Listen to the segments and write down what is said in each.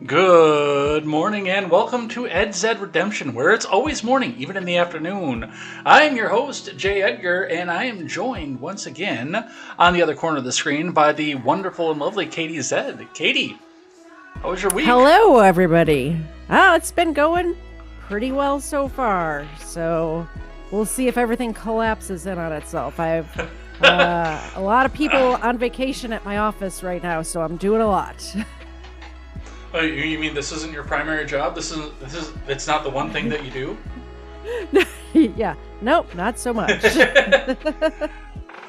Good morning and welcome to KTZed Redemption, where it's always morning, even in the afternoon. I am your host, Jay Edgar, and I am joined once again on the other corner of the screen by the wonderful and lovely KTZed. Katie, how was your week? Hello, everybody. Oh, it's been going pretty well so far. So we'll see if everything collapses in on itself. I have a lot of people on vacation at my office right now, so I'm doing a lot. You mean this isn't your primary job? It's not the one thing that you do? Yeah, nope, not so much.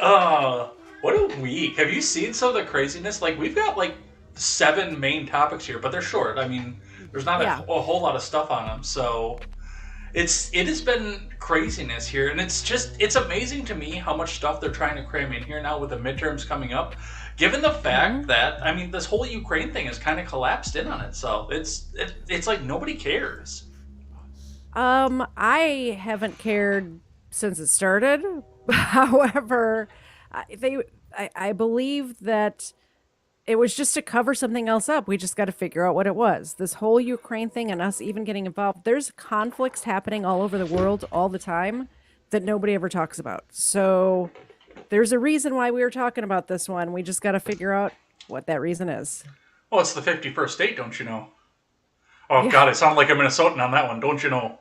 What a week. Have you seen some of the craziness? Like, we've got like 7 main topics here, but they're short. I mean, there's not a whole lot of stuff on them, so it has been craziness here, and it's amazing to me how much stuff they're trying to cram in here now with the midterms coming up. Given the fact that, I mean, this whole Ukraine thing has kind of collapsed in on itself. It's like nobody cares. I haven't cared since it started. However, I believe that it was just to cover something else up. We just got to figure out what it was. This whole Ukraine thing and us even getting involved. There's conflicts happening all over the world all the time that nobody ever talks about. So there's a reason why we were talking about this one. We just got to figure out what that reason is. Well, it's the 51st state, don't you know? Oh, yeah. God, I sound like a Minnesotan on that one, don't you know?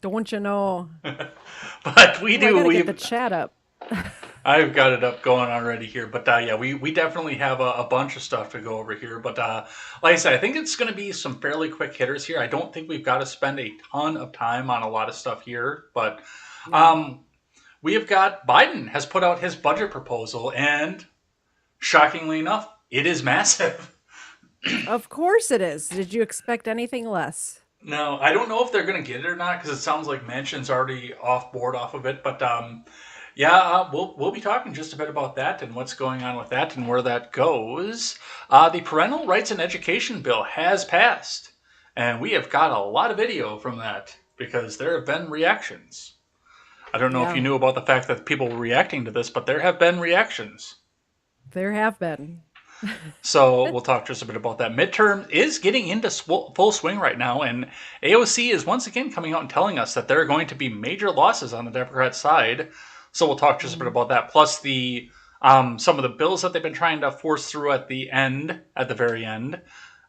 Don't you know? But we do. I gotta get the chat up. I've got it up going already here. But yeah, we definitely have a bunch of stuff to go over here. But like I said, I think it's going to be some fairly quick hitters here. I don't think we've got to spend a ton of time on a lot of stuff here. But we have got Biden has put out his budget proposal, and shockingly enough, it is massive. Of course it is. Did you expect anything less? No, I don't know if they're going to get it or not, because it sounds like Manchin's already off of it. But we'll be talking just a bit about that and what's going on with that and where that goes. The Parental Rights and Education Bill has passed, and we have got a lot of video from that because there have been reactions. I don't know if you knew about the fact that people were reacting to this, but there have been reactions. There have been. So we'll talk just a bit about that. Midterm is getting into full swing right now, and AOC is once again coming out and telling us that there are going to be major losses on the Democrat side. So we'll talk just a bit about that. Plus the some of the bills that they've been trying to force through at the very end.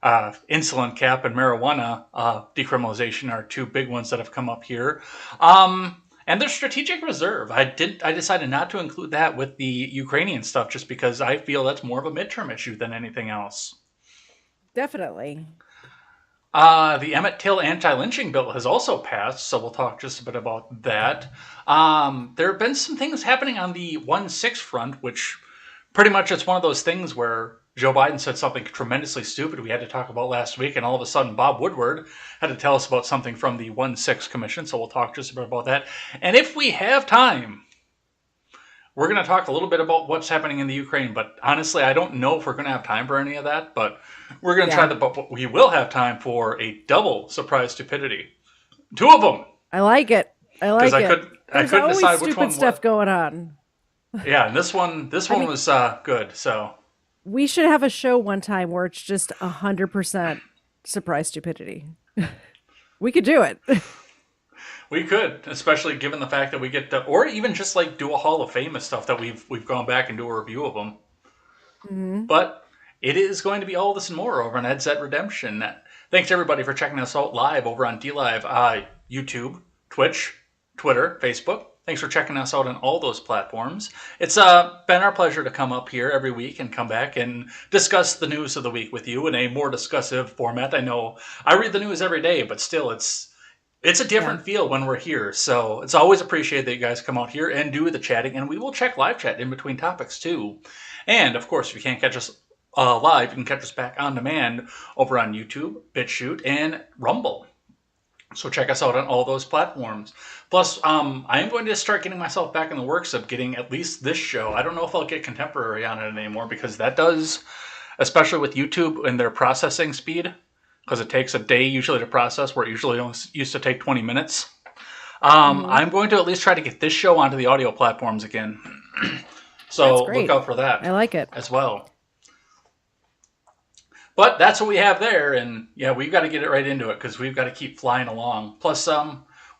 Insulin cap and marijuana decriminalization are 2 big ones that have come up here. And there's strategic reserve. I decided not to include that with the Ukrainian stuff just because I feel that's more of a midterm issue than anything else. Definitely. The Emmit anti-lynching bill has also passed, so we'll talk just a bit about that. There have been some things happening on the 1-6 front, which pretty much it's one of those things where Joe Biden said something tremendously stupid we had to talk about last week, and all of a sudden Bob Woodward had to tell us about something from the 1-6 Commission, so we'll talk just a bit about that. And if we have time, we're going to talk a little bit about what's happening in the Ukraine, but honestly, I don't know if we're going to have time for any of that, but we're going to try but we will have time for a double surprise stupidity. 2 of them. I like it. I couldn't decide which one. Stupid stuff going on. Yeah, and this one was good, so. We should have a show one time where it's just 100% surprise stupidity. We could do it. We could, especially given the fact that we get to, or even just like do a Hall of Fame of stuff that we've gone back and do a review of them. Mm-hmm. But it is going to be all this and more over on KTZed Redemption. Thanks everybody for checking us out live over on DLive, YouTube, Twitch, Twitter, Facebook. Thanks for checking us out on all those platforms. It's been our pleasure to come up here every week and come back and discuss the news of the week with you in a more discussive format. I know I read the news every day, but still it's a different feel when we're here. So it's always appreciated that you guys come out here and do the chatting, and we will check live chat in between topics too. And of course, if you can't catch us live, you can catch us back on demand over on YouTube, BitChute, and Rumble. So check us out on all those platforms. Plus, I am going to start getting myself back in the works of getting at least this show. I don't know if I'll get contemporary on it anymore because that does, especially with YouTube and their processing speed, because it takes a day usually to process where it usually only used to take 20 minutes. I'm going to at least try to get this show onto the audio platforms again. So look out for that. I like it as well. But that's what we have there, and yeah, we've got to get it right into it because we've got to keep flying along. Plus,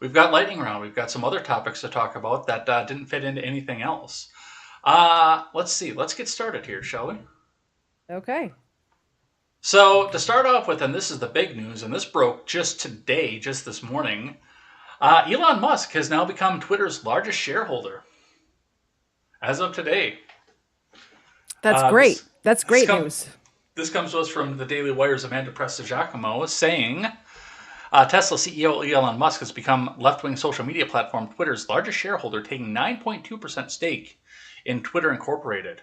we've got lightning round. We've got some other topics to talk about that didn't fit into anything else. Let's see. Let's get started here, shall we? Okay. So to start off with, and this is the big news, and this broke just today, just this morning. Elon Musk has now become Twitter's largest shareholder as of today. That's Uh, great. this That's this great come news. this comes to us from the Daily Wire's Amanda Prestigiacomo saying Tesla CEO Elon Musk has become left-wing social media platform Twitter's largest shareholder, taking 9.2% stake in Twitter Incorporated.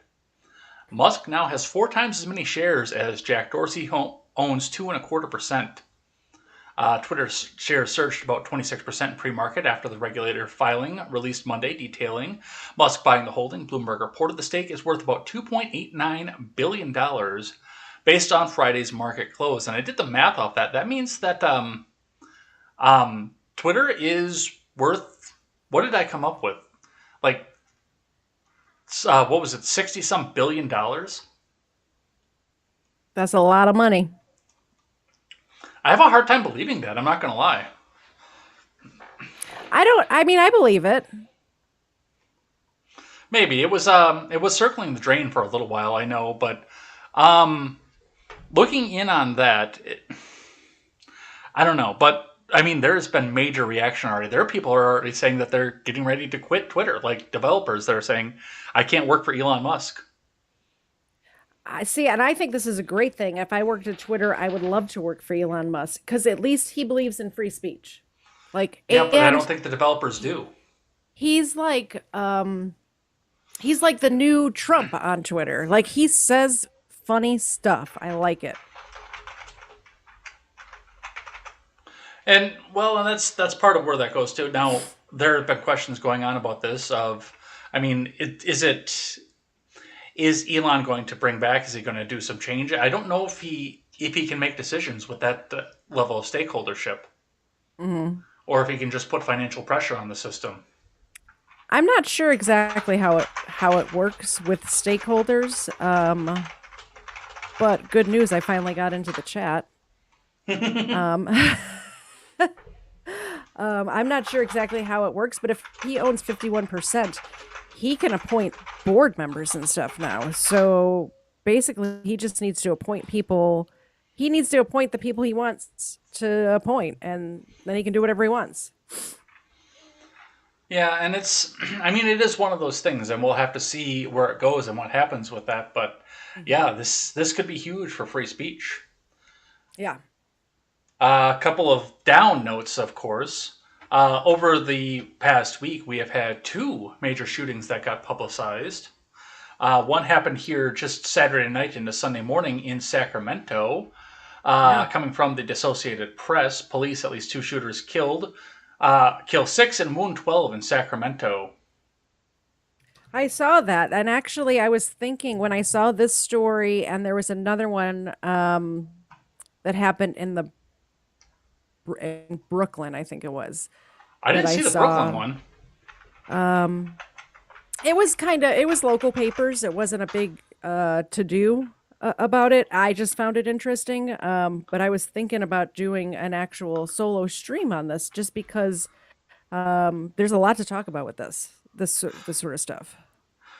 Musk now has 4 times as many shares as Jack Dorsey, who owns 2.25%. Twitter shares surged about 26% in pre-market after the regulator filing released Monday detailing Musk buying the holding. Bloomberg reported the stake is worth about $2.89 billion based on Friday's market close. And I did the math off that. That means that Twitter is worth, what did I come up with? Like, what was it, 60 some billion dollars? That's a lot of money. I have a hard time believing that. I'm not going to lie. I mean, I believe it. Maybe it was circling the drain for a little while, I know, but um, looking in on that, I don't know. But I mean, there's been major reaction already. There are people who are already saying that they're getting ready to quit Twitter, like developers that are saying, "I can't work for Elon Musk." I see, and I think this is a great thing. If I worked at Twitter, I would love to work for Elon Musk because at least he believes in free speech. Like, Yeah, but I don't and think the developers do. he's like, he's like the new Trump on Twitter. Like, he says funny stuff. I like it. And well, and that's part of where that goes to. Now, there have been questions going on about this. I mean, is Elon going to bring back? Is he going to do some change? I don't know if he can make decisions with that level of stakeholdership, Mhm. or if he can just put financial pressure on the system. I'm not sure exactly how it works with stakeholders. But good news, I finally got into the chat. Um, I'm not sure exactly how it works, but if he owns 51%, he can appoint board members and stuff now. So basically, he just needs to appoint people. He needs to appoint the people he wants to appoint, and then he can do whatever he wants. Yeah, and I mean, it is one of those things, and we'll have to see where it goes and what happens with that. But Mhm. yeah, this could be huge for free speech. Yeah. A couple of down notes, of course. Over the past week, we have had 2 major shootings that got publicized. One happened here just Saturday night into Sunday morning in Sacramento. Yeah. Coming from the Associated Press, police at least 2 shooters killed, kill 6 and wound 12 in Sacramento. I saw that. And actually, I was thinking when I saw this story, and there was another one that happened in Brooklyn, I think it was, I that didn't I see the Brooklyn saw. one. Um, it was local papers. It wasn't a big to do about it. I just found it interesting. But I was thinking about doing an actual solo stream on this just because there's a lot to talk about with this sort of stuff.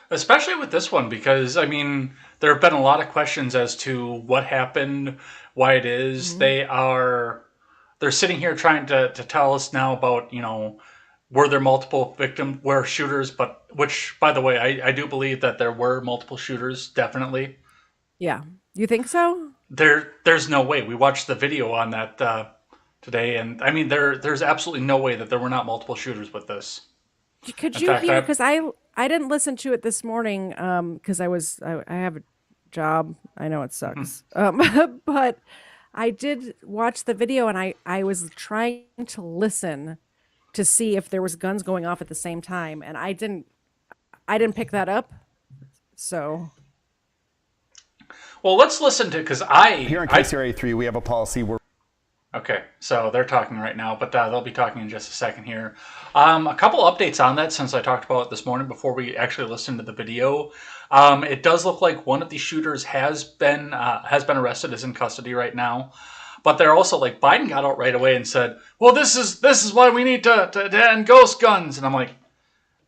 Especially with this one, because I mean, there have been a lot of questions as to what happened, why it is. Mhm. They're sitting here trying to tell us now about, were there multiple were shooters, but which, by the way, I do believe that there were multiple shooters, definitely. Yeah. You think so? There's no way. We watched the video on that today, and I mean, there's absolutely no way that there were not multiple shooters with this. Could In you fact, hear? Because I didn't listen to it this morning. Because I have a job. I know it sucks. But I did watch the video, and I was trying to listen to see if there was guns going off at the same time, and I didn't pick that up. So well, let's listen to because Here in I KCRA 3, we have a policy where Okay, so they're talking right now, but they'll be talking in just a second here. A couple updates on that since I talked about it this morning before we actually listened to the video. It does look like one of the shooters has been arrested, is in custody right now. But they're also like Biden got out right away and said, "Well, this is why we need to end ghost guns." And I'm like,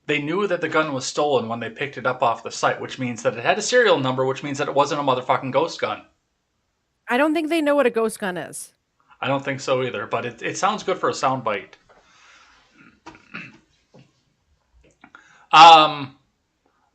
they knew that the gun was stolen when they picked it up off the site, which means that it had a serial number, which means that it wasn't a motherfucking ghost gun. I don't think they know what a ghost gun is. I don't think so either, but it sounds good for a soundbite. Um,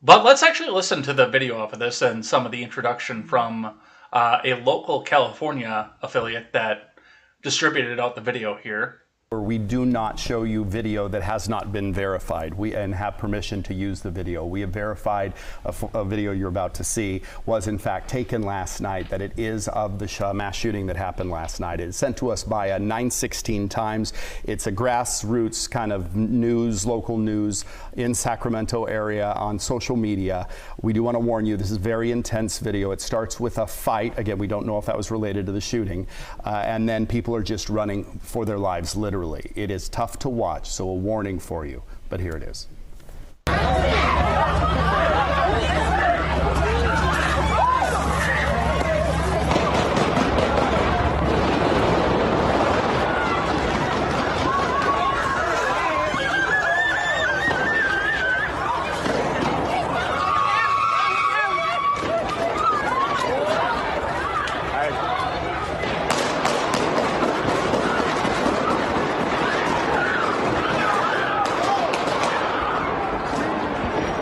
but let's actually listen to the video of this and some of the introduction from a local California affiliate that distributed out the video here. We do not show you video that has not been verified and have permission to use the video. We have verified a video you're about to see was in fact taken last night, that it is of the mass shooting that happened last night. It is sent to us by 916 Times. It's a grassroots kind of news, local news in Sacramento area on social media. We do want to warn you, this is a very intense video. It starts with a fight. Again, we don't know if that was related to the shooting. And then people are just running for their lives, literally. It is tough to watch, so a warning for you, but here it is.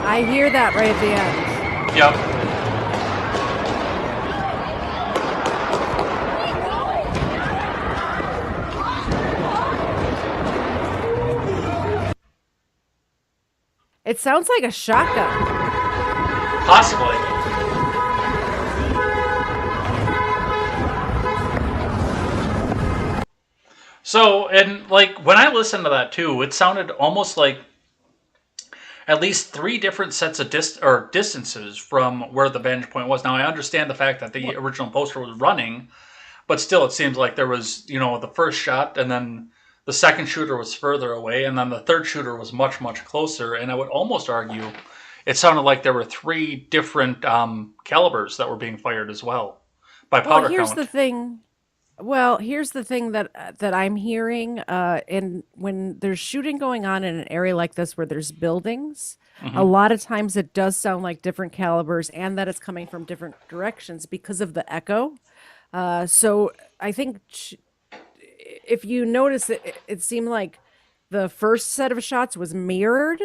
I hear that right at the end. Yep. It sounds like a shotgun. Possibly. So, and like when I listened to that too, it sounded almost like at least three different sets of distances from where the vantage point was. Now, I understand the fact that the original poster was running, but still, it seems like there was, the first shot, and then the second shooter was further away, and then the third shooter was much, much closer. And I would almost argue it sounded like there were three different calibers that were being fired as well by powder count. Here's the thing. Well, here's the thing that I'm hearing, and when there's shooting going on in an area like this where there's buildings, a lot of times it does sound like different calibers, and that it's coming from different directions because of the echo. So I think if you notice, it seemed like the first set of shots was mirrored,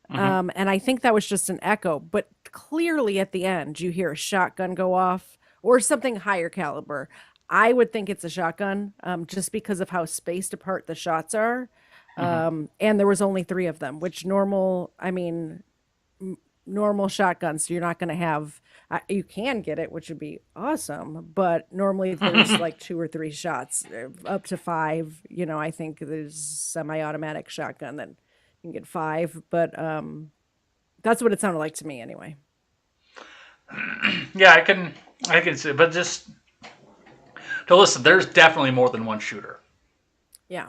and I think that was just an echo. But clearly at the end, you hear a shotgun go off or something higher caliber. I would think it's a shotgun, just because of how spaced apart the shots are. And there was only three of them, which normal shotguns, you're not going to have, you can get it, which would be awesome. But normally there's like two or three shots, up to five. I think there's semi-automatic shotgun that you can get five. But that's what it sounded like to me anyway. Yeah, I can see, but just to listen, there's definitely more than one shooter. Yeah.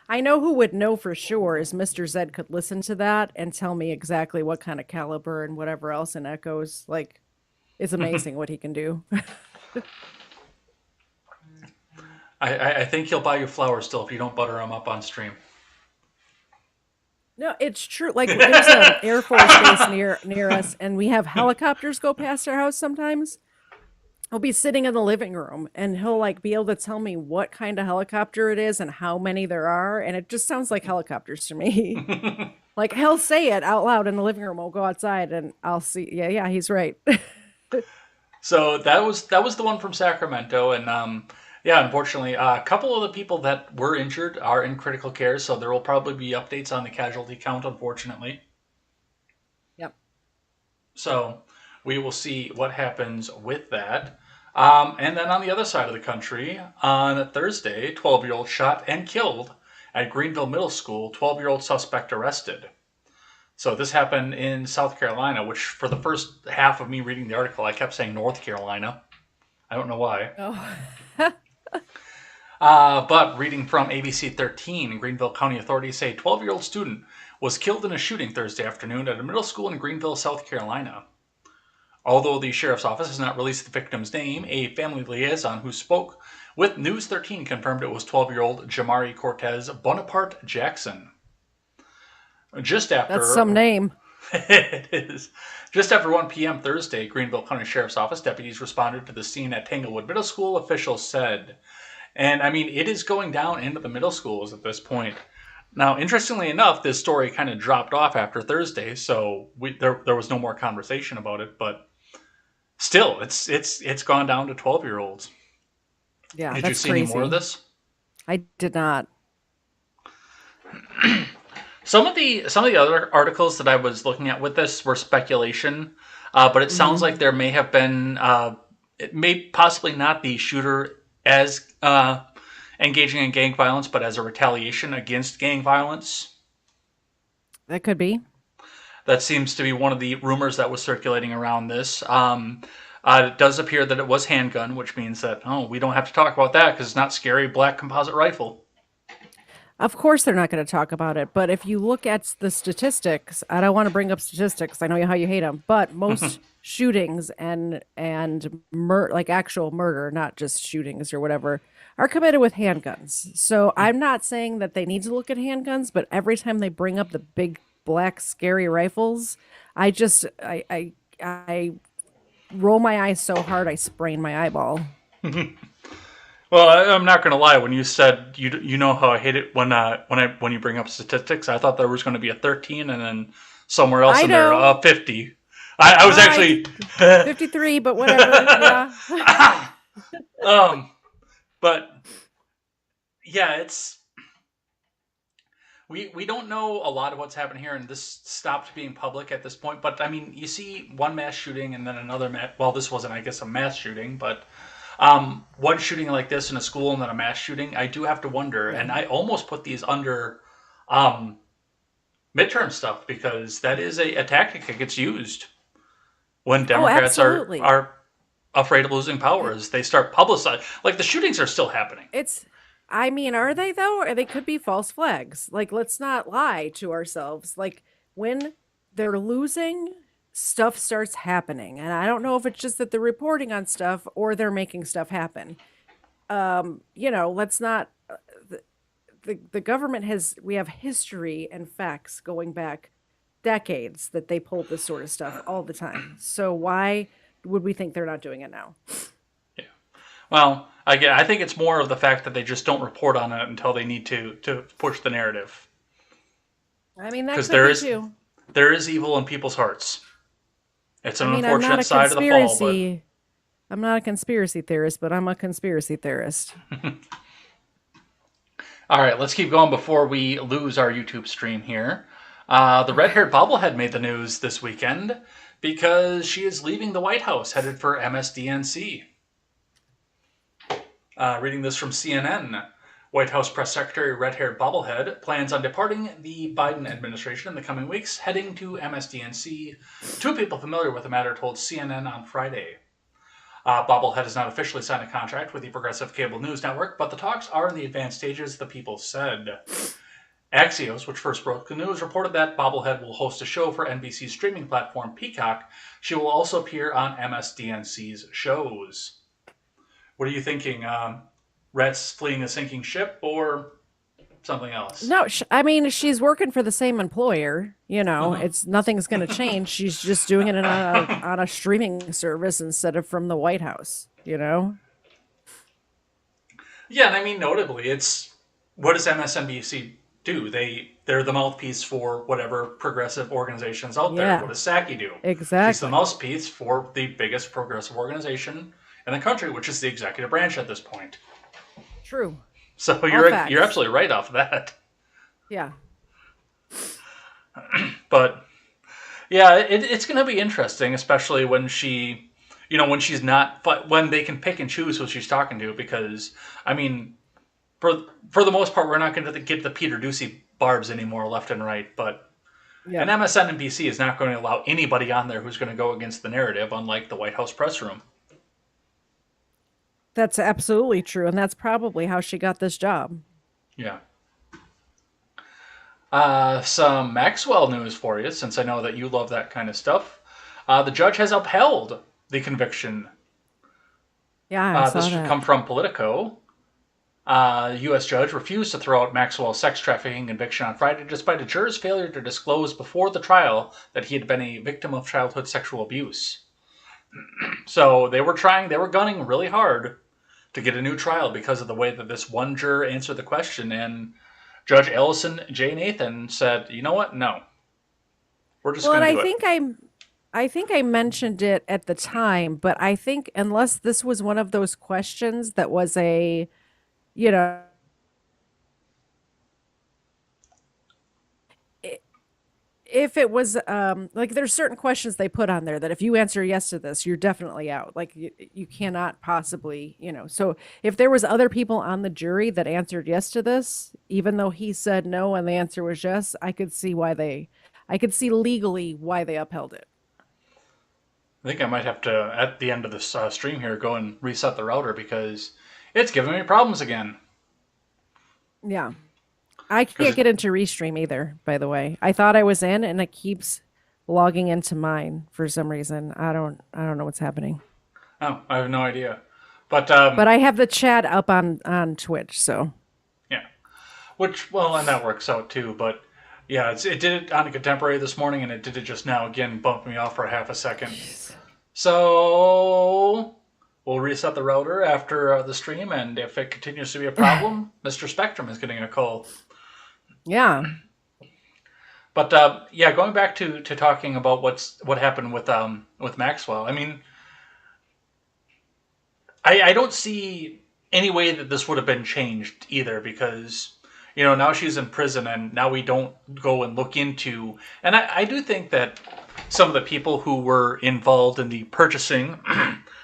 I know who would know for sure is Mr. Zed could listen to that and tell me exactly what kind of caliber and whatever else in echoes. Like, it's amazing what he can do. I think he'll buy you flowers still if you don't butter him up on stream. No, it's true. Like, there's an Air Force base near us, and we have helicopters go past our house sometimes. I'll be sitting in the living room and he'll like be able to tell me what kind of helicopter it is and how many there are. And it just sounds like helicopters to me. Like he'll say it out loud in the living room. I'll go outside and I'll see. Yeah, he's right. So that was the one from Sacramento. And yeah, unfortunately, a couple of the people that were injured are in critical care. So there will probably be updates on the casualty count, unfortunately. Yep. So we will see what happens with that. And then on the other side of the country, on Thursday, 12-year-old shot and killed at Greenville Middle School, 12-year-old suspect arrested. So this happened in South Carolina, which for the first half of me reading the article, I kept saying North Carolina. I don't know why. Oh. But reading from ABC 13, Greenville County authorities say a 12-year-old student was killed in a shooting Thursday afternoon at a middle school in Greenville, South Carolina. Although the sheriff's office has not released the victim's name, a family liaison who spoke with News 13 confirmed it was 12-year-old Jamari Cortez Bonaparte Jackson. Just after... That's some name. It is. Just after 1 p.m. Thursday, Greenville County Sheriff's Office deputies responded to the scene at Tanglewood Middle School, officials said. And, I mean, it is going down into the middle schools at this point. Now, interestingly enough, this story kind of dropped off after Thursday, so there was no more conversation about it, but still, it's gone down to 12-year-olds. Yeah, Did that's you see crazy. any more of this? I did not. Some of the other articles that I was looking at with this were speculation, but it sounds like there may have been, it may possibly not the shooter as engaging in gang violence, but as a retaliation against gang violence. That could be. That seems to be one of the rumors that was circulating around this. It does appear that it was handgun, which means that, we don't have to talk about that because it's not scary black composite rifle. Of course they're not going to talk about it, but if you look at the statistics, I don't want to bring up statistics. I know how you hate them, but most shootings and like actual murder, not just shootings or whatever, are committed with handguns. So I'm not saying that they need to look at handguns, but every time they bring up the big black scary rifles, I roll my eyes so hard I sprain my eyeball. Well, I'm not going to lie. When you said you know how I hate it when you bring up statistics, I thought there was going to be a 13 and then somewhere else in there 50. I was actually 53, but whatever. Yeah. But yeah, it's we don't know a lot of what's happened here, and this stopped being public at this point. But I mean, you see one mass shooting and then another well, this wasn't, I guess, a mass shooting, but. One shooting like this in a school and then a mass shooting, I do have to wonder, and I almost put these under midterm stuff because that is a tactic that gets used when Democrats are afraid of losing power. As they start publicizing, like the shootings are still happening. Are they though? Or they could be false flags. Like, let's not lie to ourselves. Like, when they're losing, stuff starts happening, and I don't know if it's just that they're reporting on stuff or they're making stuff happen. Let's not. The government we have history and facts going back decades that they pull this sort of stuff all the time. So why would we think they're not doing it now? Yeah. Well, I think it's more of the fact that they just don't report on it until they need to push the narrative. I mean, that could be too. There is evil in people's hearts. It's an unfortunate side of the fall. But... I'm not a conspiracy theorist, but I'm a conspiracy theorist. All right, let's keep going before we lose our YouTube stream here. The red-haired bobblehead made the news this weekend because she is leaving the White House, headed for MSDNC. Reading this from CNN. White House Press Secretary Red-Haired Bobblehead plans on departing the Biden administration in the coming weeks, heading to MSDNC. Two people familiar with the matter told CNN on Friday. Bobblehead has not officially signed a contract with the Progressive Cable News Network, but the talks are in the advanced stages, the people said. Axios, which first broke the news, reported that Bobblehead will host a show for NBC's streaming platform Peacock. She will also appear on MSDNC's shows. What are you thinking? Rats fleeing a sinking ship or something else? No, she's working for the same employer. It's nothing's going to change. She's just doing it on a streaming service instead of from the White House. Yeah, and I mean, notably, what does MSNBC do? They're the mouthpiece for whatever progressive organizations out there. What does Psaki do? Exactly. She's the mouthpiece for the biggest progressive organization in the country, which is the executive branch at this point. True. So you're absolutely right off of that. Yeah. But yeah, it's going to be interesting, especially when when she's not, but when they can pick and choose who she's talking to, because I mean, for the most part, we're not going to get the Peter Ducey barbs anymore, left and right. But and MSNBC is not going to allow anybody on there who's going to go against the narrative, unlike the White House press room. That's absolutely true, and that's probably how she got this job. Yeah. Some Maxwell news for you, since I know that you love that kind of stuff. The judge has upheld the conviction. Yeah, I This saw should that. come from Politico. The U.S. judge refused to throw out Maxwell's sex trafficking conviction on Friday, despite a juror's failure to disclose before the trial that he had been a victim of childhood sexual abuse. So they were gunning really hard to get a new trial because of the way that this one juror answered the question, and Judge Ellison J. Nathan said, "You know what? No, we're just Well, going and to do it." I think I mentioned it at the time, but I think unless this was one of those questions that was a, you know, i- if it was like there's certain questions they put on there that if you answer yes to this, you're definitely out. Like you cannot possibly, So if there was other people on the jury that answered yes to this, even though he said no and the answer was yes, I could see legally why they upheld it. I think I might have to, at the end of this stream here, go and reset the router because it's giving me problems again. Yeah. I Because can't get into Restream either, by the way. I thought I was in and it keeps logging into mine for some reason. I don't know what's happening. oh, I have no idea. But But I have the chat up on Twitch, so yeah, which well, and that works out too. But yeah, it did it on a contemporary this morning, and it did it just now again, bumped me off for half a second. So we'll reset the router after the stream, and if it continues to be a problem, Mr. Spectrum is getting a call. yeah. But yeah, going back to talking about what happened with Maxwell. I mean, I don't see any way that this would have been changed either because now she's in prison and now we don't go and look into. And I do think that some of the people who were involved in the purchasing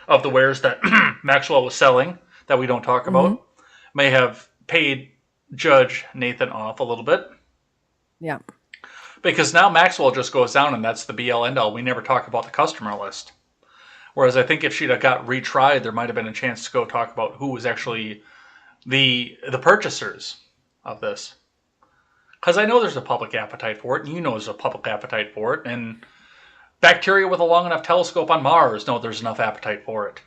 of the wares that Maxwell was selling that we don't talk Hmm. about may have paid Judge Nathan off a little bit. Yeah. Because now Maxwell just goes down and that's the be all end all. We never talk about the customer list. Whereas I think if she'd have got retried, there might have been a chance to go talk about who was actually the purchasers of this. Because I know there's a public appetite for it, and you know there's a public appetite for it, and bacteria with a long enough telescope on Mars know there's enough appetite for it.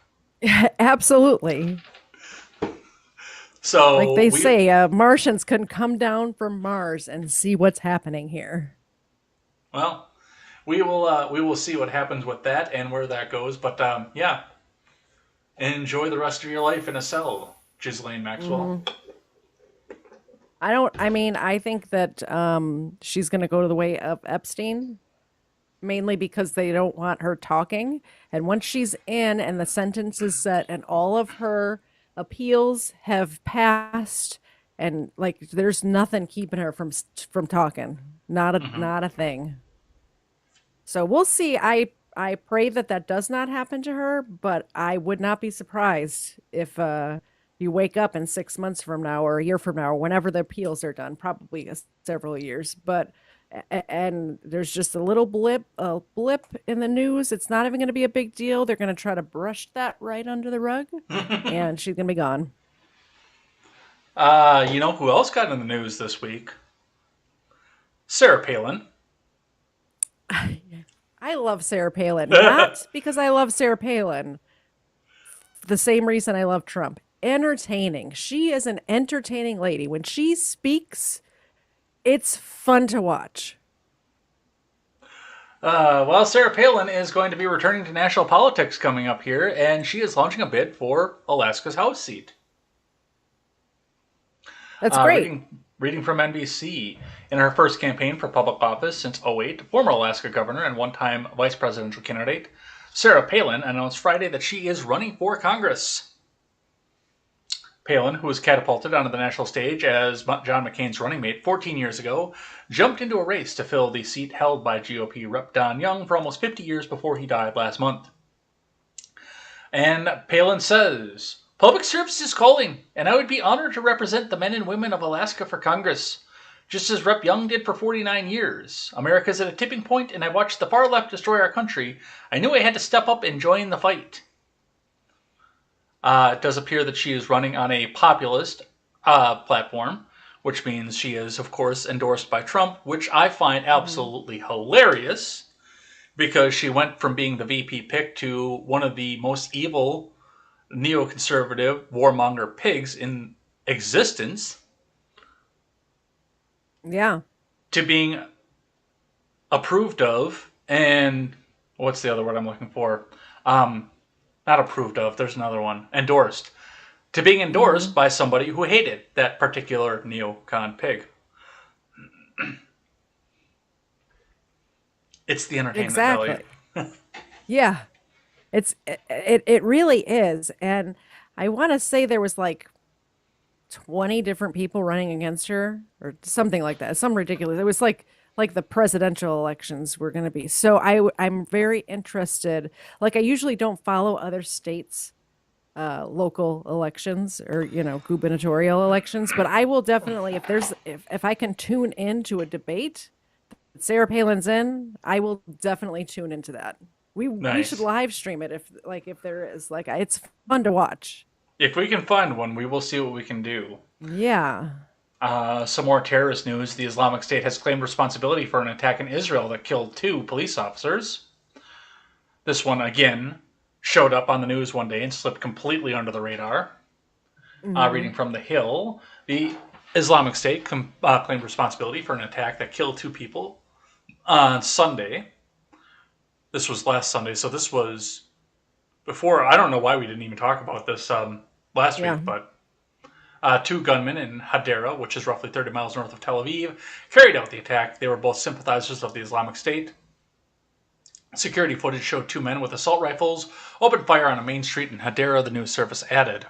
Absolutely. Like So they say, Martians can come down from Mars and see what's happening here. well, we will see what happens with that and where that goes. But yeah, enjoy the rest of your life in a cell, Ghislaine Maxwell. Hmm. I think that she's going to go to the way of Epstein, mainly because they don't want her talking. And once she's in and the sentence is set and all of her appeals have passed, and like there's nothing keeping her from talking. Not a thing. So we'll see. I pray that that does not happen to her, but I would not be surprised if you wake up in 6 months from now or a year from now, or whenever the appeals are done, probably several years. But and there's just a blip in the news. It's not even going to be a big deal. They're going to try to brush that right under the rug, and she's going to be gone. You know who else got in the news this week? Sarah Palin. I love Sarah Palin, not because I love Sarah Palin. The same reason I love Trump. Entertaining. She is an entertaining lady. When she speaks, it's fun to watch. Well, Sarah Palin is going to be returning to national politics coming up here, and she is launching a bid for Alaska's House seat. That's great. Reading from NBC. In her first campaign for public office since '08, former Alaska governor and one-time vice presidential candidate Sarah Palin announced Friday that she is running for Congress. Palin, who was catapulted onto the national stage as John McCain's running mate 14 years ago, jumped into a race to fill the seat held by GOP Rep. Don Young for almost 50 years before he died last month. And Palin says, "Public service is calling, and I would be honored to represent the men and women of Alaska for Congress. Just as Rep. Young did for 49 years. America's at a tipping point, and I watched the far left destroy our country. I knew I had to step up and join the fight." It does appear that she is running on a populist platform, which means she is, of course, endorsed by Trump, which I find absolutely hilarious because she went from being the VP pick to one of the most evil neoconservative warmonger pigs in existence Yeah. to being approved of and what's the other word I'm looking for? Not approved of, there's another one. Endorsed. To being endorsed by somebody who hated that particular neocon pig. It's the entertainment value. Exactly. Yeah. It really is. And I want to say there was like 20 different people running against her or something like that. Some ridiculous. It was like the presidential elections were going to be. So I'm very interested. Like I usually don't follow other states local elections or gubernatorial elections, but I will definitely if I can tune into a debate that Sarah Palin's in, I will definitely tune into that. We should Nice. live stream it if there is it's fun to watch. If we can find one, we will see what we can do. Yeah. Some more terrorist news. The Islamic State has claimed responsibility for an attack in Israel that killed 2 police officers. This one, again, showed up on the news one day and slipped completely under the radar. Reading from The Hill, the Islamic State claimed responsibility for an attack that killed 2 people on Sunday. This was last Sunday, so this was before. I don't know why we didn't even talk about this last Yeah. week, but 2 gunmen in Hadera, which is roughly 30 miles north of Tel Aviv, carried out the attack. They were both sympathizers of the Islamic State. Security footage showed 2 men with assault rifles open fire on a main street in Hadera, the news service added.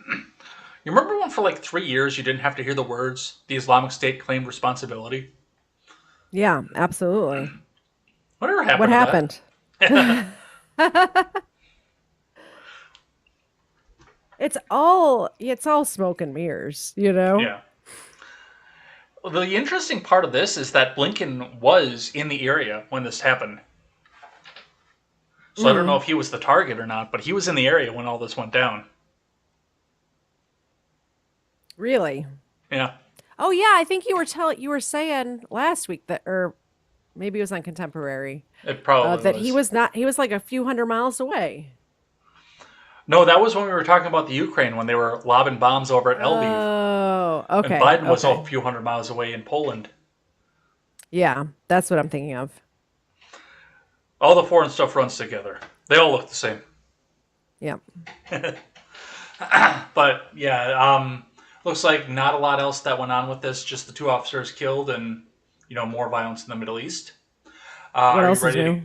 You remember when for like 3 years you didn't have to hear the words, the Islamic State claimed responsibility? Yeah, absolutely. Whatever happened What to happened? that? It's all smoke and mirrors, you know? Yeah. Well, the interesting part of this is that Blinken was in the area when this happened. So I don't know if he was the target or not, but he was in the area when all this went down. Really? Yeah. Oh yeah, I think you were saying last week that, or maybe it was on Contemporary, It probably that was. he was like a few hundred miles away. No, that was when we were talking about the Ukraine, when they were lobbing bombs over at Lviv. Oh, And okay. Biden was Okay. a few hundred miles away in Poland. Yeah, that's what I'm thinking of. All the foreign stuff runs together. They all look the same. Yeah. But yeah, looks like not a lot else that went on with this. Just the 2 officers killed, and more violence in the Middle East. What Are you else is ready to? new?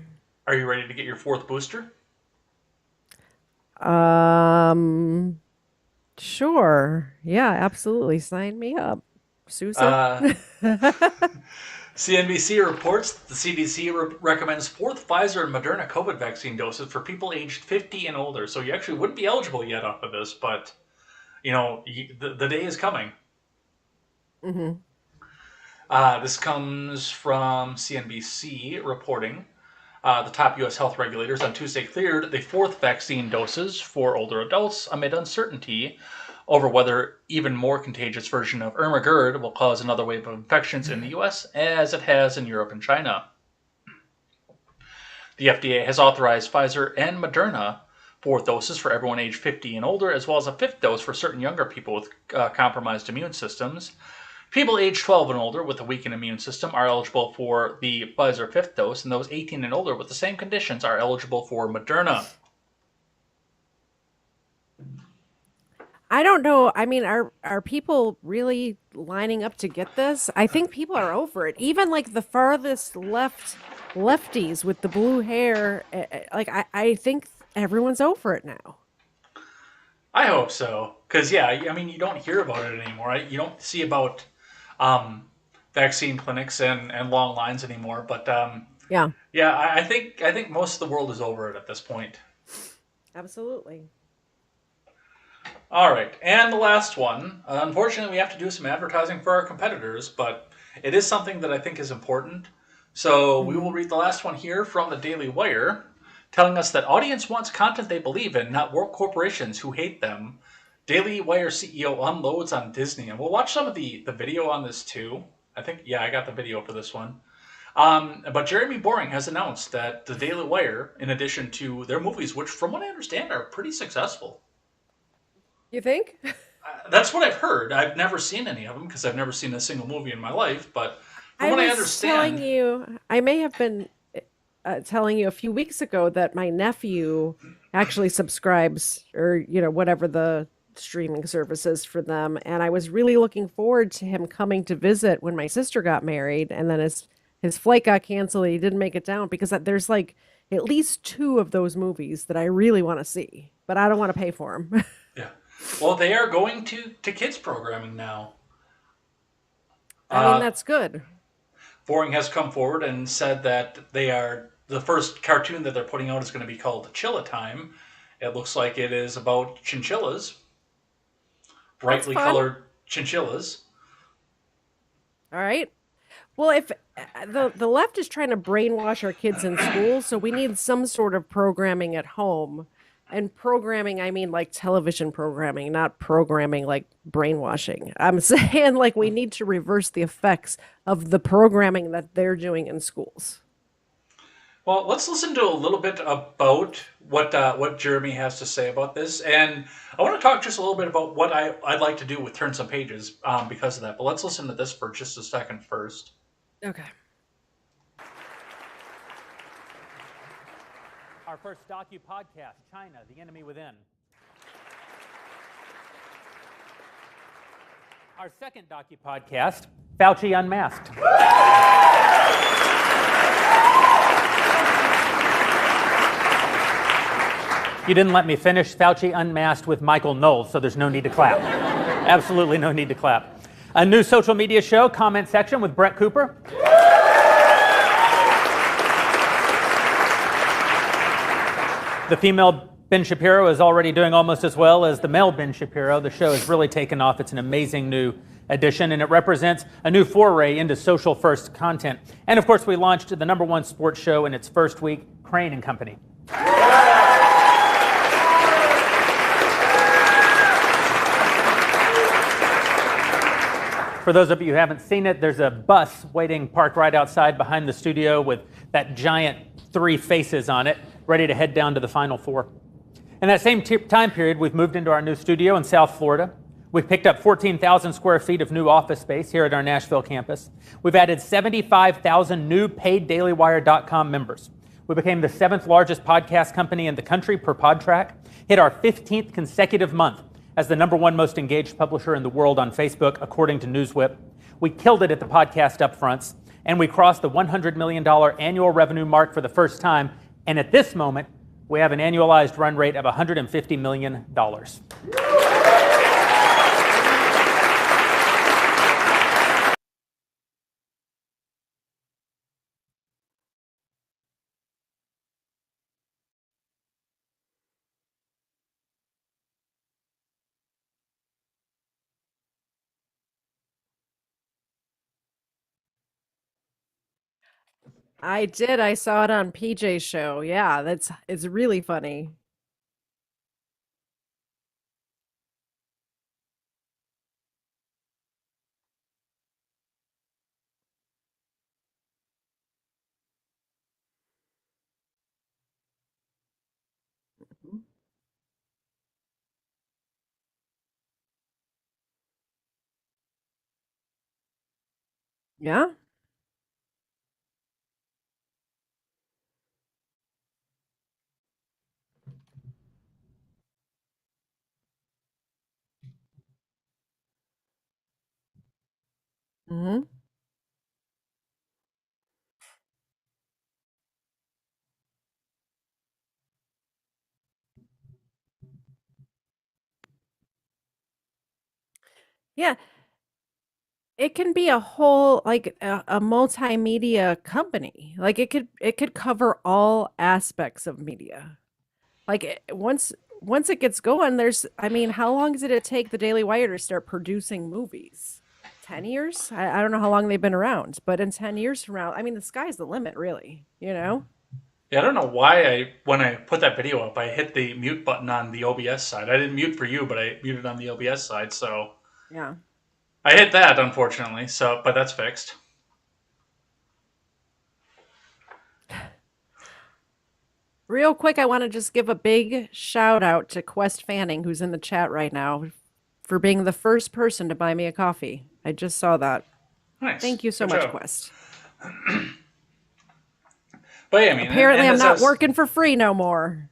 Are you ready to get your 4th booster? Um, sure. Yeah, absolutely. Sign me up, Susan. Uh, CNBC reports that the CDC recommends 4th Pfizer and Moderna COVID vaccine doses for people aged 50 and older. So you actually wouldn't be eligible yet off of this, but the day is coming. Mm-hmm. This comes from CNBC reporting. The top U.S. health regulators on Tuesday cleared the 4th vaccine doses for older adults amid uncertainty over whether even more contagious version of Ermagerd will cause another wave of infections in the U.S. as it has in Europe and China. The FDA has authorized Pfizer and Moderna 4th doses for everyone aged 50 and older, as well as a 5th dose for certain younger people with compromised immune systems. People aged 12 and older with a weakened immune system are eligible for the Pfizer 5th dose, and those 18 and older with the same conditions are eligible for Moderna. I don't know. I mean, are people really lining up to get this? I think people are over it. Even like the farthest lefties with the blue hair, I think everyone's over it now. I hope so, because yeah, I mean, you don't hear about it anymore. Right? You don't see about vaccine clinics and long lines anymore. But Yeah, yeah, I think most of the world is over it at this point. absolutely. All right, and the last one. Unfortunately, we have to do some advertising for our competitors, but it is something that I think is important. So we will read the last one here from the Daily Wire. telling us that audience wants content they believe in, not world corporations who hate them. Daily Wire CEO unloads on Disney, and we'll watch some of the video on this too. I think, yeah, I got the video for this one. But Jeremy Boring has announced that the Daily Wire, in addition to their movies, which from what I understand are pretty successful, You think? that's what I've heard. I've never seen any of them because I've never seen a single movie in my life. But from I what I was telling understand, you, I may have been telling you a few weeks ago that my nephew actually subscribes or, whatever the streaming service is for them. And I was really looking forward to him coming to visit when my sister got married. And then his flight got canceled. And he didn't make it down because there's like at least two of those movies that I really want to see, but I don't want to pay for them. yeah. Well, they are going to kids programming now. I mean, that's good. Boring has come forward and said that they are the first cartoon that they're putting out is going to be called Chilla Time. It looks like it is about chinchillas, That's brightly fun. colored chinchillas. All right. Well, if the left is trying to brainwash our kids in school, so we need some sort of programming at home. And programming, I mean like television programming, not programming like brainwashing. I'm saying like we need to reverse the effects of the programming that they're doing in schools. Well, let's listen to a little bit about what Jeremy has to say about this, and I want to talk just a little bit about what I'd like to do with Turn Some Pages because of that. But let's listen to this for just a second first. Okay. Our first docu-podcast, China, The Enemy Within. Our second docu-podcast, Fauci Unmasked. You didn't let me finish Fauci Unmasked with Michael Knowles, so there's no need to clap. Absolutely no need to clap. A new social media show, Comment Section with Brett Cooper. The female Ben Shapiro is already doing almost as well as the male Ben Shapiro. The show has really taken off. It's an amazing new addition, and it represents a new foray into social first content. And of course, we launched the #1 sports show in its first week, Crane and Company. For those of you who haven't seen it, there's a bus waiting parked right outside behind the studio with that giant 3 faces on it, ready to head down to the Final Four. In that same time period, we've moved into our new studio in South Florida. We've picked up 14,000 square feet of new office space here at our Nashville campus. We've added 75,000 new paid DailyWire.com members. We became the 7th largest podcast company in the country per Podtrack, hit our 15th consecutive month as the #1 most engaged publisher in the world on Facebook, according to Newswhip. We killed it at the podcast upfronts, and we crossed the $100 million annual revenue mark for the first time. And at this moment, we have an annualized run rate of $150 million. I did. I saw it on PJ's show. Yeah, it's really funny. Yeah. Hmm. Yeah, it can be a whole like a multimedia company. Like it could cover all aspects of media. Like once it gets going, I mean, how long did it take the Daily Wire to start producing movies? 10 years? I don't know how long they've been around, but in 10 years from now, I mean, the sky's the limit, really, you know? Yeah, I don't know why when I put that video up, I hit the mute button on the OBS side. I didn't mute for you, but I muted on the OBS side, so Yeah. I hit that, unfortunately. So, but that's fixed. Real quick, I want to just give a big shout out to Quest Fanning, who's in the chat right now, for being the first person to buy me a coffee. I just saw that. Nice. Thank you so Good much, job. Quest. But yeah, I mean, Apparently, I'm not as, working for free no more.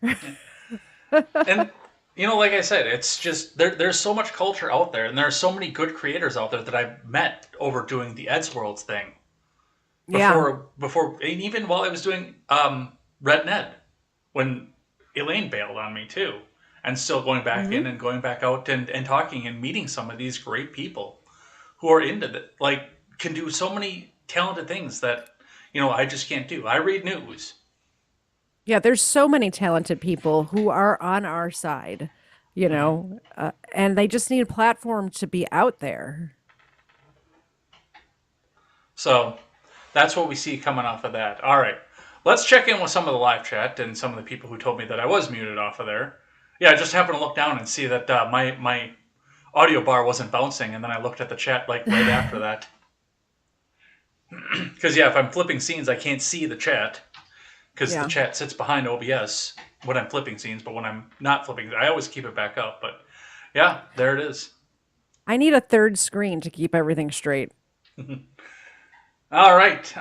And you know, like I said, it's just there's so much culture out there, and there are so many good creators out there that I've met over doing the Ed's Worlds thing. Yeah. Before, and even while I was doing Red Ned, when Elaine bailed on me too, and still going back in and going back out and talking and meeting some of these great people who are into that, like can do so many talented things that I just can't do. I read news. Yeah, there's so many talented people who are on our side, and they just need a platform to be out there. So that's what we see coming off of that. All right. Let's check in with some of the live chat and some of the people who told me that I was muted off of there. Yeah, I just happened to look down and see that my audio bar wasn't bouncing, and then I looked at the chat like right after that. Because, yeah, if I'm flipping scenes, I can't see the chat because the chat sits behind OBS when I'm flipping scenes, but when I'm not flipping, I always keep it back up. But, yeah, there it is. I need a third screen to keep everything straight. All right.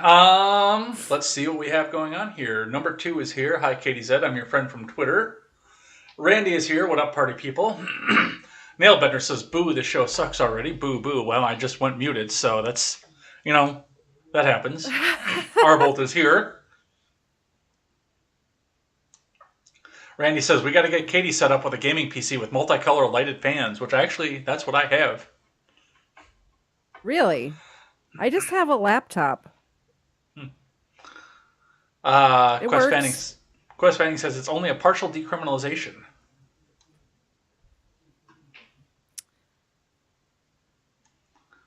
Let's see what we have going on here. Number 2 is here. Hi, KTZed. I'm your friend from Twitter. Randy is here. What up, party people? Nailbender says, boo, this show sucks already. Boo, boo. Well, I just went muted, so that's, that happens. Arbolt is here. Randy says, we got to get Katie set up with a gaming PC with multicolor lighted fans, which that's what I have. Really? I just have a laptop. Quest Fanning says it's only a partial decriminalization.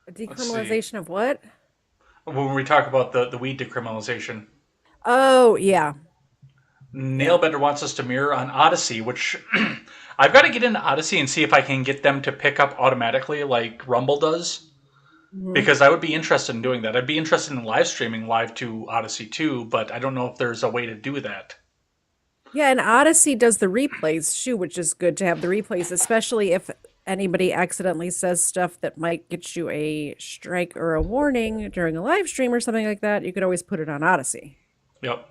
A decriminalization of what? When we talk about the weed decriminalization. Oh, yeah. Nailbender wants us to mirror on Odyssey, which I've got to get into Odyssey and see if I can get them to pick up automatically like Rumble does. Because I would be interested in doing that. I'd be interested in live streaming live to Odyssey too, but I don't know if there's a way to do that. Yeah, and Odyssey does the replays too, which is good to have the replays, especially if anybody accidentally says stuff that might get you a strike or a warning during a live stream or something like that. You could always put it on Odyssey. Yep.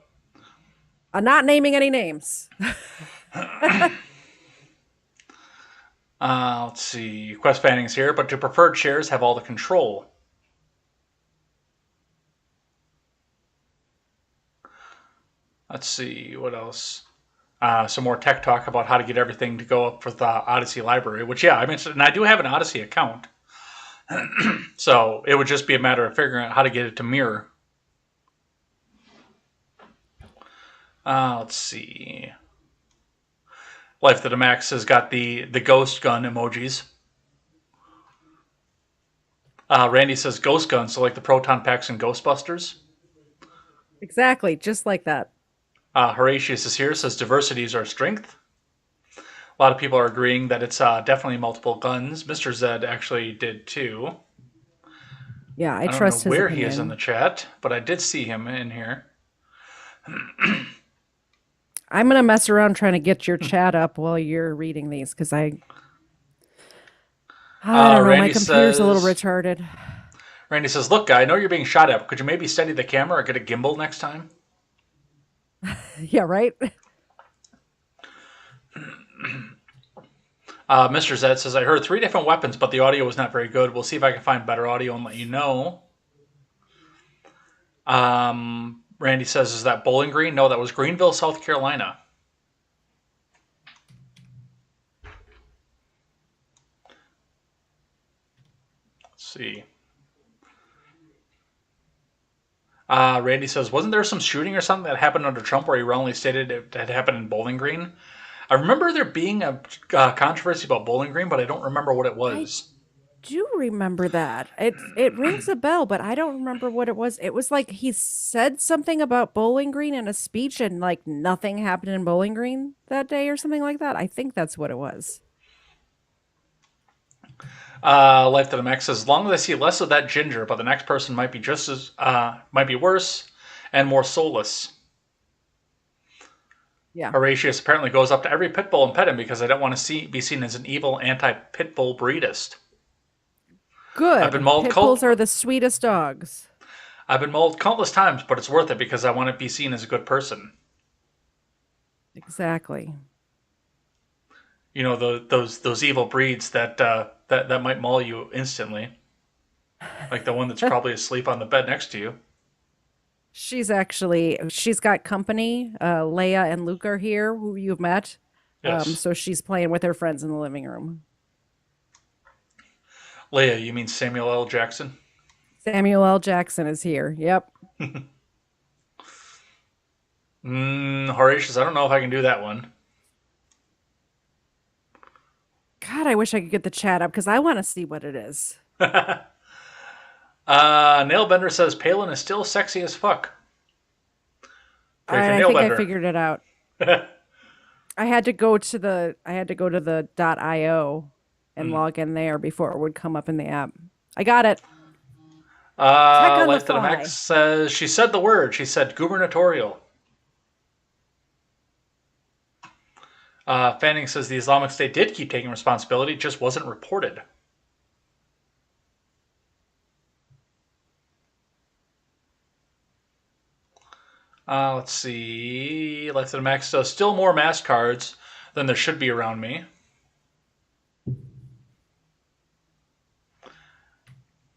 I'm not naming any names. Let's see. Quest Fanning's here, but do preferred shares have all the control? Let's see. What else? Some more tech talk about how to get everything to go up with the Odyssey library, which, yeah, I mentioned, and I do have an Odyssey account. So it would just be a matter of figuring out how to get it to mirror. Let's see. Life to the Max has got the ghost gun emojis. Randy says ghost gun, so like the proton packs in Ghostbusters. Exactly, just like that. Horatius is here, says diversity is our strength. A lot of people are agreeing that it's definitely multiple guns. Mr. Zed actually did too. Yeah, I don't trust know his where opinion. he is in the chat, but I did see him in here. I'm going to mess around trying to get your chat up while you're reading these, because I don't know, Randy my computer's a little says- retarded. Randy says, look, guy, I know you're being shot at, but could you maybe steady the camera or get a gimbal next time? Yeah, right? Mr. Zed says, I heard 3 different weapons, but the audio was not very good. We'll see if I can find better audio and let you know. Randy says, is that Bowling Green? No, that was Greenville, South Carolina. Let's see. Randy says, wasn't there some shooting or something that happened under Trump where he wrongly stated it had happened in Bowling Green? I remember there being a controversy about Bowling Green, but I don't remember what it was. do remember that. It rings a bell, but I don't remember what it was. It was like he said something about Bowling Green in a speech and like nothing happened in Bowling Green that day or something like that. I think that's what it was. Life to the Max says, as long as I see less of that ginger, but the next person might be just as, might be worse and more soulless. Yeah. Horatius apparently goes up to every pit bull and pet him because I don't want to be seen as an evil anti-pit bull breedist. Good. I've been mauled Pit bulls are the sweetest dogs. I've been mauled countless times, but it's worth it because I want to be seen as a good person. Exactly. You know, those evil breeds that that might maul you instantly, like the one that's probably asleep on the bed next to you. She's got company. Leia and Luke are here, who you've met. Yes. So she's playing with her friends in the living room. Leia, you mean Samuel L. Jackson? Samuel L. Jackson is here. Yep. Horatius, I don't know if I can do that one. God, I wish I could get the chat up because I want to see what it is. Nailbender says Palin is still sexy as fuck. All right, I think I figured it out. I had to go to the .io and log in there before it would come up in the app. I got it. Life to the Max says she said the word. She said gubernatorial. Fanning says the Islamic State did keep taking responsibility, just wasn't reported. Let's see. Life to the Max says still more mass cards than there should be around me.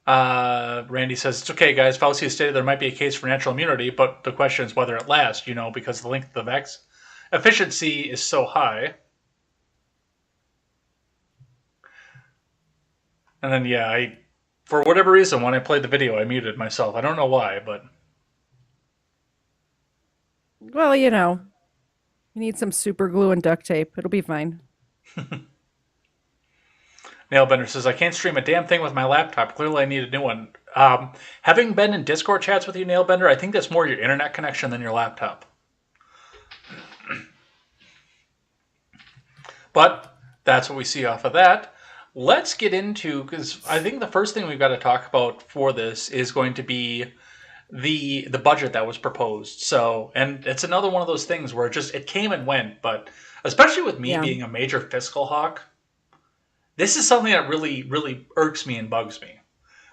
Randy says, it's okay, guys. Fauci has stated there might be a case for natural immunity, but the question is whether it lasts, because the length of the vaccine efficiency is so high. And then, for whatever reason, when I played the video, I muted myself. I don't know why, but... Well, you need some super glue and duct tape. It'll be fine. Nailbender says, I can't stream a damn thing with my laptop. Clearly, I need a new one. Having been in Discord chats with you, Nailbender, I think that's more your internet connection than your laptop. But that's what we see off of that. Let's get into, because I think the first thing we've got to talk about for this is going to be the budget that was proposed. So, and it's another one of those things where it came and went, but especially with me being a major fiscal hawk, this is something that really, really irks me and bugs me.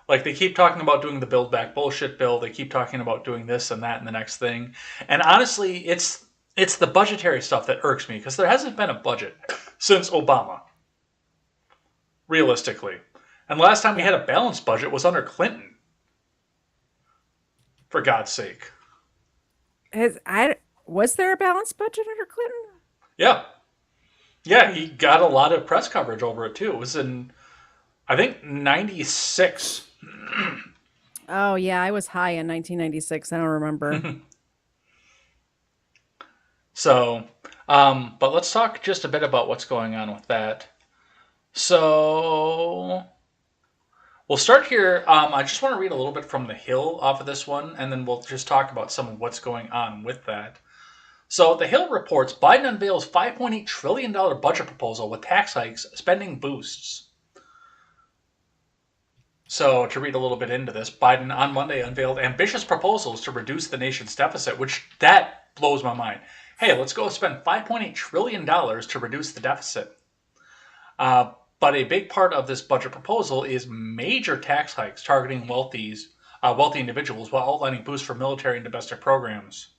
Like, they keep talking about doing the Build Back bullshit bill. They keep talking about doing this and that and the next thing. And honestly, it's the budgetary stuff that irks me, because there hasn't been a budget since Obama, realistically. And the last time we had a balanced budget was under Clinton. For God's sake. Was there a balanced budget under Clinton? Yeah. Yeah, he got a lot of press coverage over it, too. It was in, I think, 96. Oh, yeah, I was high in 1996. I don't remember. So, but let's talk just a bit about what's going on with that. So, we'll start here. I just want to read a little bit from The Hill off of this one, and then we'll just talk about some of what's going on with that. So, The Hill reports Biden unveils $5.8 trillion budget proposal with tax hikes, spending boosts. So, to read a little bit into this, Biden on Monday unveiled ambitious proposals to reduce the nation's deficit, which that blows my mind. Hey, let's go spend $5.8 trillion to reduce the deficit. But a big part of this budget proposal is major tax hikes targeting wealthy individuals while outlining boosts for military and domestic programs.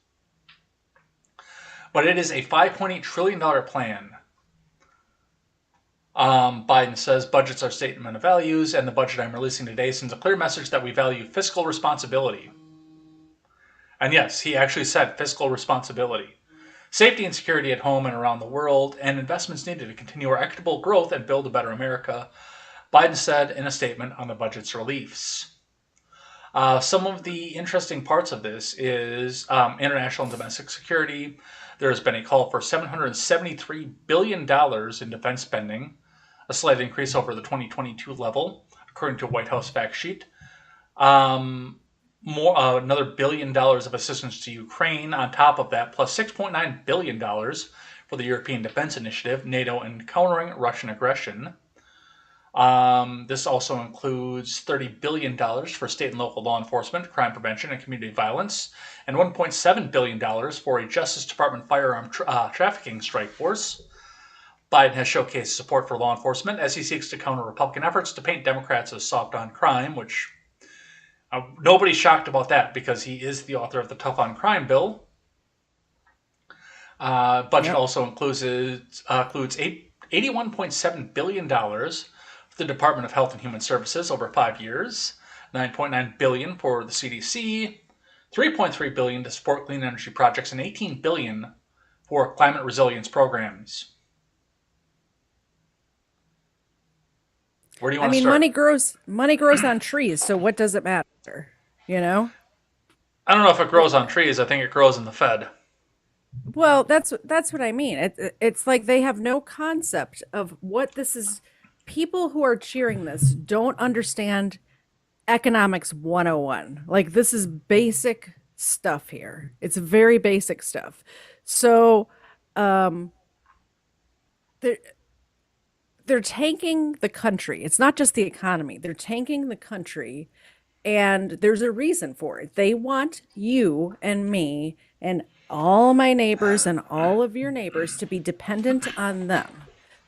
But it is a $5.8 trillion plan. Biden says budgets are statement of values, and the budget I'm releasing today sends a clear message that we value fiscal responsibility. And yes, he actually said fiscal responsibility. Safety and security at home and around the world, and investments needed to continue our equitable growth and build a better America, Biden said in a statement on the budget's release. Some of the interesting parts of this is international and domestic security. There has been a call for $773 billion in defense spending, a slight increase over the 2022 level. according to a White House fact sheet. Another $1 billion of assistance to Ukraine on top of that, plus $6.9 billion for the European Defense Initiative, NATO, and countering Russian aggression. This also includes $30 billion for state and local law enforcement, crime prevention, and community violence, and $1.7 billion for a Justice Department firearm trafficking strike force. Biden has showcased support for law enforcement as he seeks to counter Republican efforts to paint Democrats as soft on crime, which nobody's shocked about that because he is the author of the Tough on Crime bill. Budget also includes $81.7 billion for the Department of Health and Human Services over 5 years, $9.9 billion for the CDC, $3.3 billion to support clean energy projects, and $18 billion for climate resilience programs. Where do you want to start? Money grows on trees, so what does it matter? You know? I don't know if it grows on trees. I think it grows in the Fed. Well, that's what I mean. It's like they have no concept of what this is. People who are cheering this don't understand economics 101. Like, this is basic stuff here. It's very basic stuff. So, they're tanking the country. It's not just the economy. They're tanking the country, and there's a reason for it. They want you and me and all my neighbors and all of your neighbors to be dependent on them.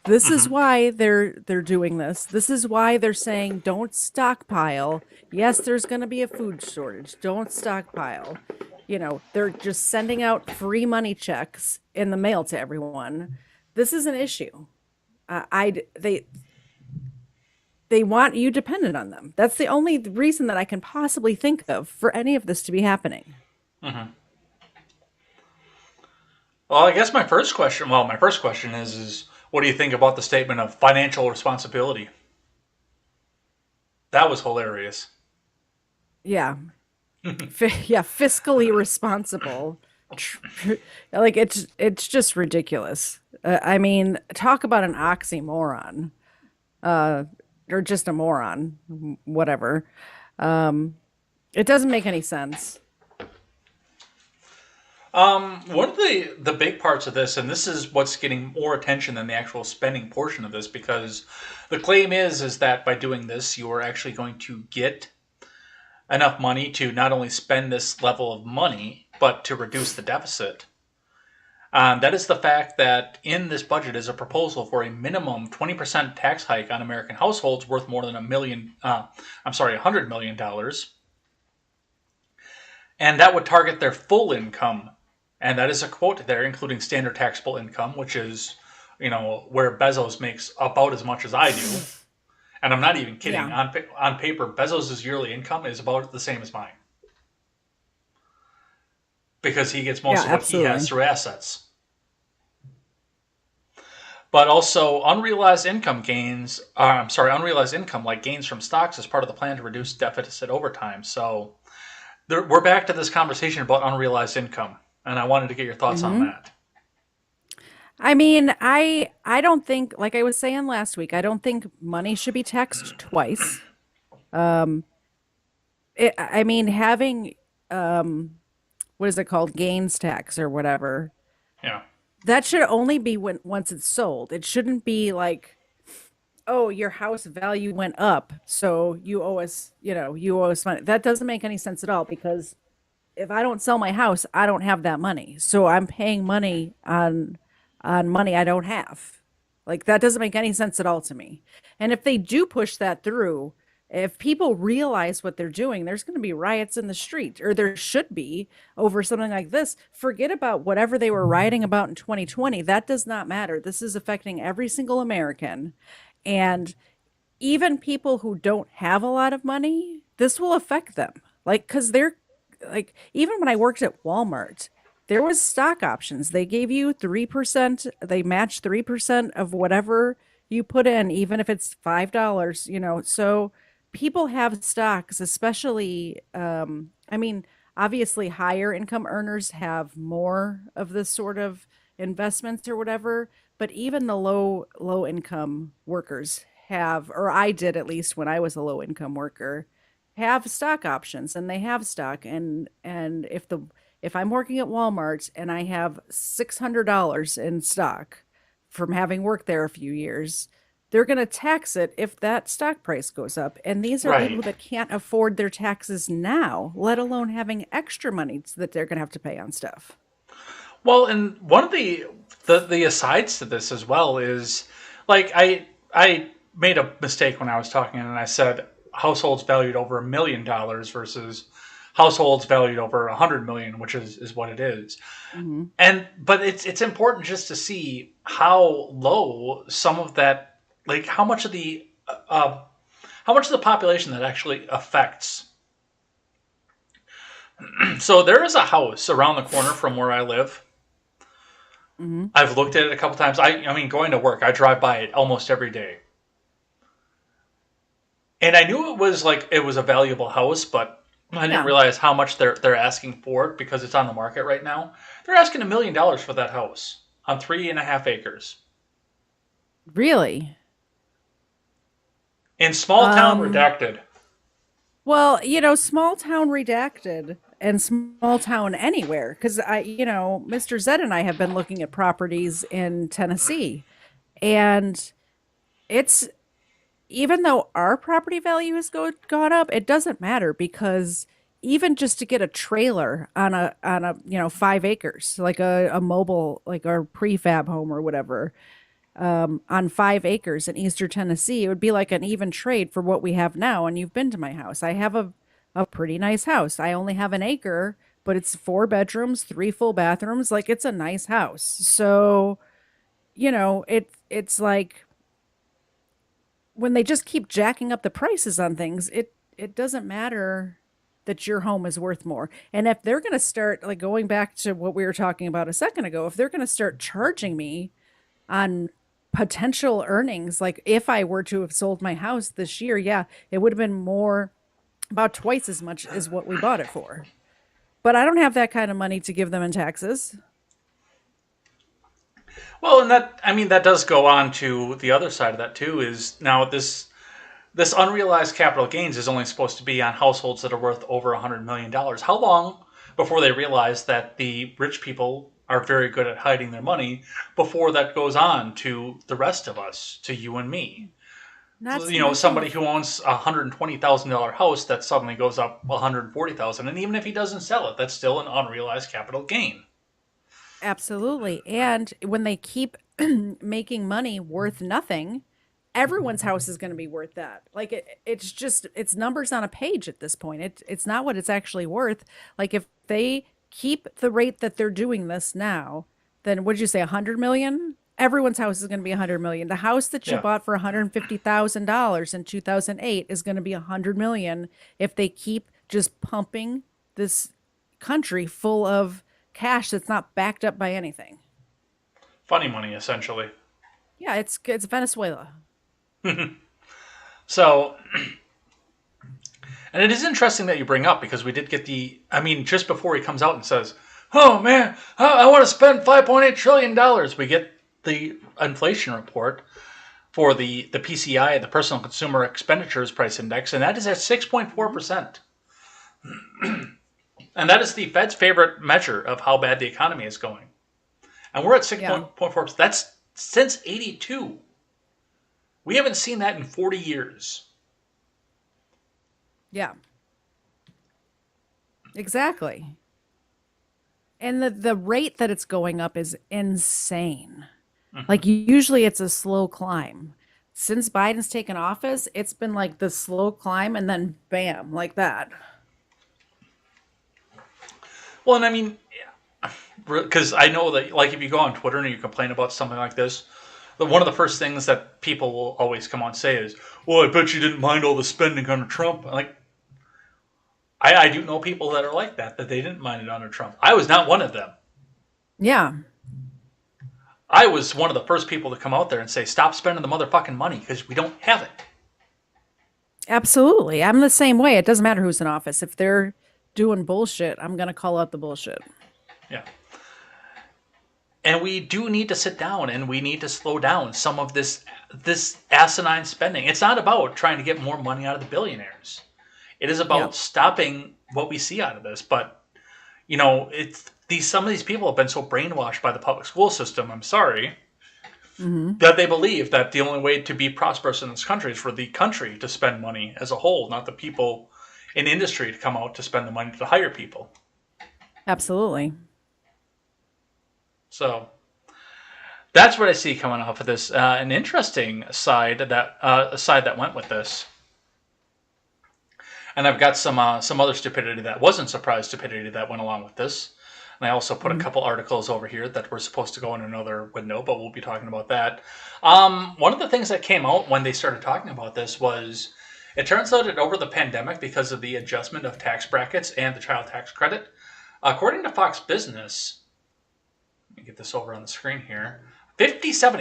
This is why they're doing this. This is why they're saying don't stockpile. Yes, there's going to be a food shortage. Don't stockpile. You know, they're just sending out free money checks in the mail to everyone. This is an issue. They want you dependent on them. That's the only reason that I can possibly think of for any of this to be happening. Mm-hmm. Well, I guess my first question is what do you think about the statement of financial responsibility? That was hilarious. Yeah. Fiscally responsible. Like, it's just ridiculous. I mean, talk about an oxymoron. Or just a moron, whatever. It doesn't make any sense. One of the big parts of this, and this is what's getting more attention than the actual spending portion of this, because the claim is that by doing this, you are actually going to get enough money to not only spend this level of money, but to reduce the deficit. That is the fact that in this budget is a proposal for a minimum 20% tax hike on American households worth more than $100 million. And that would target their full income. And that is a quote there, including standard taxable income, which is, where Bezos makes about as much as I do. And I'm not even kidding. Yeah. On paper, Bezos' yearly income is about the same as mine. Because he gets most of what he has through assets. But also, unrealized income like gains from stocks is part of the plan to reduce deficit over time. So we're back to this conversation about unrealized income. And I wanted to get your thoughts on that. I mean, I don't think, like I was saying last week, I don't think money should be taxed twice. Having, what is it called? Gains tax or whatever. Yeah. That should only be once it's sold. It shouldn't be like, oh, your house value went up, so you owe us money. That doesn't make any sense at all, because if I don't sell my house, I don't have that money. So I'm paying money on money I don't have. Like, that doesn't make any sense at all to me. And if they do push that through, if people realize what they're doing, there's going to be riots in the street, or there should be, over something like this. Forget about whatever they were rioting about in 2020. That does not matter. This is affecting every single American. And even people who don't have a lot of money, this will affect them. Like, because they're like, even when I worked at Walmart, there was stock options. They gave you 3%. They matched 3% of whatever you put in, even if it's $5, so people have stocks, especially, obviously higher income earners have more of this sort of investments or whatever, but even the low income workers have, or I did at least when I was a low income worker, have stock options, and they have stock. And if I'm working at Walmart and I have $600 in stock from having worked there a few years, they're going to tax it if that stock price goes up. And these are people Right. that can't afford their taxes now, let alone having extra money that they're going to have to pay on stuff. Well, and one of the asides to this as well is like I made a mistake when I was talking and I said households valued over $1 million versus households valued over 100 million, which is what it is. Mm-hmm. And but it's important just to see how low some of that, like how much of the population that actually affects. So there is a house around the corner from where I live. Mm-hmm. I've looked at it a couple times. I mean, going to work, I drive by it almost every day. And I knew it was a valuable house, but I didn't Yeah. realize how much they're asking for it because it's on the market right now. They're asking $1 million for that house on 3.5 acres Really? in small town redacted. Well, small town redacted and small town anywhere. Because Mr. Zed and I have been looking at properties in Tennessee. And it's, even though our property value has gone up, it doesn't matter because even just to get a trailer on a 5 acres, like a mobile, like our prefab home or whatever, on 5 acres in Eastern Tennessee, it would be like an even trade for what we have now. And you've been to my house. I have a pretty nice house. I only have an acre, but it's 4 bedrooms, 3 full bathrooms. Like it's a nice house. So, it's like when they just keep jacking up the prices on things, it doesn't matter that your home is worth more. And if they're going to start, like, going back to what we were talking about a second ago, if they're going to start charging me on potential earnings, like if I were to have sold my house this year, yeah, it would have been more, about twice as much as what we bought it for. But I don't have that kind of money to give them in taxes. Well, and that does go on to the other side of that too. Is now this unrealized capital gains is only supposed to be on households that are worth over $100 million. How long before they realize that the rich people are very good at hiding their money before that goes on to the rest of us, to you and me? Not So, to mention somebody who owns $120,000 house that suddenly goes up 140,000, and even if he doesn't sell it, that's still an unrealized capital gain. absolutely. And when they keep making money worth nothing, everyone's house is going to be worth that. Like it's numbers on a page at this point. It's not what it's actually worth. Like if they keep the rate that they're doing this now, then what did you say, 100 million? Everyone's house is going to be 100 million. The house that you Yeah. bought for $150,000 in 2008 is going to be 100 million if they keep just pumping this country full of cash that's not backed up by anything. Funny money, essentially. Yeah, it's Venezuela. So, and it is interesting that you bring up because we did get I mean, just before he comes out and says, "Oh man, I want to spend $5.8 trillion," we get the inflation report for the PCI, the Personal Consumer Expenditures Price Index, and that is at 6.4%. And that is the Fed's favorite measure of how bad the economy is going. And we're at Yeah. 6.4%. That's since 82. We haven't seen that in 40 years. Yeah. Exactly. And the rate that it's going up is insane. Like usually it's a slow climb. Since Biden's taken office, it's been like the slow climb and then bam, like that. Well, and I mean, because I know that, like, if you go on Twitter and you complain about something like this, one of the first things that people will always come on and say is, "Well, I bet you didn't mind all the spending under Trump." Like, I do know people that are like that they didn't mind it under Trump. I was not one of them. Yeah. I was one of the first people to come out there and say, "Stop spending the motherfucking money because we don't have it." Absolutely. I'm the same way. It doesn't matter who's in office. If they're doing bullshit, I'm going to call out the bullshit. Yeah. And we do need to sit down and we need to slow down some of this asinine spending. It's not about trying to get more money out of the billionaires. It is about stopping what we see out of this. But some of these people have been so brainwashed by the public school system. I'm sorry. That they believe that the only way to be prosperous in this country is for the country to spend money as a whole, not the people in industry to come out to spend the money to hire people. Absolutely. So that's what I see coming off of this. An interesting side that went with this. And I've got some other stupidity that wasn't surprise stupidity that went along with this. And I also put a couple articles over here that were supposed to go in another window, but we'll be talking about that. One of the things that came out when they started talking about this was, it turns out that over the pandemic, because of the adjustment of tax brackets and the child tax credit, according to Fox Business, let me get this over on the screen here, a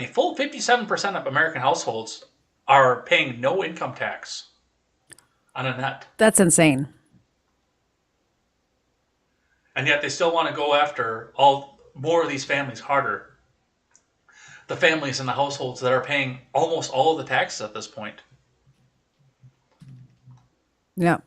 full 57% of American households are paying no income tax on a net. That's insane. And yet they still want to go after more of these families harder. The families and the households that are paying almost all of the taxes at this point. Yeah.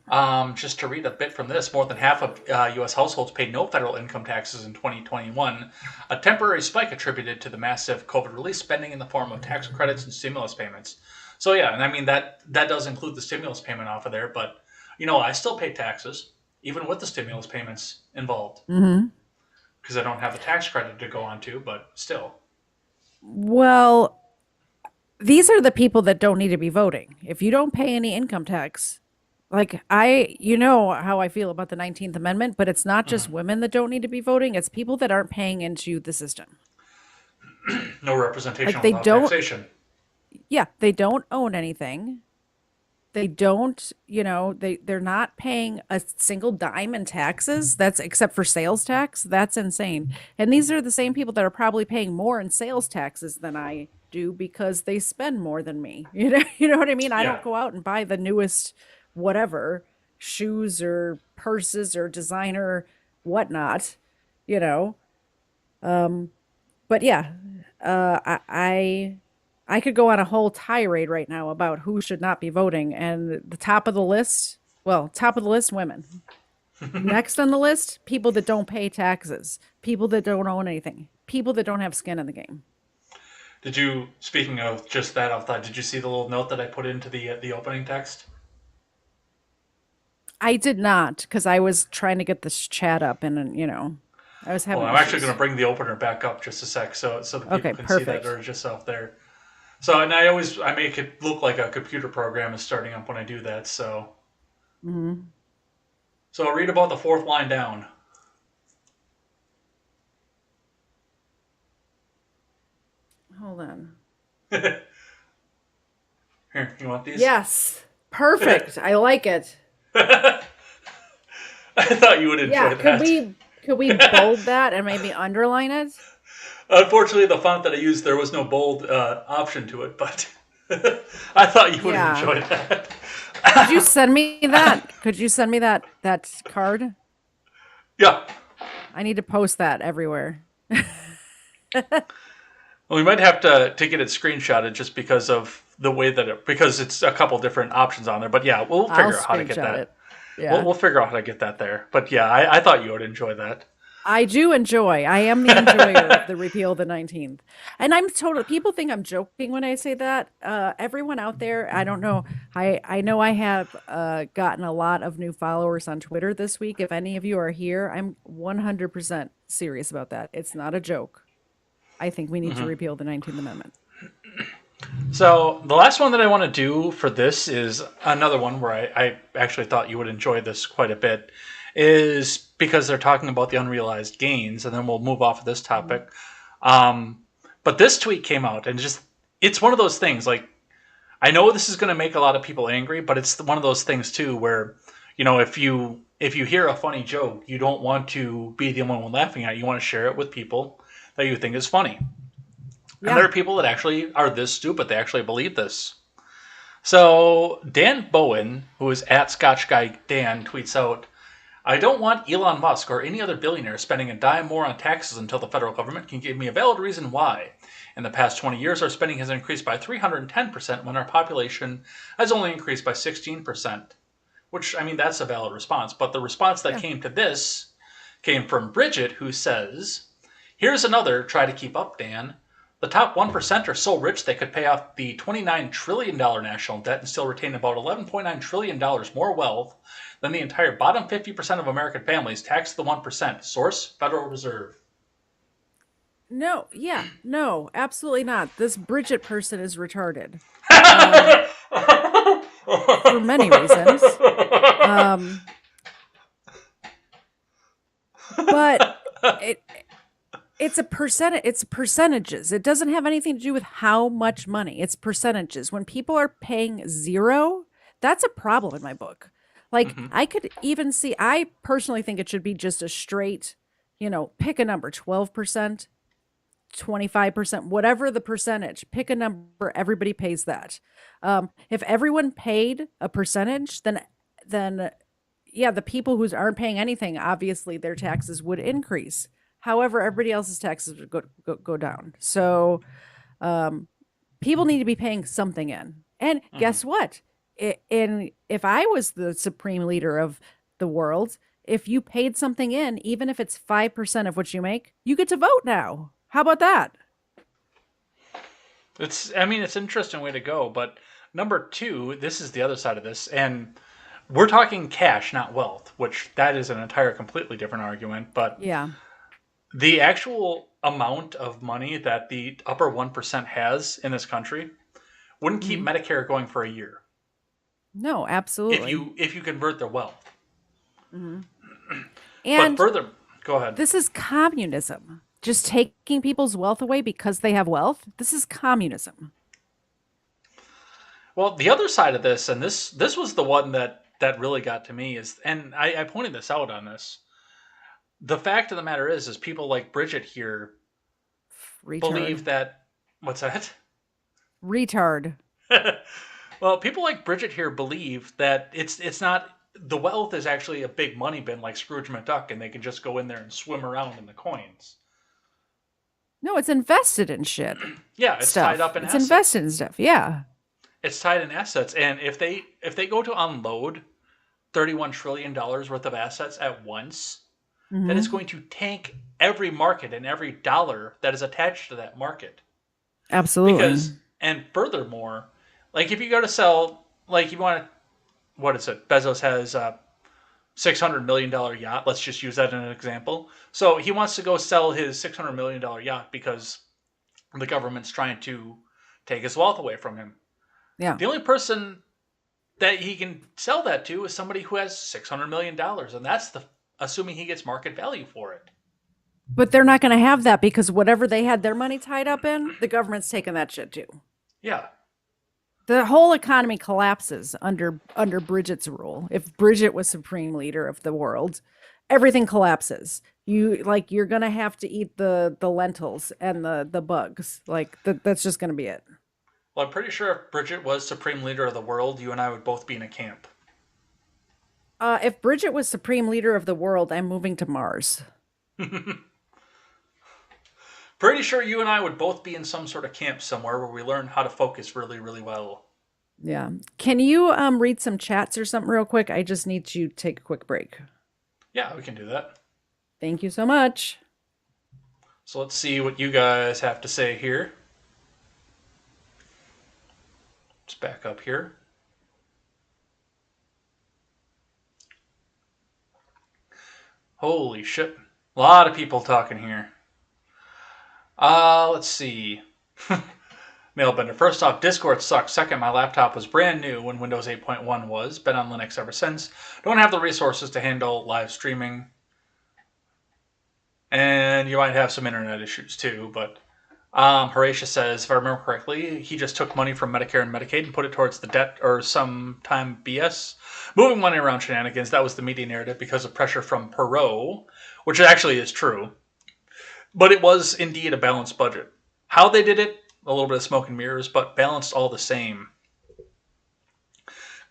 Just to read a bit from this, more than half of U.S. households paid no federal income taxes in 2021, a temporary spike attributed to the massive COVID relief spending in the form of tax credits and stimulus payments. So yeah, and I mean that does include the stimulus payment off of there, but I still pay taxes, even with the stimulus payments involved. Because I don't have the tax credit to go on to, but still. Well, these are the people that don't need to be voting. If you don't pay any income tax, like you know how I feel about the 19th Amendment, but it's not just women that don't need to be voting. It's people that aren't paying into the system. No representation Like, they without don't- taxation. Yeah, they don't own anything. They don't, they're not paying a single dime in taxes. That's except for sales tax. That's insane. And these are the same people that are probably paying more in sales taxes than I do because they spend more than me. You know what I mean? I Yeah. don't go out and buy the newest whatever shoes or purses or designer whatnot, But yeah, I could go on a whole tirade right now about who should not be voting. And the top of the list, women. Next on the list, people that don't pay taxes, people that don't own anything, people that don't have skin in the game. Did you, speaking of just that off thought, did you see the little note that I put into the opening text? I did not, because I was trying to get this chat up and, I was having I'm actually issues. going to bring the opener back up just a sec so the people Okay, can see that perfect. there's just out there. So, and I make it look like a computer program is starting up when I do that, so. So I'll read about the fourth line down. Hold on. Here, you want these? Yes. Perfect. I like it. I thought you would enjoy Yeah. that. Could we bold that and maybe underline it? Unfortunately, the font that I used, there was no bold option to it, but I thought you would Yeah. enjoy that. Could you send me that? Could you send me that card? Yeah. I need to post that everywhere. Well, we might have to get it screenshotted just because of the way that because it's a couple different options on there. But yeah, we'll figure out how to get screenshot that. it. Yeah. We'll figure out how to get that there. But yeah, I thought you would enjoy that. I do enjoy. I am the enjoyer of the repeal of the 19th. And people think I'm joking when I say that. Everyone out there, I don't know. I know I have gotten a lot of new followers on Twitter this week. If any of you are here, I'm 100% serious about that. It's not a joke. I think we need to repeal the 19th Amendment. So the last one that I want to do for this is another one where I actually thought you would enjoy this quite a bit, is because they're talking about the unrealized gains, and then we'll move off of this topic. But this tweet came out, and it's one of those things, like, I know this is going to make a lot of people angry, but it's one of those things too where, if you hear a funny joke, you don't want to be the only one laughing at it. You want to share it with people that you think is funny. Yeah. And there are people that actually are this stupid. They actually believe this. So Dan Bowen, who is at Scotch Guy Dan, tweets out, I don't want Elon Musk or any other billionaire spending a dime more on taxes until the federal government can give me a valid reason why. In the past 20 years, our spending has increased by 310% when our population has only increased by 16%. Which, I mean, that's a valid response. But the response that came to this came from Bridget, who says, here's another try to keep up, Dan. The top 1% are so rich they could pay off the $29 trillion national debt and still retain about $11.9 trillion more wealth than the entire bottom 50% of American families taxed the 1%. Source, Federal Reserve. No, absolutely not. This Bridget person is retarded. For many reasons. But it's a percentage. It's percentages. It doesn't have anything to do with how much money. It's percentages. When people are paying zero, that's a problem in my book. Like I could even see. I personally think it should be just a straight, pick a number, 12%, 25%, whatever the percentage. Pick a number. Everybody pays that. If everyone paid a percentage, then yeah, the people who aren't paying anything, obviously their taxes would increase. However, everybody else's taxes would go down. So people need to be paying something in. And guess what? If I was the supreme leader of the world, if you paid something in, even if it's 5% of what you make, you get to vote now. How about that? It's an interesting way to go. But number two, this is the other side of this. And we're talking cash, not wealth, which that is an entire completely different argument. But yeah, the actual amount of money that the upper 1% has in this country wouldn't keep Medicare going for a year. No, absolutely. If you convert their wealth. And but further, go ahead. This is communism. Just taking people's wealth away because they have wealth. This is communism. Well, the other side of this, and this was the one that really got to me, is, and I pointed this out on this. The fact of the matter is people like Bridget here believe that. What's that? Retard. Well, people like Bridget here believe that it's not, the wealth is actually a big money bin like Scrooge McDuck, and they can just go in there and swim around in the coins. No, it's invested in shit. Yeah, it's tied up in assets. It's invested in stuff. Yeah. It's tied in assets, and if they go to unload $31 trillion worth of assets at once, then it's going to tank every market and every dollar that is attached to that market. Absolutely. And furthermore, like if you go to sell, like you want to, what is it? Bezos has a $600 million yacht. Let's just use that as an example. So he wants to go sell his $600 million yacht because the government's trying to take his wealth away from him. Yeah. The only person that he can sell that to is somebody who has $600 million, and that's assuming he gets market value for it. But they're not going to have that because whatever they had their money tied up in, the government's taking that shit too. Yeah. The whole economy collapses under Bridget's rule. If Bridget was supreme leader of the world, everything collapses. You're going to have to eat the lentils and the bugs. That's just going to be it. Well, I'm pretty sure if Bridget was supreme leader of the world, you and I would both be in a camp. If Bridget was supreme leader of the world, I'm moving to Mars. Pretty sure you and I would both be in some sort of camp somewhere where we learn how to focus really, really well. Yeah. Can you read some chats or something real quick? I just need to take a quick break. Yeah, we can do that. Thank you so much. So let's see what you guys have to say here. Let's back up here. Holy shit. A lot of people talking here. Let's see. Mailbender. First off, Discord sucks. Second, my laptop was brand new when Windows 8.1 was. Been on Linux ever since. Don't have the resources to handle live streaming. And you might have some internet issues too, but Horatia says, if I remember correctly, he just took money from Medicare and Medicaid and put it towards the debt or sometime BS. Moving money around shenanigans, that was the media narrative because of pressure from Perot, which actually is true. But it was indeed a balanced budget. How they did it, a little bit of smoke and mirrors, but balanced all the same.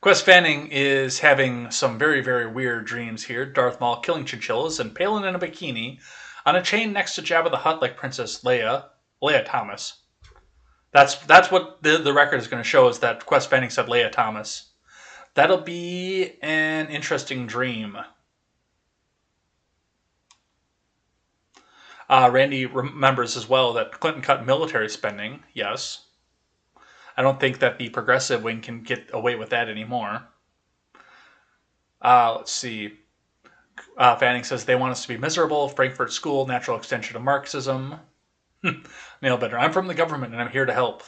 Quest Fanning is having some very, very weird dreams here. Darth Maul killing chinchillas and Palin in a bikini on a chain next to Jabba the Hutt like Princess Leia Thomas. That's what the record is going to show, is that Quest Fanning said Leia Thomas. That'll be an interesting dream. Randy remembers as well that Clinton cut military spending. Yes. I don't think that the progressive wing can get away with that anymore. Let's see. Fanning says they want us to be miserable. Frankfurt School, natural extension of Marxism. Nailbender, I'm from the government and I'm here to help.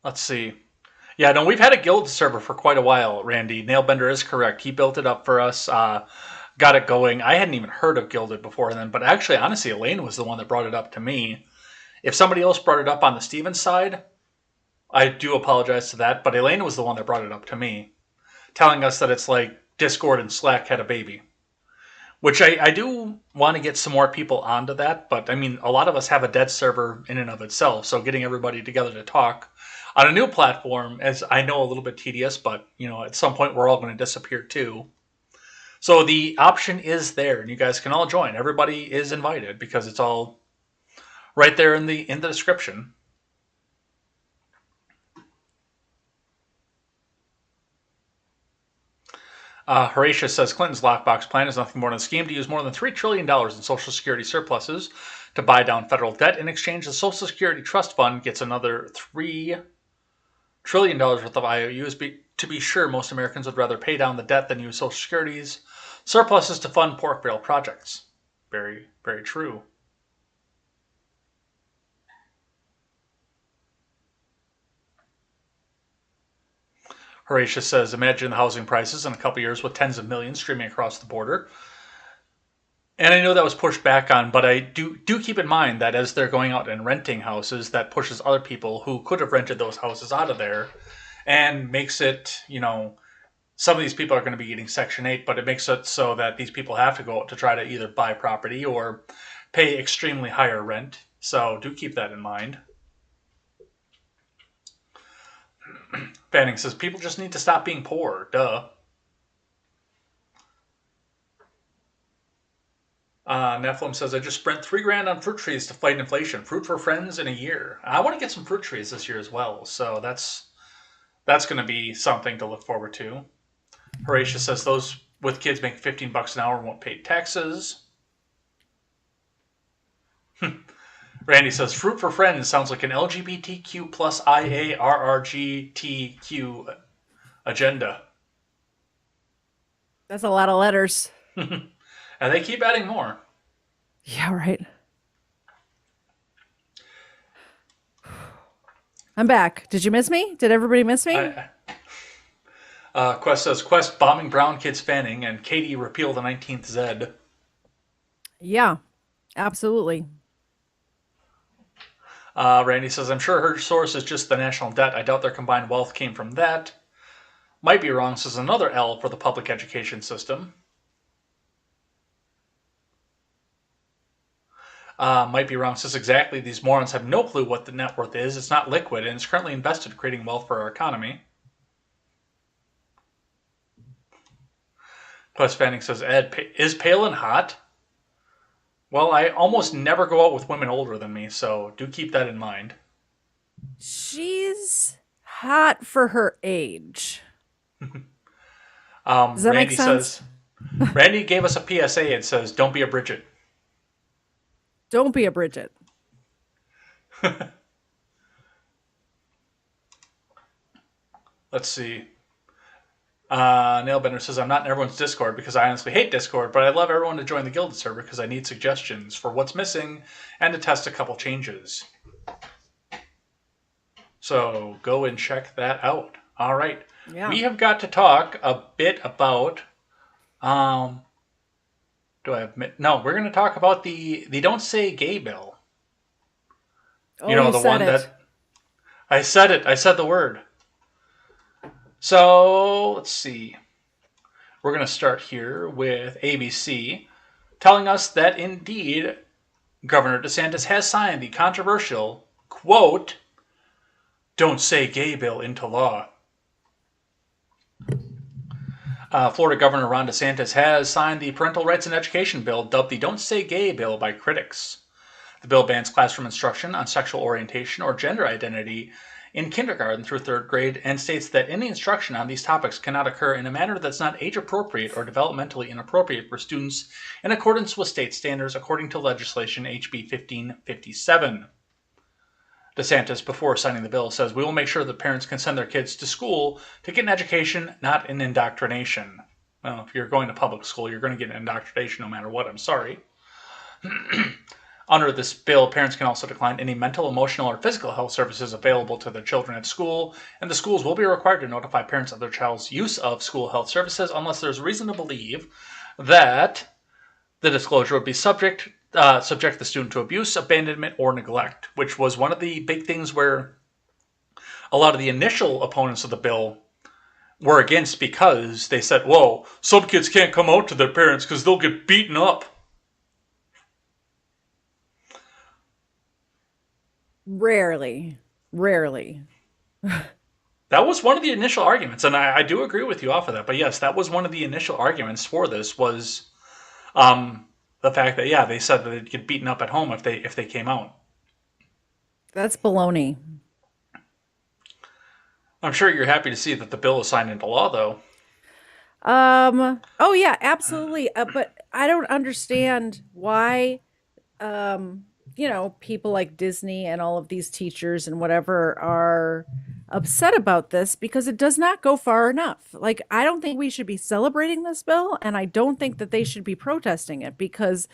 Let's see. Yeah, no, we've had a guild server for quite a while, Randy. Nailbender is correct. He built it up for us. Got it going. I hadn't even heard of Gilded before then, but actually, honestly, Elaine was the one that brought it up to me. If somebody else brought it up on the Stevens side, I do apologize to that, but Elaine was the one that brought it up to me, telling us that it's like Discord and Slack had a baby. Which I do want to get some more people onto that, but I mean, a lot of us have a dead server in and of itself, so getting everybody together to talk on a new platform, as I know, a little bit tedious, but at some point we're all going to disappear too. So the option is there, and you guys can all join. Everybody is invited because it's all right there in the description. Horatius says Clinton's lockbox plan is nothing more than a scheme to use more than $3 trillion in Social Security surpluses to buy down federal debt. In exchange, the Social Security Trust Fund gets another $3 trillion worth of IOUs. To be sure, most Americans would rather pay down the debt than use Social Security's surpluses to fund pork barrel projects. Very, very true. Horatius says, imagine the housing prices in a couple years with tens of millions streaming across the border. And I know that was pushed back on, but I do keep in mind that as they're going out and renting houses, that pushes other people who could have rented those houses out of there and makes it, some of these people are going to be getting Section 8, but it makes it so that these people have to go out to try to either buy property or pay extremely higher rent. So do keep that in mind. Fanning says, people just need to stop being poor. Duh. Nephilim says, I just spent $3,000 on fruit trees to fight inflation. Fruit for friends in a year. I want to get some fruit trees this year as well. So that's going to be something to look forward to. Horatius says, those with kids make $15 an hour won't pay taxes. Randy says, fruit for friends sounds like an LGBTQ plus IARRGTQ agenda. That's a lot of letters. And they keep adding more. Yeah, right. I'm back. Did you miss me? Did everybody miss me? Quest says, Quest bombing brown kids Fanning and Katie repeal the 19th Zed. Yeah, absolutely. Randy says, I'm sure her source is just the national debt. I doubt their combined wealth came from that. Might be wrong, says another L for the public education system. Might be wrong, says exactly. These morons have no clue what the net worth is. It's not liquid, and it's currently invested creating wealth for our economy. Plus Fanning says, Ed, is Palin hot? Well, I almost never go out with women older than me, so do keep that in mind. She's hot for her age. Does that make sense? Randy gave us a PSA and says, don't be a Bridget. Don't be a Bridget. Let's see. Nailbender says, I'm not in everyone's Discord because I honestly hate Discord, but I'd love everyone to join the Gilded server because I need suggestions for what's missing and to test a couple changes. So go and check that out. All right. Yeah. We have got to talk a bit about... we're going to talk about the Don't Say Gay bill. Oh, the one that... I said it. I said the word. So, let's see. We're going to start here with ABC telling us that indeed Governor DeSantis has signed the controversial, quote, "Don't Say Gay" bill into law. Florida Governor Ron DeSantis has signed the Parental Rights in Education bill, dubbed the "Don't Say Gay" bill by critics. The bill bans classroom instruction on sexual orientation or gender identity in kindergarten through third grade and states that any instruction on these topics cannot occur in a manner that's not age-appropriate or developmentally inappropriate for students in accordance with state standards, according to legislation HB 1557. DeSantis, before signing the bill, says, "We will make sure that parents can send their kids to school to get an education, not an indoctrination." Well, if you're going to public school, you're going to get an indoctrination no matter what. I'm sorry. Under this bill, parents can also decline any mental, emotional, or physical health services available to their children at school, and the schools will be required to notify parents of their child's use of school health services unless there's reason to believe that the disclosure would be subject the student to abuse, abandonment, or neglect, which was one of the big things where a lot of the initial opponents of the bill were against, because they said, whoa, some kids can't come out to their parents because they'll get beaten up. Rarely. That was one of the initial arguments, and I do agree with you off of that. But yes, that was one of the initial arguments for this was the fact that, yeah, they said that they'd get beaten up at home if they came out. That's baloney. I'm sure you're happy to see that the bill is signed into law, though. Oh yeah, absolutely. But I don't understand why, people like Disney and all of these teachers and whatever are upset about this, because it does not go far enough. Like, I don't think we should be celebrating this bill, and I don't think that they should be protesting it, because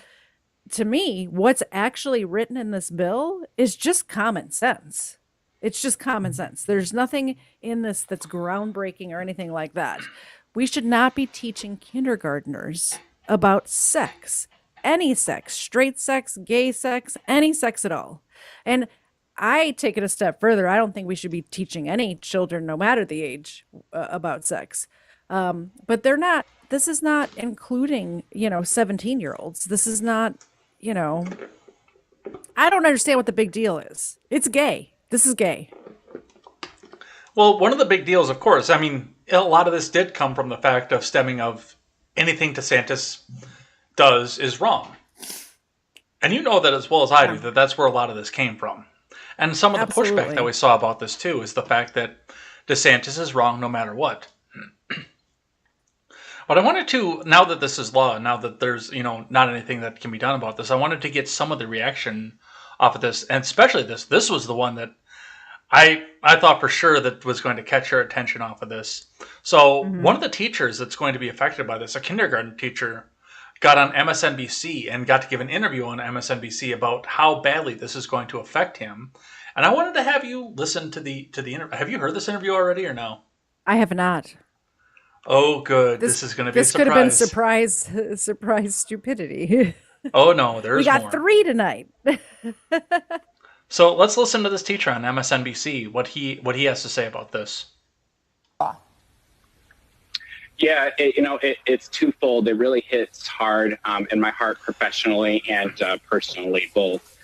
to me, what's actually written in this bill is just common sense. It's just common sense. There's nothing in this that's groundbreaking or anything like that. We should not be teaching kindergartners about sex, any sex, straight sex, gay sex, any sex at all. And I take it a step further. I don't think we should be teaching any children, no matter the age, about sex. But this is not including, 17-year-olds. This is not, I don't understand what the big deal is. It's gay. This is gay. Well, one of the big deals, of course, I mean, a lot of this did come from the fact of stemming of anything DeSantis does is wrong. And you know that as well as I do, that that's where a lot of this came from. And some of the pushback that we saw about this, too, is the fact that DeSantis is wrong no matter what. But I wanted to, now that this is law, now that there's, not anything that can be done about this, I wanted to get some of the reaction off of this, and especially this. This was the one that I thought for sure that was going to catch your attention off of this. So one of the teachers that's going to be affected by this, a kindergarten teacher, got on MSNBC and got to give an interview on MSNBC about how badly this is going to affect him. And I wanted to have you listen to the interview. Have you heard this interview already or no? I have not. Oh, good. This is going to be a surprise. This could have been surprise stupidity. Oh, no, there's more. We got 3 tonight. So let's listen to this teacher on MSNBC, what he has to say about this. Yeah, it's twofold. It really hits hard in my heart professionally and personally, both.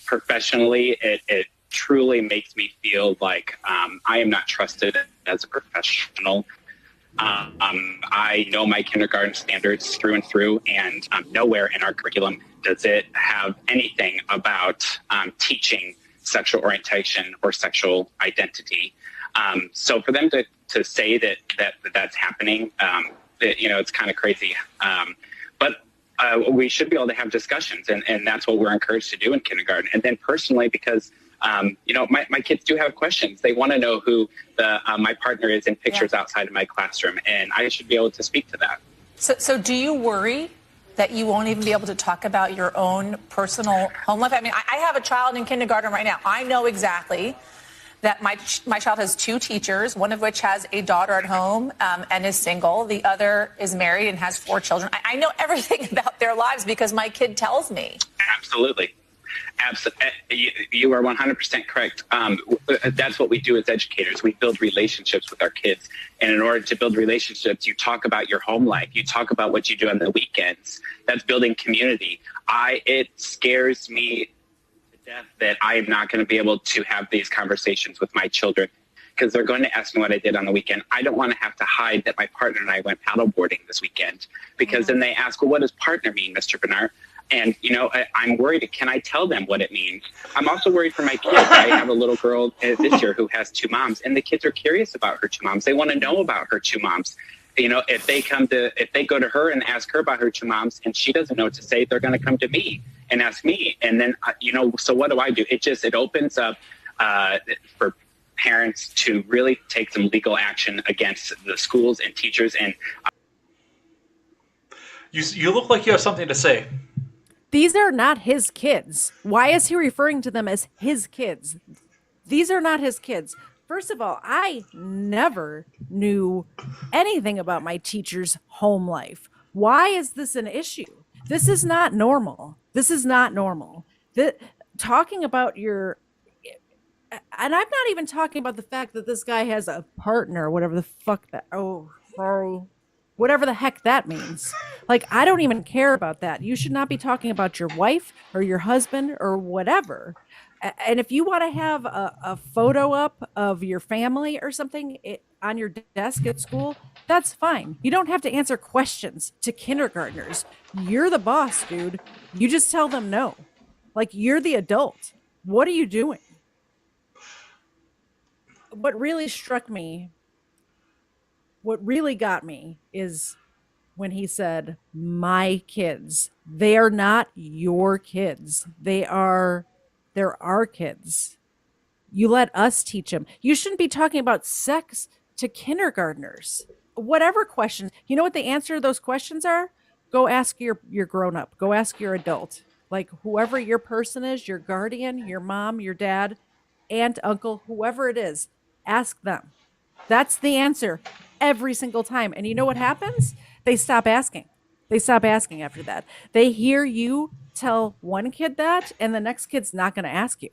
Professionally, it truly makes me feel like I am not trusted as a professional. I know my kindergarten standards through and through, and nowhere in our curriculum does it have anything about teaching sexual orientation or sexual identity. So for them to say that's happening, it's kind of crazy. But we should be able to have discussions, and that's what we're encouraged to do in kindergarten. And then personally, because my kids do have questions. They want to know who my partner is in pictures outside of my classroom, and I should be able to speak to that. So do you worry that you won't even be able to talk about your own personal home life? I mean, I have a child in kindergarten right now. I know exactly that my child has 2 teachers, one of which has a daughter at home and is single. The other is married and has 4 children. I know everything about their lives because my kid tells me. Absolutely. You are 100% correct. That's what we do as educators. We build relationships with our kids. And in order to build relationships, you talk about your home life. You talk about what you do on the weekends. That's building community. it scares me to death that I am not going to be able to have these conversations with my children, because they're going to ask me what I did on the weekend. I don't want to have to hide that my partner and I went paddleboarding this weekend, because then they ask, well, what does partner mean, Mr. Bernard? And, I'm worried. Can I tell them what it means? I'm also worried for my kids. I have a little girl this year who has 2 moms, and the kids are curious about her 2 moms. They want to know about her 2 moms. If they go to her and ask her about her 2 moms and she doesn't know what to say, they're going to come to me and ask me. And then, so what do I do? It opens up for parents to really take some legal action against the schools and teachers. And you look like you have something to say. These are not his kids. Why is he referring to them as his kids? These are not his kids. First of all, I never knew anything about my teacher's home life. Why is this an issue? This is not normal. This is not normal. Talking about and I'm not even talking about the fact that this guy has a partner, whatever the fuck that, whatever the heck that means. Like, I don't even care about that. You should not be talking about your wife or your husband or whatever. And if you want to have a photo up of your family or something on your desk at school, that's fine. You don't have to answer questions to kindergartners. You're the boss, dude. You just tell them no. Like, you're the adult. What are you doing? What really got me is when he said, my kids. They are not your kids. They're our kids. You let us teach them. You shouldn't be talking about sex to kindergartners. Whatever questions. You know what the answer to those questions are? Go ask your grown-up. Go ask your adult. Like, whoever your person is, your guardian, your mom, your dad, aunt, uncle, whoever it is, ask them. That's the answer every single time. And you know what happens? They stop asking. They stop asking after that. They hear you tell one kid that, and the next kid's not going to ask you.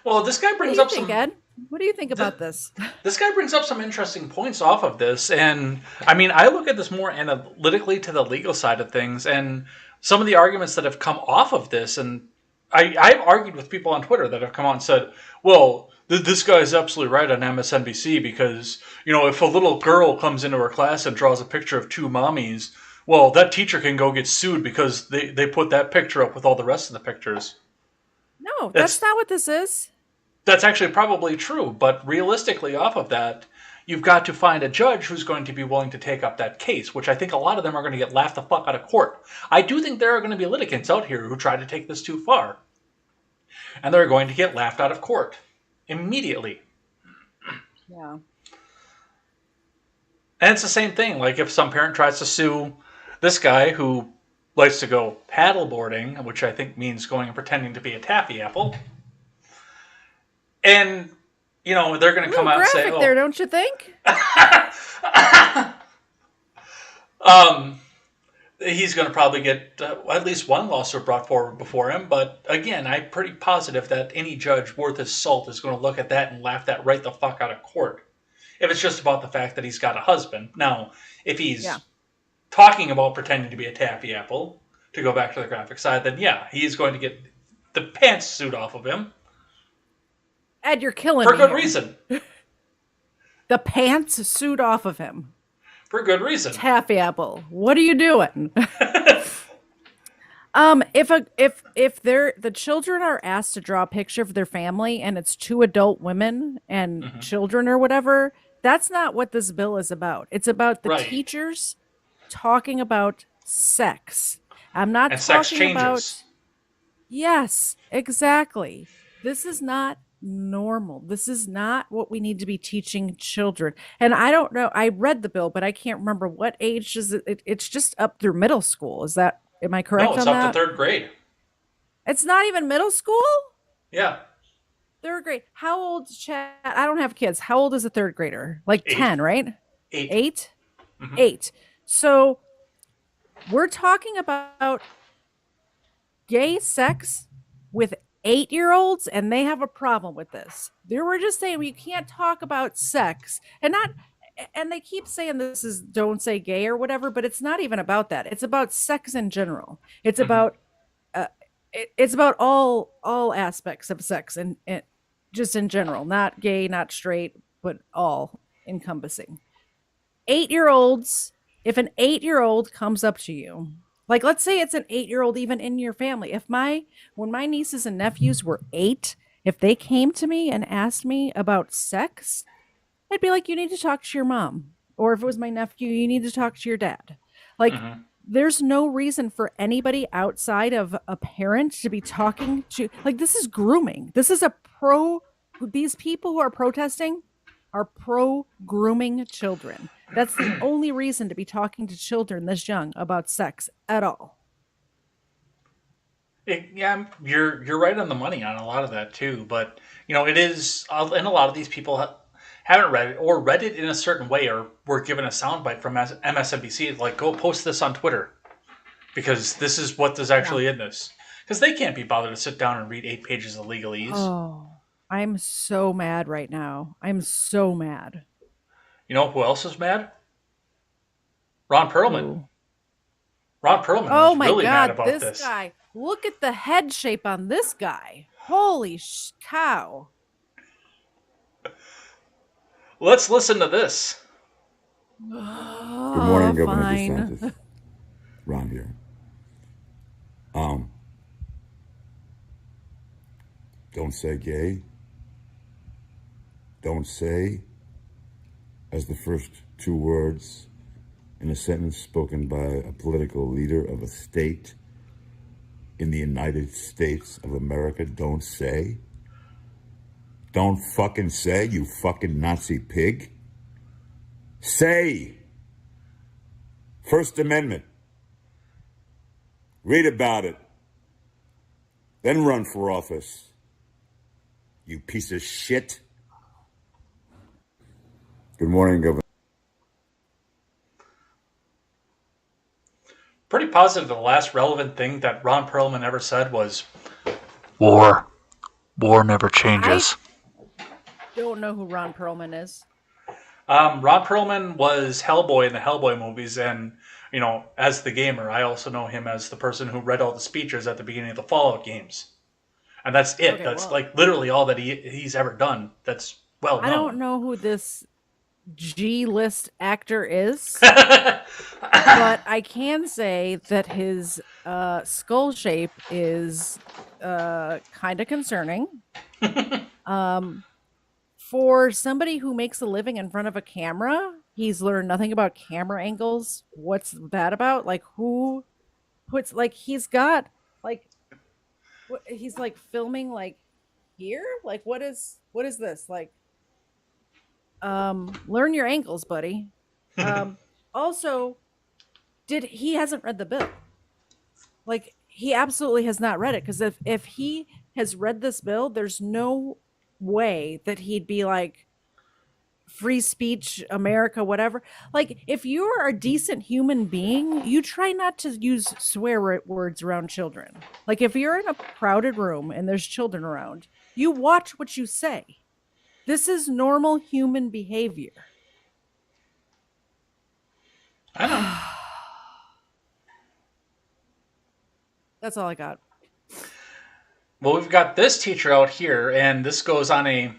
Well, this guy brings up some. Ed? What do you think about this? This guy brings up some interesting points off of this, and I mean, I look at this more analytically to the legal side of things, and some of the arguments that have come off of this, and I've argued with people on Twitter that have come on and said, well, this guy's absolutely right on MSNBC because, if a little girl comes into her class and draws a picture of 2 mommies, well, that teacher can go get sued because they put that picture up with all the rest of the pictures. No, that's not what this is. That's actually probably true, but realistically off of that, you've got to find a judge who's going to be willing to take up that case, which I think a lot of them are going to get laughed the fuck out of court. I do think there are going to be litigants out here who try to take this too far, and they're going to get laughed out of court immediately. Yeah. And it's the same thing. Like if some parent tries to sue this guy who likes to go paddleboarding, which I think means going and pretending to be a taffy apple, and they're going to come out and say, "Oh, there, don't you think?" He's going to probably get at least one lawsuit brought forward before him. But again, I'm pretty positive that any judge worth his salt is going to look at that and laugh that right the fuck out of court. If it's just about the fact that he's got a husband. Now, if he's talking about pretending to be a taffy apple, to go back to the graphic side, then yeah, he's going to get the pants suit off of him. Ed, you're killing me. For good reason. The pants suit off of him. For good reason. Taffy apple. What are you doing? If the children are asked to draw a picture of their family and it's 2 adult women and children or whatever, that's not what this bill is about. It's about the teachers talking about sex. I'm not talking about. Yes, exactly. This is not normal. This is not what we need to be teaching children. And I don't know. I read the bill, but I can't remember what age is it. It's just up through middle school. Am I correct on that? No, it's up to 3rd grade. It's not even middle school? Yeah. 3rd grade. How old, Chad? I don't have kids. How old is a 3rd grader? Like 8. 10, right? 8. 8? 8. So we're talking about gay sex with 8-year-olds, and they have a problem with this. They were just saying you can't talk about sex, and and they keep saying this is don't say gay or whatever, but it's not even about that. It's about sex in general. It's about uh, it's about all aspects of sex and just in general, not gay, not straight, but all encompassing. 8-year-olds, if an 8-year-old comes up to you, like let's say it's an 8-year-old even in your family. When my nieces and nephews were 8, if they came to me and asked me about sex, I'd be like, you need to talk to your mom. Or if it was my nephew, you need to talk to your dad. Like, there's no reason for anybody outside of a parent to be talking to, like, this is grooming. This is these people who are protesting are pro grooming children. That's the only reason to be talking to children this young about sex at all. Yeah, you're right on the money on a lot of that too. But it is, and a lot of these people haven't read it or read it in a certain way, or were given a soundbite from MSNBC, like go post this on Twitter because this is what there's actually in this. Because they can't be bothered to sit down and read 8 pages of legalese. Oh, I'm so mad right now. I'm so mad. You know who else is mad? Ron Perlman. Ooh. Ron Perlman Oh was my really mad God, about this this. guy. Look at the head shape on this guy. Holy cow. Let's listen to this. Good morning, Governor DeSantis. Ron here. Don't say gay. Don't say as the first 2 words in a sentence spoken by a political leader of a state in the United States of America. Don't say. Don't fucking say, you fucking Nazi pig. Say. First Amendment. Read about it. Then run for office. You piece of shit. Good morning, Governor. Pretty positive the last relevant thing that Ron Perlman ever said was, War never changes. I don't know who Ron Perlman is. Ron Perlman was Hellboy in the Hellboy movies, and as the gamer, I also know him as the person who read all the speeches at the beginning of the Fallout games, and that's it. Okay, that's like literally all that he's ever done. That's well known. I don't know who this G-list actor is, but I can say that his skull shape is kind of concerning. For somebody who makes a living in front of a camera, he's learned nothing about camera angles. What's that about? Like, who puts, like, he's got, like, he's like filming like here? Like, what is this? Like, learn your angles, buddy. Also, he hasn't read the bill. Like, he absolutely has not read it, because if he has read this bill, there's no way that he'd be like, free speech, America, whatever. Like, if you're a decent human being, you try not to use swear words around children. Like, if you're in a crowded room and there's children around, you watch what you say. This is normal human behavior. I know. That's all I got. Well, we've got this teacher out here, and this goes on a,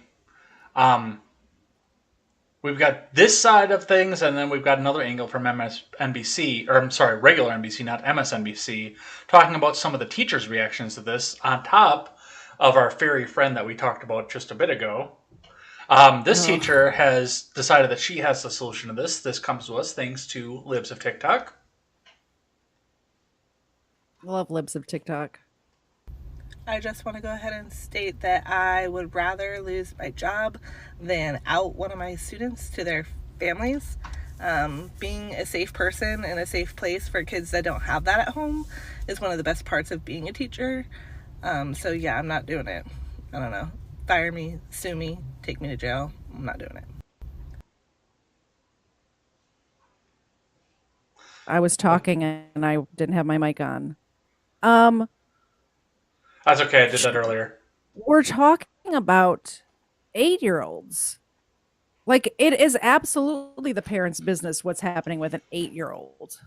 we've got this side of things, and then we've got another angle from MSNBC, or I'm sorry, regular NBC, not MSNBC, talking about some of the teachers' reactions to this, on top of our fairy friend that we talked about just a bit ago. This teacher has decided that she has the solution to this. This comes to us thanks to Libs of TikTok. Love Libs of TikTok. I just want to go ahead and state that I would rather lose my job than out one of my students to their families. Being a safe person and a safe place for kids that don't have that at home is one of the best parts of being a teacher. So yeah, I'm not doing it. I don't know. Fire me, sue me, take me to jail. I'm not doing it. I was talking and I didn't have my mic on. That's okay, I did that earlier. We're talking about 8-year-olds. Like, it is absolutely the parents' business what's happening with an 8-year-old.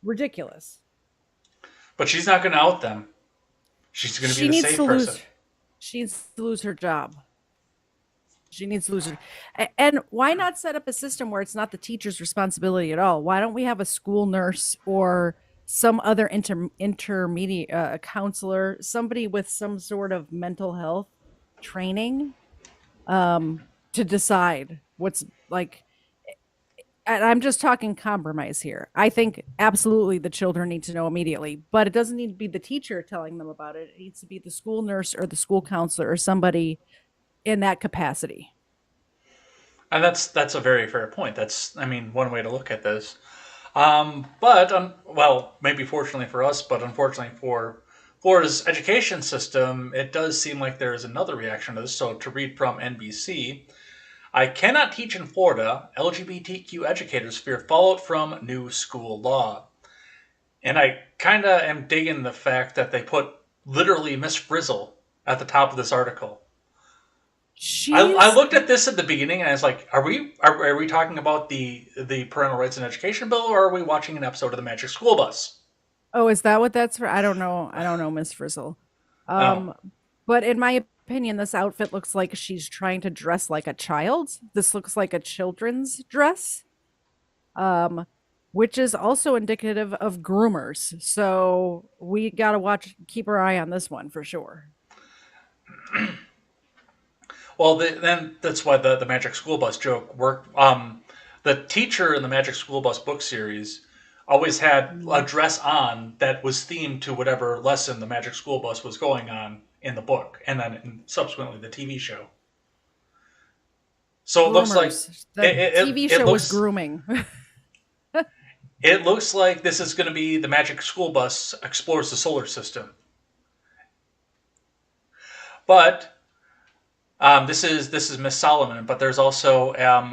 Ridiculous. But she's not going to out them. She's going to be She the needs safe to person. lose. She needs to lose her job. She needs to lose her. And why not set up a system where it's not the teacher's responsibility at all? Why don't we have a school nurse or some other intermediate counselor, somebody with some sort of mental health training, to decide what's like. And I'm just talking compromise here. I think absolutely the children need to know immediately, but it doesn't need to be the teacher telling them about it. It needs to be the school nurse or the school counselor or somebody in that capacity. And that's a very fair point. That's, I mean, one way to look at this. Well, maybe fortunately for us, but unfortunately for Florida's education system, it does seem like there is another reaction to this. So to read from NBC, I cannot teach in Florida. LGBTQ educators fear fallout from new school law. And I kind of am digging the fact that they put literally Miss Frizzle at the top of this article. I looked at this at the beginning and I was like, are we talking about the parental rights and education bill, or are we watching an episode of the Magic School Bus? Oh, is that what that's for? I don't know, Miss Frizzle. But in my opinion, this outfit looks like she's trying to dress like a child. This looks like a children's dress, which is also indicative of groomers. So we gotta keep our eye on this one for sure. Well, then that's why the Magic School Bus joke worked. The teacher in the Magic School Bus book series always had a dress on that was themed to whatever lesson the Magic School Bus was going on in the book, and then subsequently the TV show. So it looks like the TV show was grooming. It looks like this is going to be the Magic School Bus explores the solar system. But this is Miss Solomon, but there's also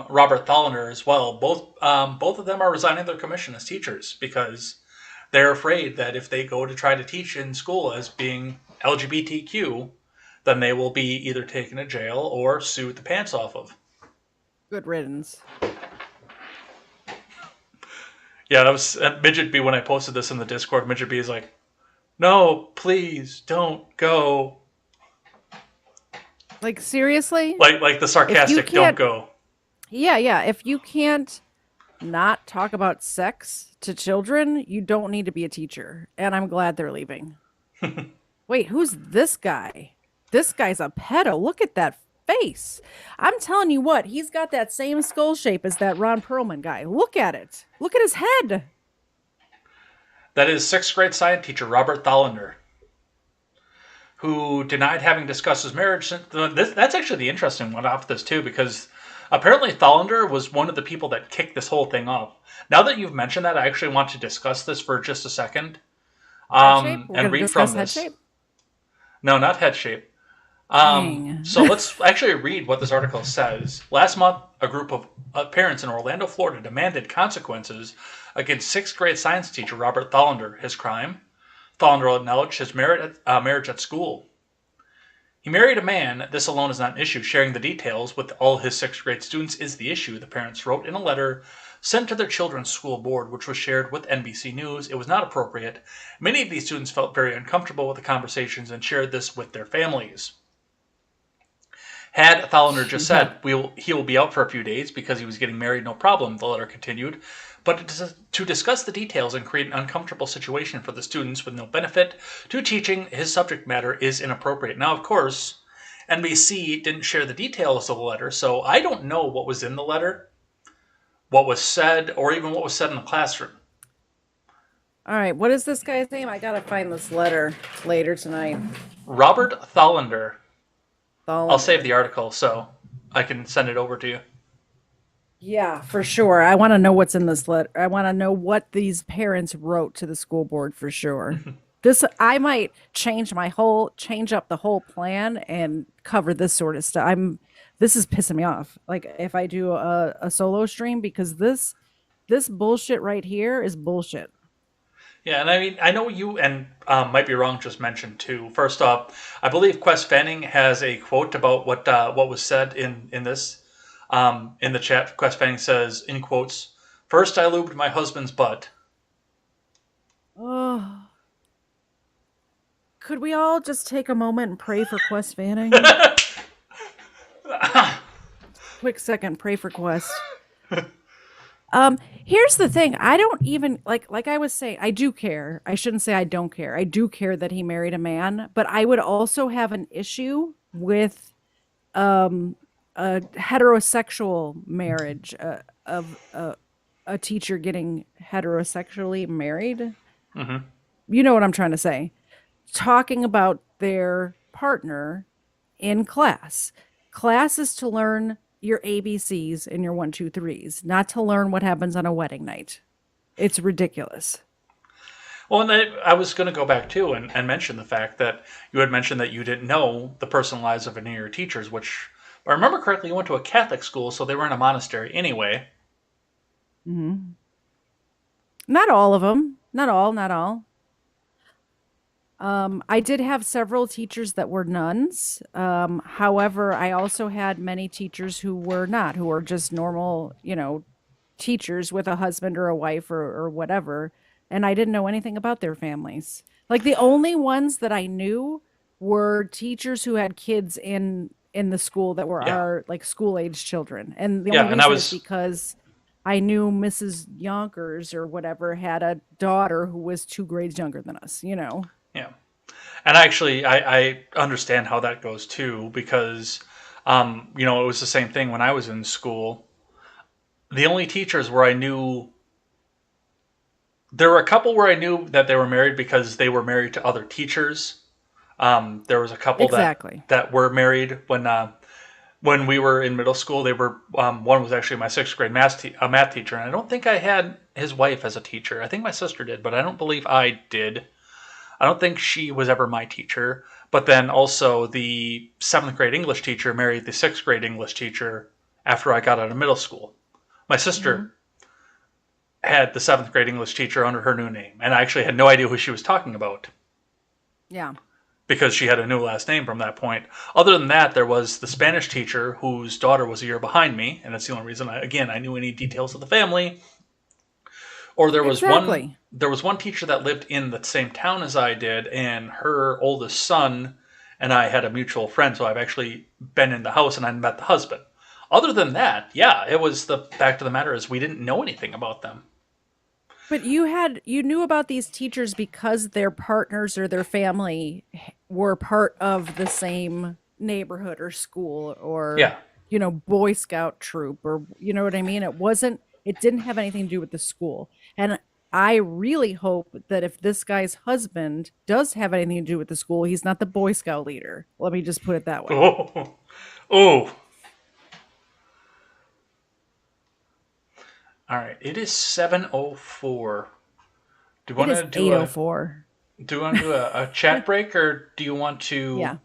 Robert Thalender as well. Both of them are resigning their commission as teachers because they're afraid that if they go to try to teach in school as being LGBTQ, then they will be either taken to jail or sued the pants off of. Good riddance. Yeah, that was at Midget B when I posted this in the Discord. Midget B is like, "No, please don't go." Like, seriously? Like the sarcastic "don't go." Yeah. If you can't not talk about sex to children, you don't need to be a teacher. And I'm glad they're leaving. Wait, who's this guy? This guy's a pedo. Look at that face. I'm telling you what, he's got that same skull shape as that Ron Perlman guy. Look at it. Look at his head. That is 6th grade science teacher Robert Thalender, who denied having discussed his marriage. That's actually the interesting one off this too, because apparently Thalender was one of the people that kicked this whole thing off. Now that you've mentioned that, I actually want to discuss this for just a second. And read from this. Head shape? No, not head shape. So let's actually read what this article says. Last month, a group of parents in Orlando, Florida demanded consequences against 6th grade science teacher Robert Thalender. His crime? Thalender acknowledged his marriage at school. He married a man. This alone is not an issue. Sharing the details with all his 6th grade students is the issue, the parents wrote in a letter sent to their children's school board, which was shared with NBC News. It was not appropriate. Many of these students felt very uncomfortable with the conversations and shared this with their families. Had Thalender just said, he will be out for a few days because he was getting married, no problem, the letter continued. But to discuss the details and create an uncomfortable situation for the students with no benefit to teaching his subject matter is inappropriate. Now, of course, NBC didn't share the details of the letter, so I don't know what was in the letter, what was said, or even what was said in the classroom. All right, what is this guy's name? I gotta find this letter later tonight. Robert Thalender. I'll save the article so I can send it over to you. Yeah, for sure. I want to know what's in this letter. I want to know what these parents wrote to the school board for sure. I might change up the whole plan and cover this sort of stuff. This is pissing me off. Like if I do a solo stream, because this bullshit right here is bullshit. Yeah, and I mean, I know you and might be wrong just mentioned too. First off, I believe Quest Fanning has a quote about what was said in this. In the chat, Quest Fanning says, in quotes, "First I lubed my husband's butt." Oh. Could we all just take a moment and pray for Quest Fanning? Quick second, pray for Quest. Here's the thing. I don't even like I was saying, I do care. I shouldn't say I don't care. I do care that he married a man, but I would also have an issue with a heterosexual marriage of a teacher getting heterosexually married. Mm-hmm. You know what I'm trying to say? Talking about their partner in class. Class is to learn your ABCs and your 1, 2, 3s, not to learn what happens on a wedding night. It's ridiculous. Well, and I was going to go back too and mention the fact that you had mentioned that you didn't know the personal lives of any of your teachers, which, if I remember correctly, you went to a Catholic school, so they were in a monastery anyway. Mm-hmm. Not all of them. Not all. I did have several teachers that were nuns. However, I also had many teachers who were not, who were just normal, teachers with a husband or a wife or whatever. And I didn't know anything about their families. Like the only ones that I knew were teachers who had kids in the school that were our like school age children. And the only reason is because I knew Mrs. Yonkers or whatever had a daughter who was 2 grades younger than us, Yeah. And actually, I understand how that goes too, because, it was the same thing when I was in school. The only teachers where I knew, there were a couple where I knew that they were married because they were married to other teachers. There was a couple that were married when we were in middle school. They were, one was actually my 6th grade math teacher, and I don't think I had his wife as a teacher. I think my sister did, but I don't believe I did. I don't think she was ever my teacher. But then also the 7th grade English teacher married the 6th grade English teacher after I got out of middle school. My sister had the 7th grade English teacher under her new name, and I actually had no idea who she was talking about. Yeah. Because she had a new last name from that point. Other than that, there was the Spanish teacher whose daughter was a year behind me, and that's the only reason I knew any details of the family. Or there was one teacher that lived in the same town as I did, and her oldest son and I had a mutual friend, so I've actually been in the house and I met the husband. Other than that, it was the fact of the matter is we didn't know anything about them. But you knew about these teachers because their partners or their family were part of the same neighborhood or school or Boy Scout troop, or you know what I mean? It didn't have anything to do with the school. And I really hope that if this guy's husband does have anything to do with the school, he's not the Boy Scout leader. Let me just put it that way. Oh. All right, it is 7:04. Do you want to do 8:04. Do you want to do a chat break, or do you want to? Yeah.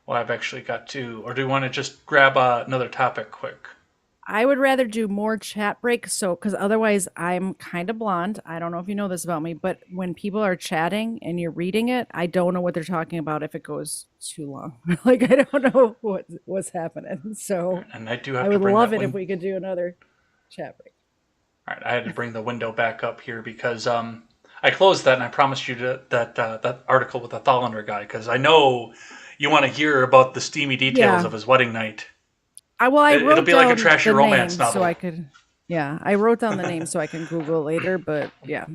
Well, I've actually got to. Or do you want to just grab another topic quick? I would rather do more chat breaks, because otherwise I'm kind of blonde. I don't know if you know this about me, but when people are chatting and you're reading it, I don't know what they're talking about if it goes too long. I don't know what's happening. So, and I do have. I would love it if we could do another chat break. All right, I had to bring the window back up here because I closed that and I promised you that article with the Thallander guy, because I know you want to hear about the steamy details of his wedding night. It'll be like a trashy romance novel. So I could, I wrote down the name so I can Google it later, but yeah.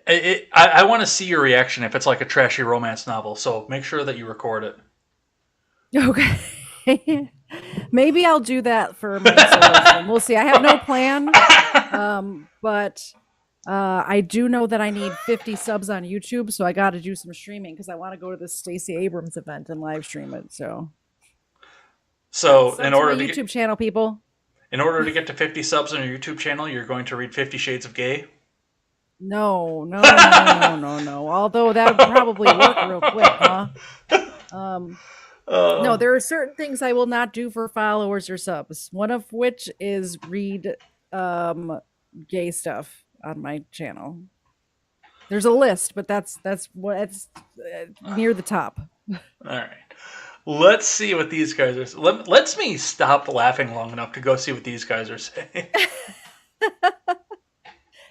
I want to see your reaction if it's like a trashy romance novel, so make sure that you record it. Okay. Maybe I'll do that for my solution. We'll see. I have no plan, but I do know that I need 50 subs on YouTube, so I got to do some streaming because I want to go to the Stacey Abrams event and live stream it, So in order to YouTube channel, people. In order to get to 50 subs on your YouTube channel, you're going to read 50 Shades of Gay? No. Although that would probably work real quick, huh? No, there are certain things I will not do for followers or subs. One of which is read gay stuff on my channel. There's a list, but that's near the top. All right. Let's see what these guys are. Let's me stop laughing long enough to go see what these guys are saying.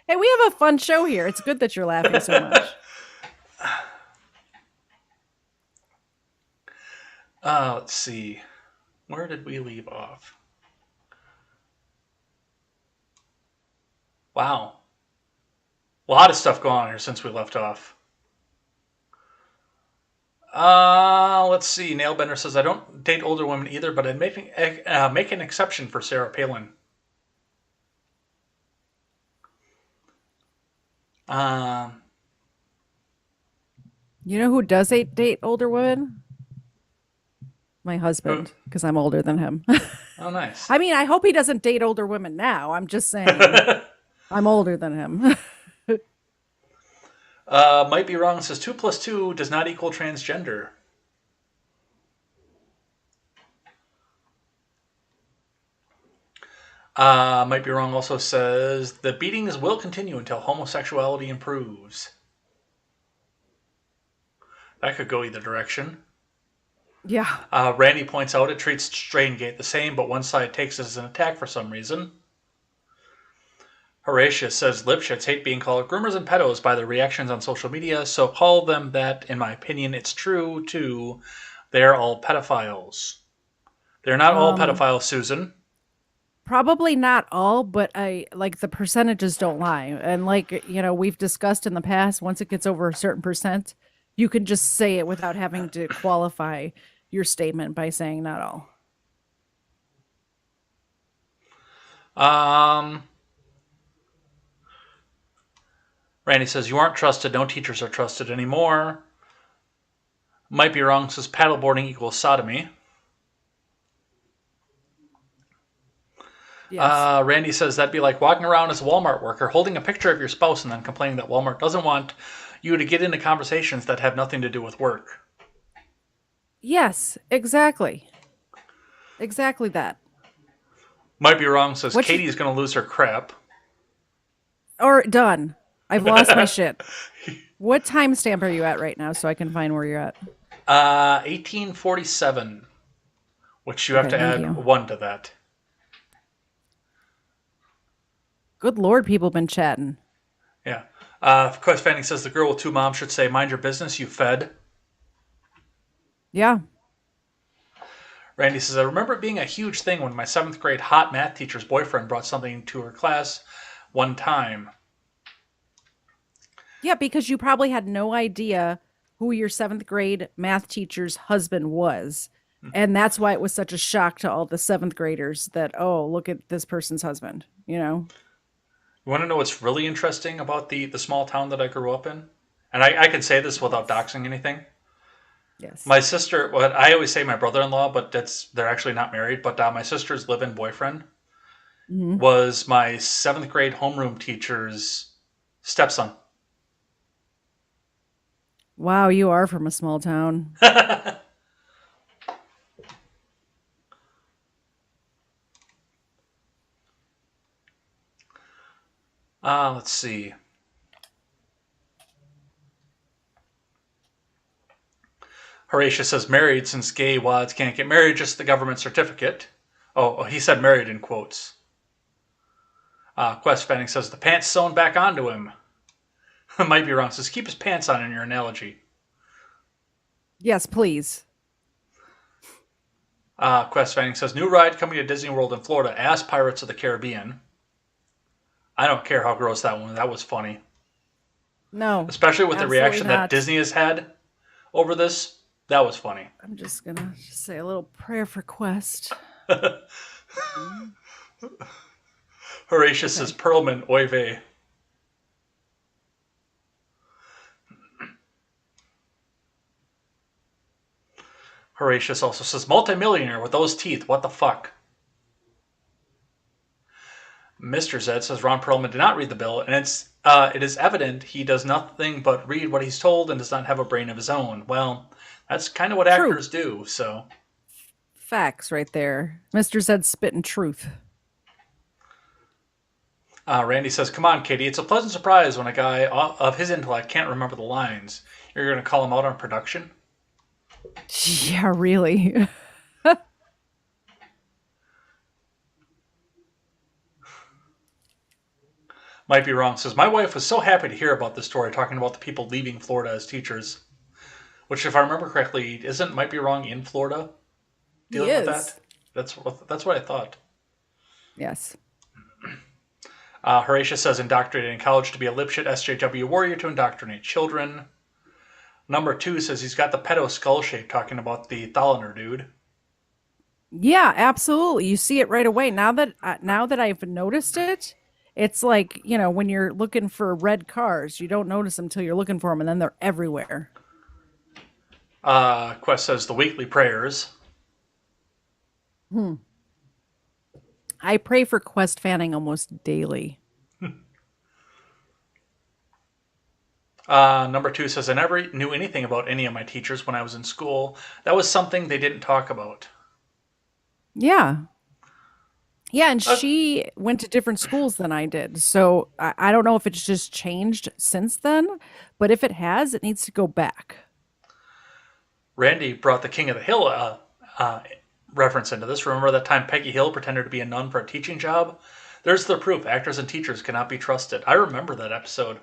Hey, we have a fun show here. It's good that you're laughing so much. Let's see. Where did we leave off? Wow. A lot of stuff going on here since we left off. Let's see. Nailbender says, I don't date older women either, but I'd make an exception for Sarah Palin. You know who does date older women? My husband, because I'm older than him. Oh, nice. I mean, I hope he doesn't date older women now. I'm just saying I'm older than him. Might be wrong. Says 2 + 2 does not equal transgender. Might be wrong. Also says the beatings will continue until homosexuality improves. That could go either direction. Yeah. Randy points out it treats Straingate the same, but one side takes it as an attack for some reason. Horatius says Lipschitz hate being called groomers and pedos by their reactions on social media, so call them that. In my opinion, it's true, too. They're all pedophiles. They're not all pedophiles, Susan. Probably not all, but the percentages don't lie. And we've discussed in the past, once it gets over a certain percent, you can just say it without having to qualify your statement by saying not all. Randy says, you aren't trusted. No teachers are trusted anymore. Might be wrong. Says paddleboarding equals sodomy. Yes. Randy says that'd be like walking around as a Walmart worker, holding a picture of your spouse and then complaining that Walmart doesn't want you to get into conversations that have nothing to do with work. Yes, exactly. Exactly that. Might be wrong. Says Katie's going to lose her crap. Or done. I've lost my shit. What timestamp are you at right now so I can find where you're at? 1847, which you have to add 1 to that. Good Lord, people been chatting. Yeah. Quest Fanning says the girl with 2 moms should say, mind your business, you fed. Yeah. Randy says, I remember it being a huge thing when my 7th grade hot math teacher's boyfriend brought something to her class one time. Yeah, because you probably had no idea who your 7th grade math teacher's husband was. And that's why it was such a shock to all the 7th graders that, oh, look at this person's husband, you know? You want to know what's really interesting about the small town that I grew up in? And I can say this without doxing anything. Yes. My sister, well, I always say my brother-in-law, but they're actually not married. But my sister's live-in boyfriend was my 7th grade homeroom teacher's stepson. Wow, you are from a small town. Let's see. Horatius says married since gay wads can't get married, just the government certificate. Oh, he said married in quotes. Quest Fanning says the pants sewn back onto him. Might be wrong. Says keep his pants on in your analogy. Yes, please. Quest Fanning says new ride coming to Disney World in Florida as Pirates of the Caribbean. I don't care how gross that one. That was funny. No. Especially with the reaction not. that Disney has had over this. That was funny. I'm just going to say a little prayer for Quest. Horatius says Perlman, oy vey. Horatius also says multimillionaire with those teeth. What the fuck? Mr. Zed says Ron Perlman did not read the bill, and it is evident he does nothing but read what he's told and does not have a brain of his own. Well, that's kind of what actors do, so. Facts right there. Mr. Zed's spitting truth. Randy says, come on, Katie. It's a pleasant surprise when a guy of his intellect can't remember the lines. You're going to call him out on production? Yeah, really. Might be wrong. Says, my wife was so happy to hear about this story, talking about the people leaving Florida as teachers. Which, if I remember correctly, might be wrong in Florida He dealing with that. is. That's what I thought. Yes. Horatio says, indoctrinated in college to be a lipshit SJW warrior to indoctrinate children. Number 2 says he's got the pedo skull shape, talking about the Thaliner dude. Yeah, absolutely. You see it right away. Now that I've noticed it, it's like, when you're looking for red cars, you don't notice them until you're looking for them, and then they're everywhere. Quest says the weekly prayers. I pray for Quest fanning almost daily. Number 2 says, I never knew anything about any of my teachers when I was in school. That was something they didn't talk about. Yeah. Yeah, and she went to different schools than I did. So I don't know if it's just changed since then, but if it has, it needs to go back. Randy brought the King of the Hill reference into this. Remember that time Peggy Hill pretended to be a nun for a teaching job? There's the proof. Actors and teachers cannot be trusted. I remember that episode.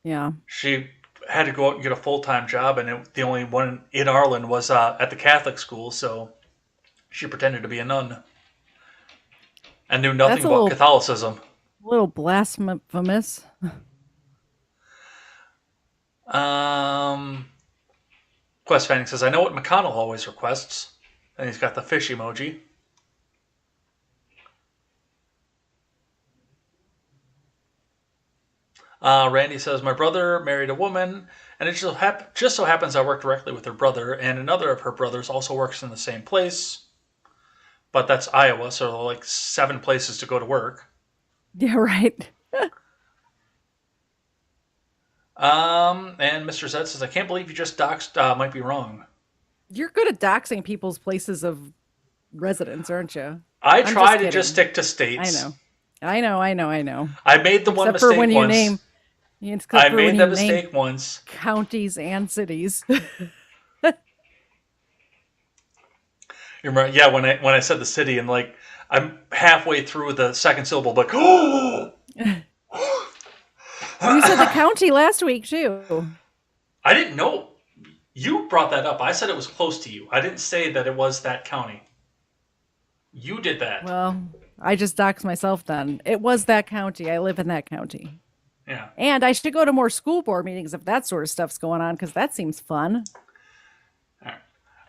Yeah. She had to go out and get a full-time job, and the only one in Ireland was at the Catholic school, so she pretended to be a nun and knew nothing about Catholicism. A little blasphemous. Quest Fanning says, I know what McConnell always requests. And he's got the fish emoji. Randy says, my brother married a woman, and it just so happens I work directly with her brother, and another of her brothers also works in the same place. But that's Iowa, so there are like 7 places to go to work. Yeah, right. And Mr. Zed says, I can't believe you just doxed might be wrong. You're good at doxing people's places of residence, aren't you? I try to just stick to states. I know. I made the one mistake once. I made the mistake once. Counties and cities. You remember? Yeah, when I said the city, and like I'm halfway through the second syllable, like, oh. You said the county last week too. I didn't know. You brought that up. I said it was close to you. I didn't say that it was that county. You did that. Well, I just doxed myself then. It was that county. I live in that county. Yeah. And I should go to more school board meetings if that sort of stuff's going on, because that seems fun. All right.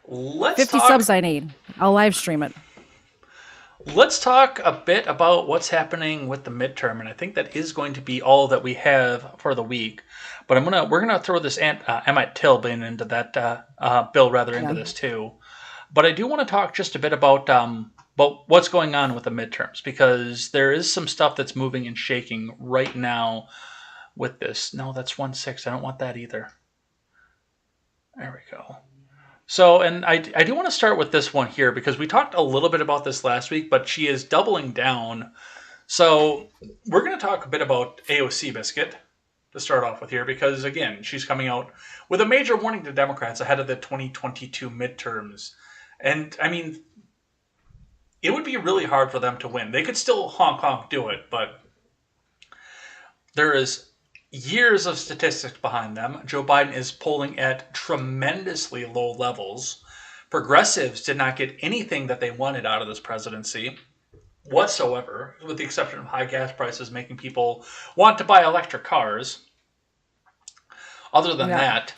Let's 50 subs I need. I'll live stream it. Let's talk a bit about what's happening with the midterm, and I think that is going to be all that we have for the week. But we're gonna throw this Emmit Till bin into that bill into this too. But I do want to talk just a bit about what's going on with the midterms, because there is some stuff that's moving and shaking right now with this. No, that's 1-6. I don't want that either. There we go. So, and I do want to start with this one here, because we talked a little bit about this last week, but she is doubling down. So we're going to talk a bit about AOC Biscuit to start off with here, because again, she's coming out with a major warning to Democrats ahead of the 2022 midterms. And I mean, it would be really hard for them to win. They could still honk do it, but there is years of statistics behind them. Joe Biden is polling at tremendously low levels. Progressives did not get anything that they wanted out of this presidency whatsoever, with the exception of high gas prices making people want to buy electric cars. Other than that,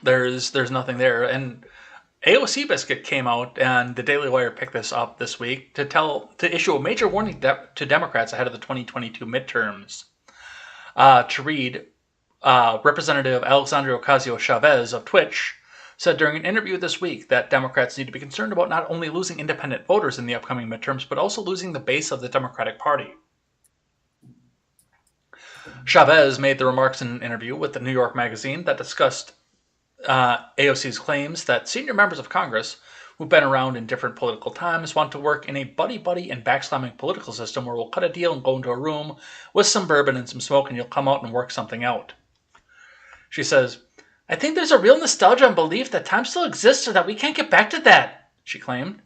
there's nothing there. And AOC Biscuit came out, and the Daily Wire picked this up this week to issue a major warning to Democrats ahead of the 2022 midterms. To read, Representative Alexandria Ocasio-Chavez of Twitch said during an interview this week that Democrats need to be concerned about not only losing independent voters in the upcoming midterms, but also losing the base of the Democratic Party. Chavez made the remarks in an interview with the New York Magazine that discussed AOC's claims that senior members of Congress who've been around in different political times want to work in a buddy-buddy and backslamming political system where we'll cut a deal and go into a room with some bourbon and some smoke and you'll come out and work something out. She says, I think there's a real nostalgia and belief that time still exists or that we can't get back to that, she claimed.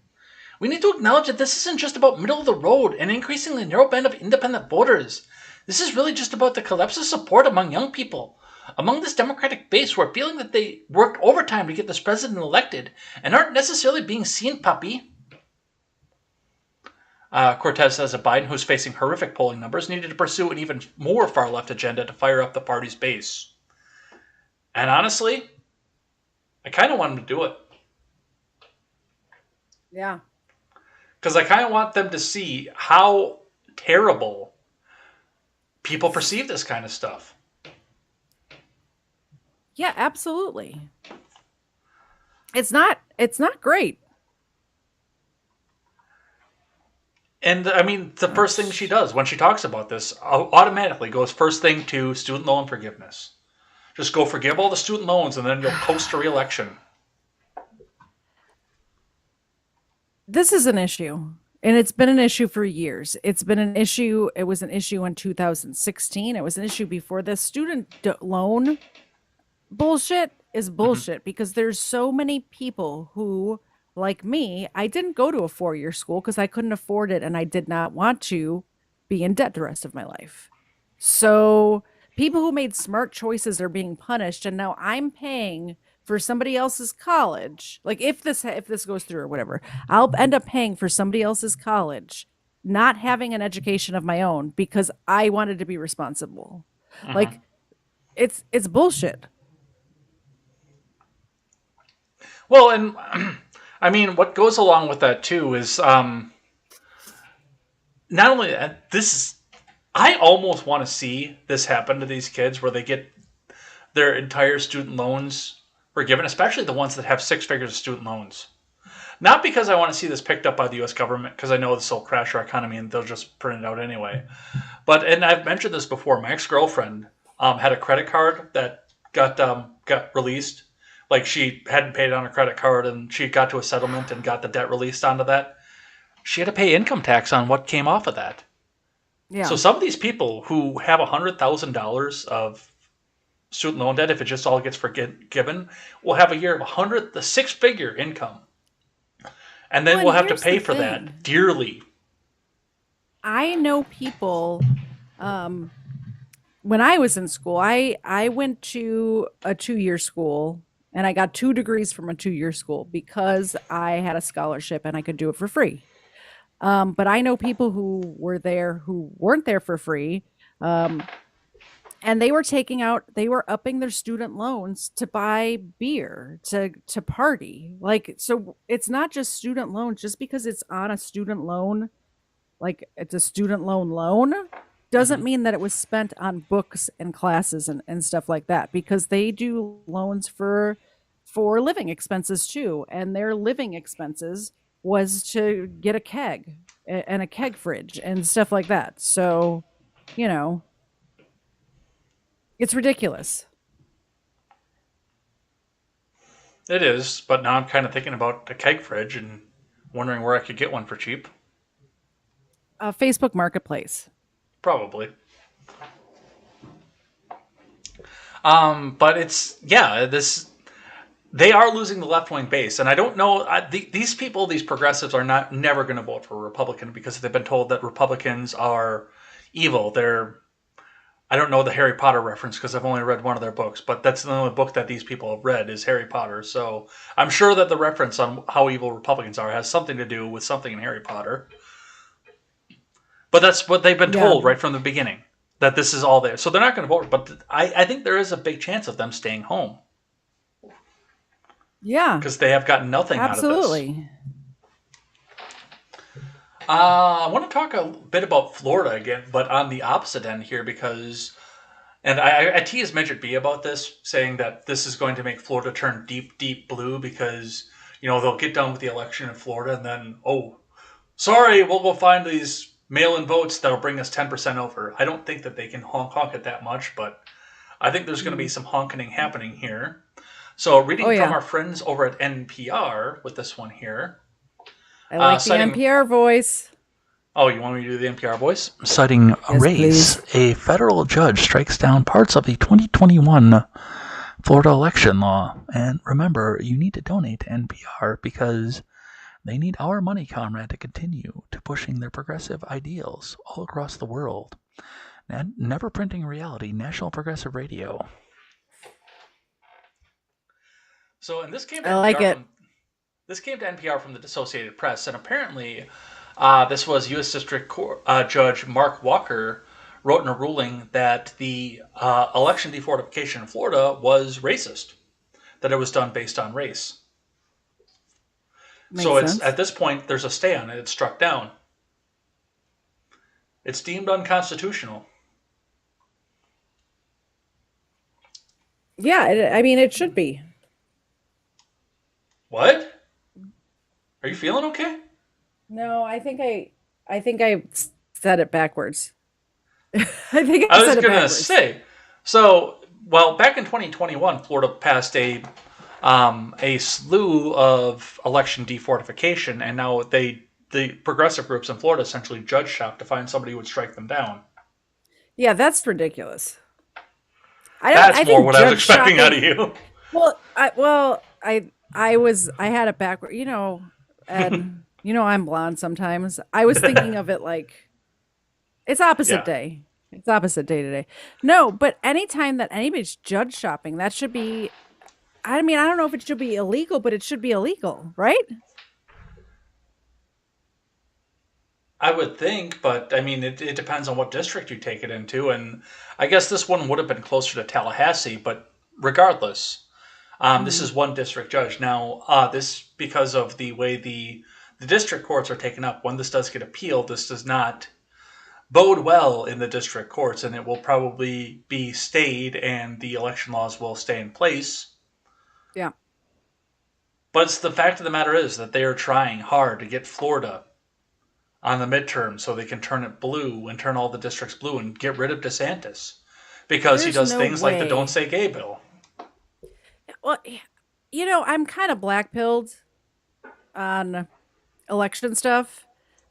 We need to acknowledge that this isn't just about middle of the road and increasingly narrow band of independent voters. This is really just about the collapse of support among young people. Among this Democratic base who are feeling that they worked overtime to get this president elected and aren't necessarily being seen, puppy. Cortez says that Biden, who's facing horrific polling numbers, needed to pursue an even more far-left agenda to fire up the party's base. And honestly, I kind of want him to do it. Yeah. Because I kind of want them to see how terrible people perceive this kind of stuff. Yeah, absolutely. It's not great. And I mean, the first thing she does when she talks about this automatically goes first thing to student loan forgiveness. Just go forgive all the student loans and then you'll coast to re-election. This is an issue, and it's been an issue for years. It's been an issue. It was an issue in 2016. It was an issue before this. Student loan bullshit is bullshit because there's so many people who, like me, I didn't go to a 4-year school because I couldn't afford it and I did not want to be in debt the rest of my life. So people who made smart choices are being punished, and now I'm paying for somebody else's college. Like if this goes through or whatever, I'll end up paying for somebody else's college, not having an education of my own because I wanted to be responsible. Like it's bullshit. Well, and I mean, what goes along with that too is not only that, I almost want to see this happen to these kids where they get their entire student loans forgiven, especially the ones that have 6 figures of student loans. Not because I want to see this picked up by the U.S. government, because I know this will crash our economy and they'll just print it out anyway. But, and I've mentioned this before, my ex-girlfriend had a credit card that got released. Like she hadn't paid on her credit card and she got to a settlement and got the debt released onto that. She had to pay income tax on what came off of that. Yeah. So some of these people who have $100,000 of student loan debt, if it just all gets forgiven, will have a year of the 6-figure income. And then we'll have to pay for that dearly. I know people, when I was in school, I went to a 2-year school and I got 2 degrees from a 2-year school because I had a scholarship and I could do it for free. But I know people who were there who weren't there for free. And they were upping their student loans to buy beer, to party. Like, so it's not just student loans, just because it's on a student loan, like it's a student loan, doesn't mean that it was spent on books and classes and stuff like that, because they do loans for living expenses too. And their living expenses was to get a keg and a keg fridge and stuff like that. So, you know, it's ridiculous. It is, but now I'm kind of thinking about a keg fridge and wondering where I could get one for cheap. Facebook Marketplace. Probably. But it's, yeah, they are losing the left-wing base. And I don't know, these people, these progressives are never going to vote for a Republican because they've been told that Republicans are evil. I don't know the Harry Potter reference because I've only read one of their books, but that's the only book that these people have read is Harry Potter. So I'm sure that the reference on how evil Republicans are has something to do with something in Harry Potter. But that's what they've been told right from the beginning, that this is all there. So they're not going to vote, but I think there is a big chance of them staying home. Yeah. Because they have gotten nothing out of this. Absolutely. I want to talk a bit about Florida again, but on the opposite end here, because, and I teased Midget B about this, saying that this is going to make Florida turn deep, deep blue because, you know, they'll get done with the election in Florida and then, oh, sorry, we'll go find these mail-in votes that'll bring us 10% over. I don't think that they can honk it that much, but I think there's going to be some honking happening here. So reading from our friends over at NPR with this one here. I like the NPR voice. Oh, you want me to do the NPR voice? Citing a race, a federal judge strikes down parts of the 2021 Florida election law. And remember, you need to donate to NPR because they need our money, comrade, to continue to pushing their progressive ideals all across the world. And never printing reality, National Progressive Radio. So, and this came to I like it. This came to NPR from the Associated Press, and apparently, this was U.S. District Judge Mark Walker wrote in a ruling that the election defortification in Florida was racist, that it was done based on race. So it's at this point, there's a stay on it. It's struck down. It's deemed unconstitutional. Yeah, it should be. What? Are you feeling okay? No, I think I said it backwards. I was going to say, so, well, back in 2021, Florida passed a slew of election defortification, and now the progressive groups in Florida essentially judge shop to find somebody who would strike them down. Yeah, that's ridiculous. That's more what I was expecting out of you. Well, I had it backward, and I'm blonde sometimes. I was thinking of it like it's opposite day. It's opposite day today. No, but anytime that anybody's judge shopping, that should be, I don't know if it should be illegal, but it should be illegal, right? I would think, but it depends on what district you take it into, and I guess this one would have been closer to Tallahassee, but regardless, this is one district judge. Now, this, because of the way the district courts are taken up, when this does get appealed, this does not bode well in the district courts, and it will probably be stayed, and the election laws will stay in place. Yeah. But the fact of the matter is that they are trying hard to get Florida on the midterm so they can turn it blue and turn all the districts blue and get rid of DeSantis because he does things like the Don't Say Gay bill. Well, I'm kind of black-pilled on election stuff.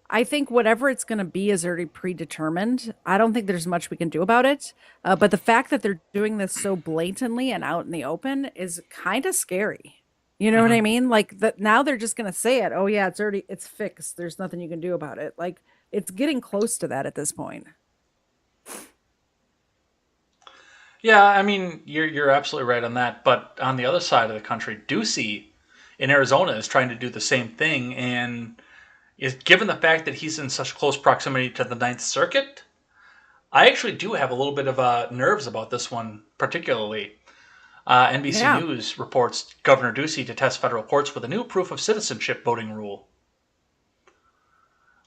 I think whatever it's going to be is already predetermined. I don't think there's much we can do about it. But the fact that they're doing this so blatantly and out in the open is kind of scary. You know what I mean? Like now they're just going to say it. Oh yeah, it's fixed. There's nothing you can do about it. Like it's getting close to that at this point. Yeah, you're absolutely right on that. But on the other side of the country, Ducey in Arizona is trying to do the same thing, and given the fact that he's in such close proximity to the Ninth Circuit, I actually do have a little bit of nerves about this one particularly. NBC News reports Governor Ducey to test federal courts with a new proof of citizenship voting rule.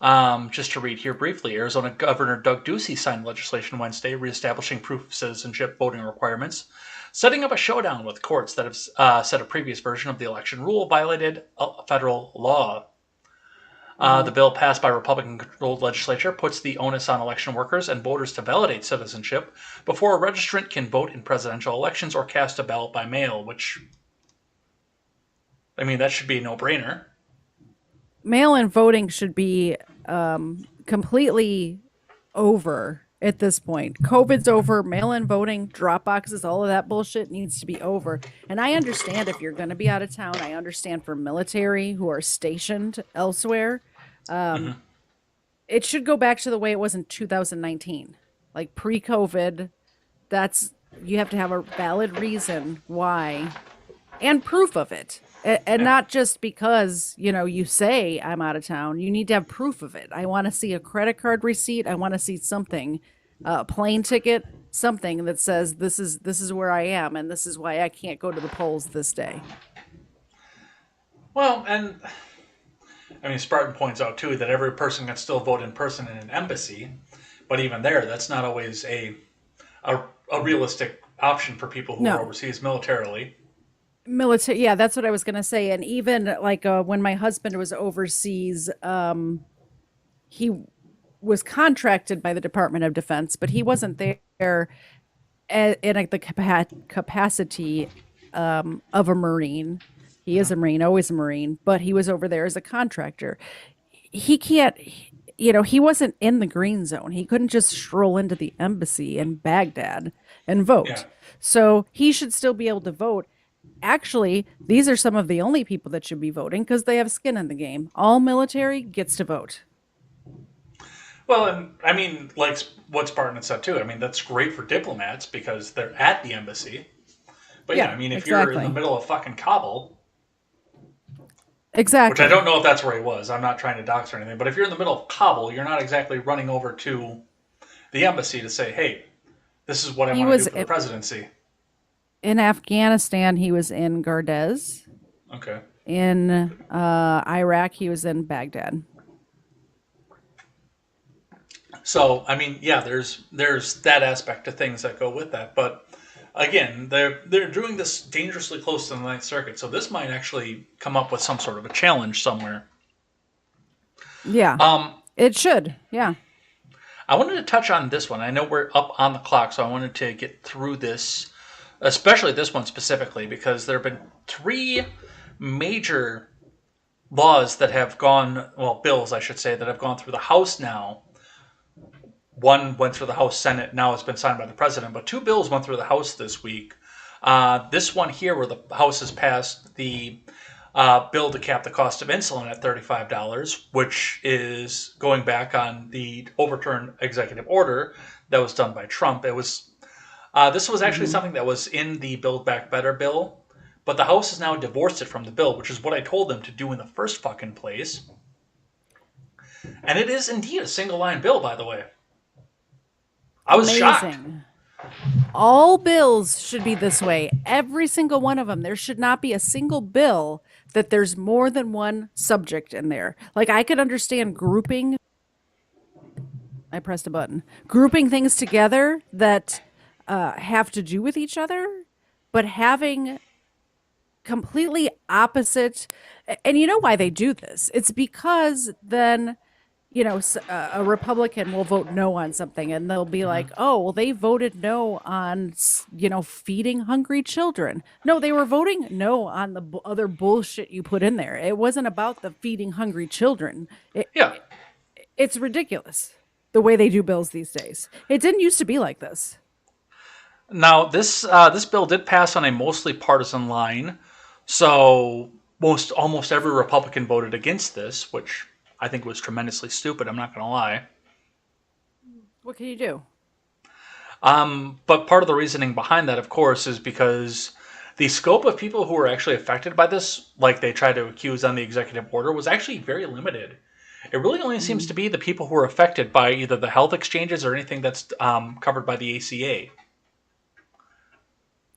Just to read here briefly, Arizona Governor Doug Ducey signed legislation Wednesday reestablishing proof of citizenship voting requirements, setting up a showdown with courts that have said a previous version of the election rule violated federal law. The bill passed by Republican-controlled legislature puts the onus on election workers and voters to validate citizenship before a registrant can vote in presidential elections or cast a ballot by mail, which, that should be a no-brainer. Mail-in voting should be completely over at this point. COVID's over. Mail-in voting, drop boxes, all of that bullshit needs to be over. And I understand if you're going to be out of town. I understand for military who are stationed elsewhere. It should go back to the way it was in 2019, like pre-COVID. You have to have a valid reason why and proof of it. And not just because, you say I'm out of town. You need to have proof of it. I want to see a credit card receipt. I want to see something, a plane ticket, something that says this is where I am and this is why I can't go to the polls this day. Well, and Spartan points out too that every person can still vote in person in an embassy, but even there, that's not always a realistic option for people who are overseas militarily. Military, yeah, that's what I was going to say. And even like when my husband was overseas, he was contracted by the Department of Defense, but he wasn't there in the capacity of a Marine. He is a Marine, always a Marine, but he was over there as a contractor. He can't, he wasn't in the green zone. He couldn't just stroll into the embassy in Baghdad and Yeah. vote. So he should still be able to vote. Actually, these are some of the only people that should be voting because they have skin in the game. All military gets to vote. Well, and I mean, like what Spartan said too. I mean, that's great for diplomats because they're at the embassy. But yeah, Yeah, I mean, if you're in the exactly. middle of fucking Kabul, which I Exactly. don't know if that's where he was. I'm not trying to dox or anything. But if you're in the middle of Kabul, you're not exactly running over to the embassy to say, "Hey, this is what I He want to was do for the presidency." in Afghanistan. He was in Gardez. Okay. In Iraq, he was in Baghdad. So I mean, yeah, there's that aspect of things that go with that. But again, they're doing this dangerously close to the Ninth Circuit, so this might actually come up with some sort of a challenge somewhere. Yeah, it should. Yeah. I wanted to touch on this one. I know we're up on the clock, so I wanted to get through this, especially this one specifically, because there have been three major laws that have gone, well, bills, I should say, that have gone through the House now. One went through the House Senate, now it's been signed by the president, but two bills went through the House this week. This one here, where the House has passed the bill to cap the cost of insulin at $35, which is going back on the overturned executive order that was done by Trump. This was actually something that was in the Build Back Better bill, but the House has now divorced it from the bill, which is what I told them to do in the first fucking place. And it is indeed a single line bill, by the way. I was shocked. All bills should be this way. Every single one of them. There should not be a single bill that there's more than one subject in there. Like, I could understand grouping. I pressed a button. Grouping things together that have to do with each other, but having completely opposite. And you know why they do this? It's because then a Republican will vote no on something and they'll be like, oh, well, they voted no on, feeding hungry children. No, they were voting no on the other bullshit you put in there. It wasn't about the feeding hungry children. It's ridiculous the way they do bills these days. It didn't used to be like this. Now, this bill did pass on a mostly partisan line, so almost every Republican voted against this, which I think was tremendously stupid. I'm not going to lie. What can you do? But part of the reasoning behind that, of course, is because the scope of people who were actually affected by this, like they tried to accuse on the executive order, was actually very limited. It really only seems to be the people who are affected by either the health exchanges or anything that's covered by the ACA.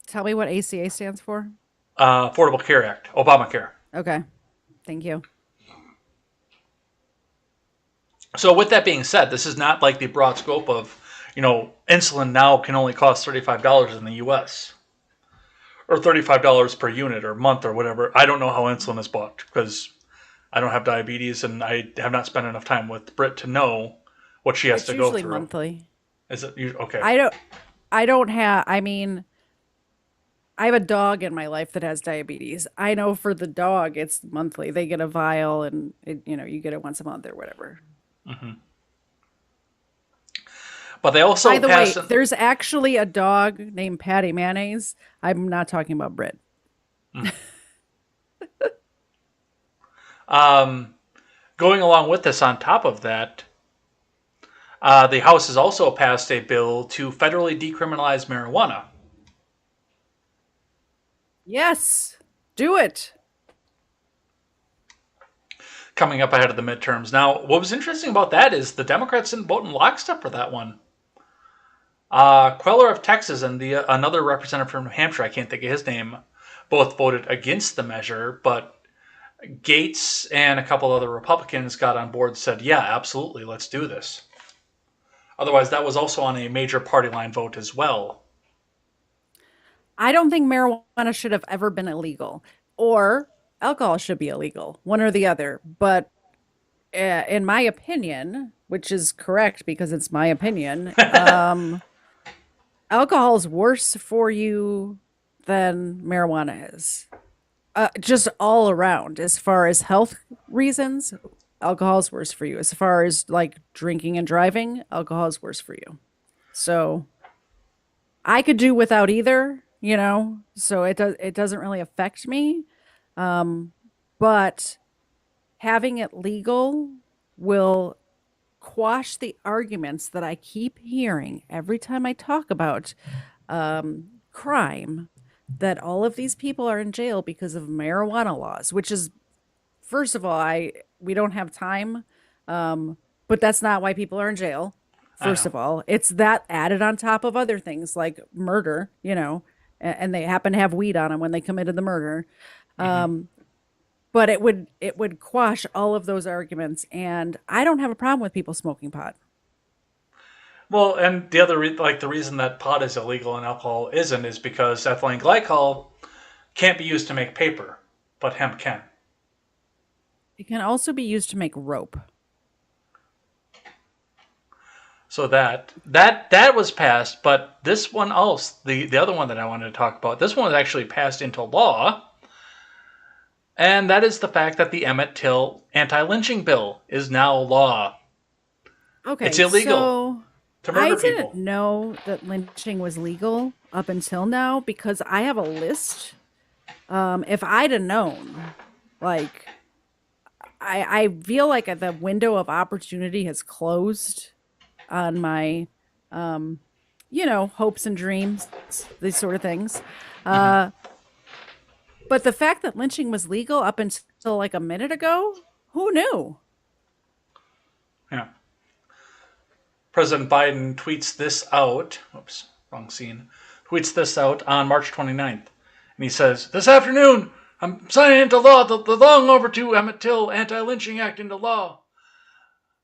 Tell me what ACA stands for. Affordable Care Act, Obamacare. Okay. Thank you. So with that being said, this is not like the broad scope of, insulin now can only cost $35 in the U.S. or $35 per unit or month or whatever. I don't know how insulin is bought because I don't have diabetes and I have not spent enough time with Britt to know what she has to go through. It's usually monthly. Is it okay? I don't have. I mean, I have a dog in my life that has diabetes. I know for the dog, it's monthly. They get a vial and you get it once a month or whatever. Mm-hmm. But they also by the way, there's actually a dog named Patty Mayonnaise. I'm not talking about Brit. Going along with this, on top of that, the House has also passed a bill to federally decriminalize marijuana. Yes, do it. Coming up ahead of the midterms. Now, what was interesting about that is the Democrats didn't vote in lockstep for that one. Queller of Texas and another representative from New Hampshire, I can't think of his name, both voted against the measure, but Gates and a couple other Republicans got on board and said, yeah, absolutely, let's do this. Otherwise, that was also on a major party line vote as well. I don't think marijuana should have ever been illegal, or alcohol should be illegal, one or the other. But in my opinion, which is correct because it's my opinion, alcohol is worse for you than marijuana is. Just all around, as far as health reasons, alcohol is worse for you. As far as like drinking and driving, alcohol is worse for you. So I could do without either, so it doesn't really affect me. But having it legal will quash the arguments that I keep hearing every time I talk about crime, that all of these people are in jail because of marijuana laws, which is, first of all, we don't have time, but that's not why people are in jail. First of all, it's that added on top of other things like murder, and they happen to have weed on them when they committed the murder. But it would quash all of those arguments, and I don't have a problem with people smoking pot. Well, and the other the reason that pot is illegal and alcohol isn't is because ethylene glycol can't be used to make paper, but hemp can. It can also be used to make rope. So that was passed, but this one else, the other one that I wanted to talk about, this one was actually passed into law, and that is the fact that the Emmett Till anti-lynching bill is now law. Okay, it's illegal so to murder I didn't people. know that lynching was legal up until now because I have a list. If I'd have known, like, I feel like the window of opportunity has closed on my, hopes and dreams, these sort of things. But the fact that lynching was legal up until like a minute ago, who knew? Yeah. President Biden tweets this out. Oops, wrong scene. Tweets this out on March 29th. And he says, "This afternoon, I'm signing into law the long overdue Emmett Till Anti-Lynching Act into law,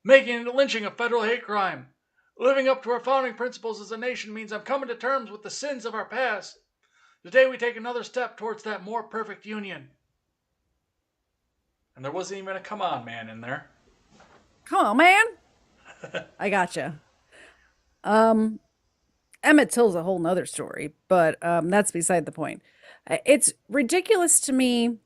making lynching a federal hate crime. Living up to our founding principles as a nation means I'm coming to terms with the sins of our past. Today we take another step towards that more perfect union." And there wasn't even a "come on, man" in there. Come on, man. I gotcha. Emmett Till's a whole nother story, but that's beside the point. It's ridiculous to me.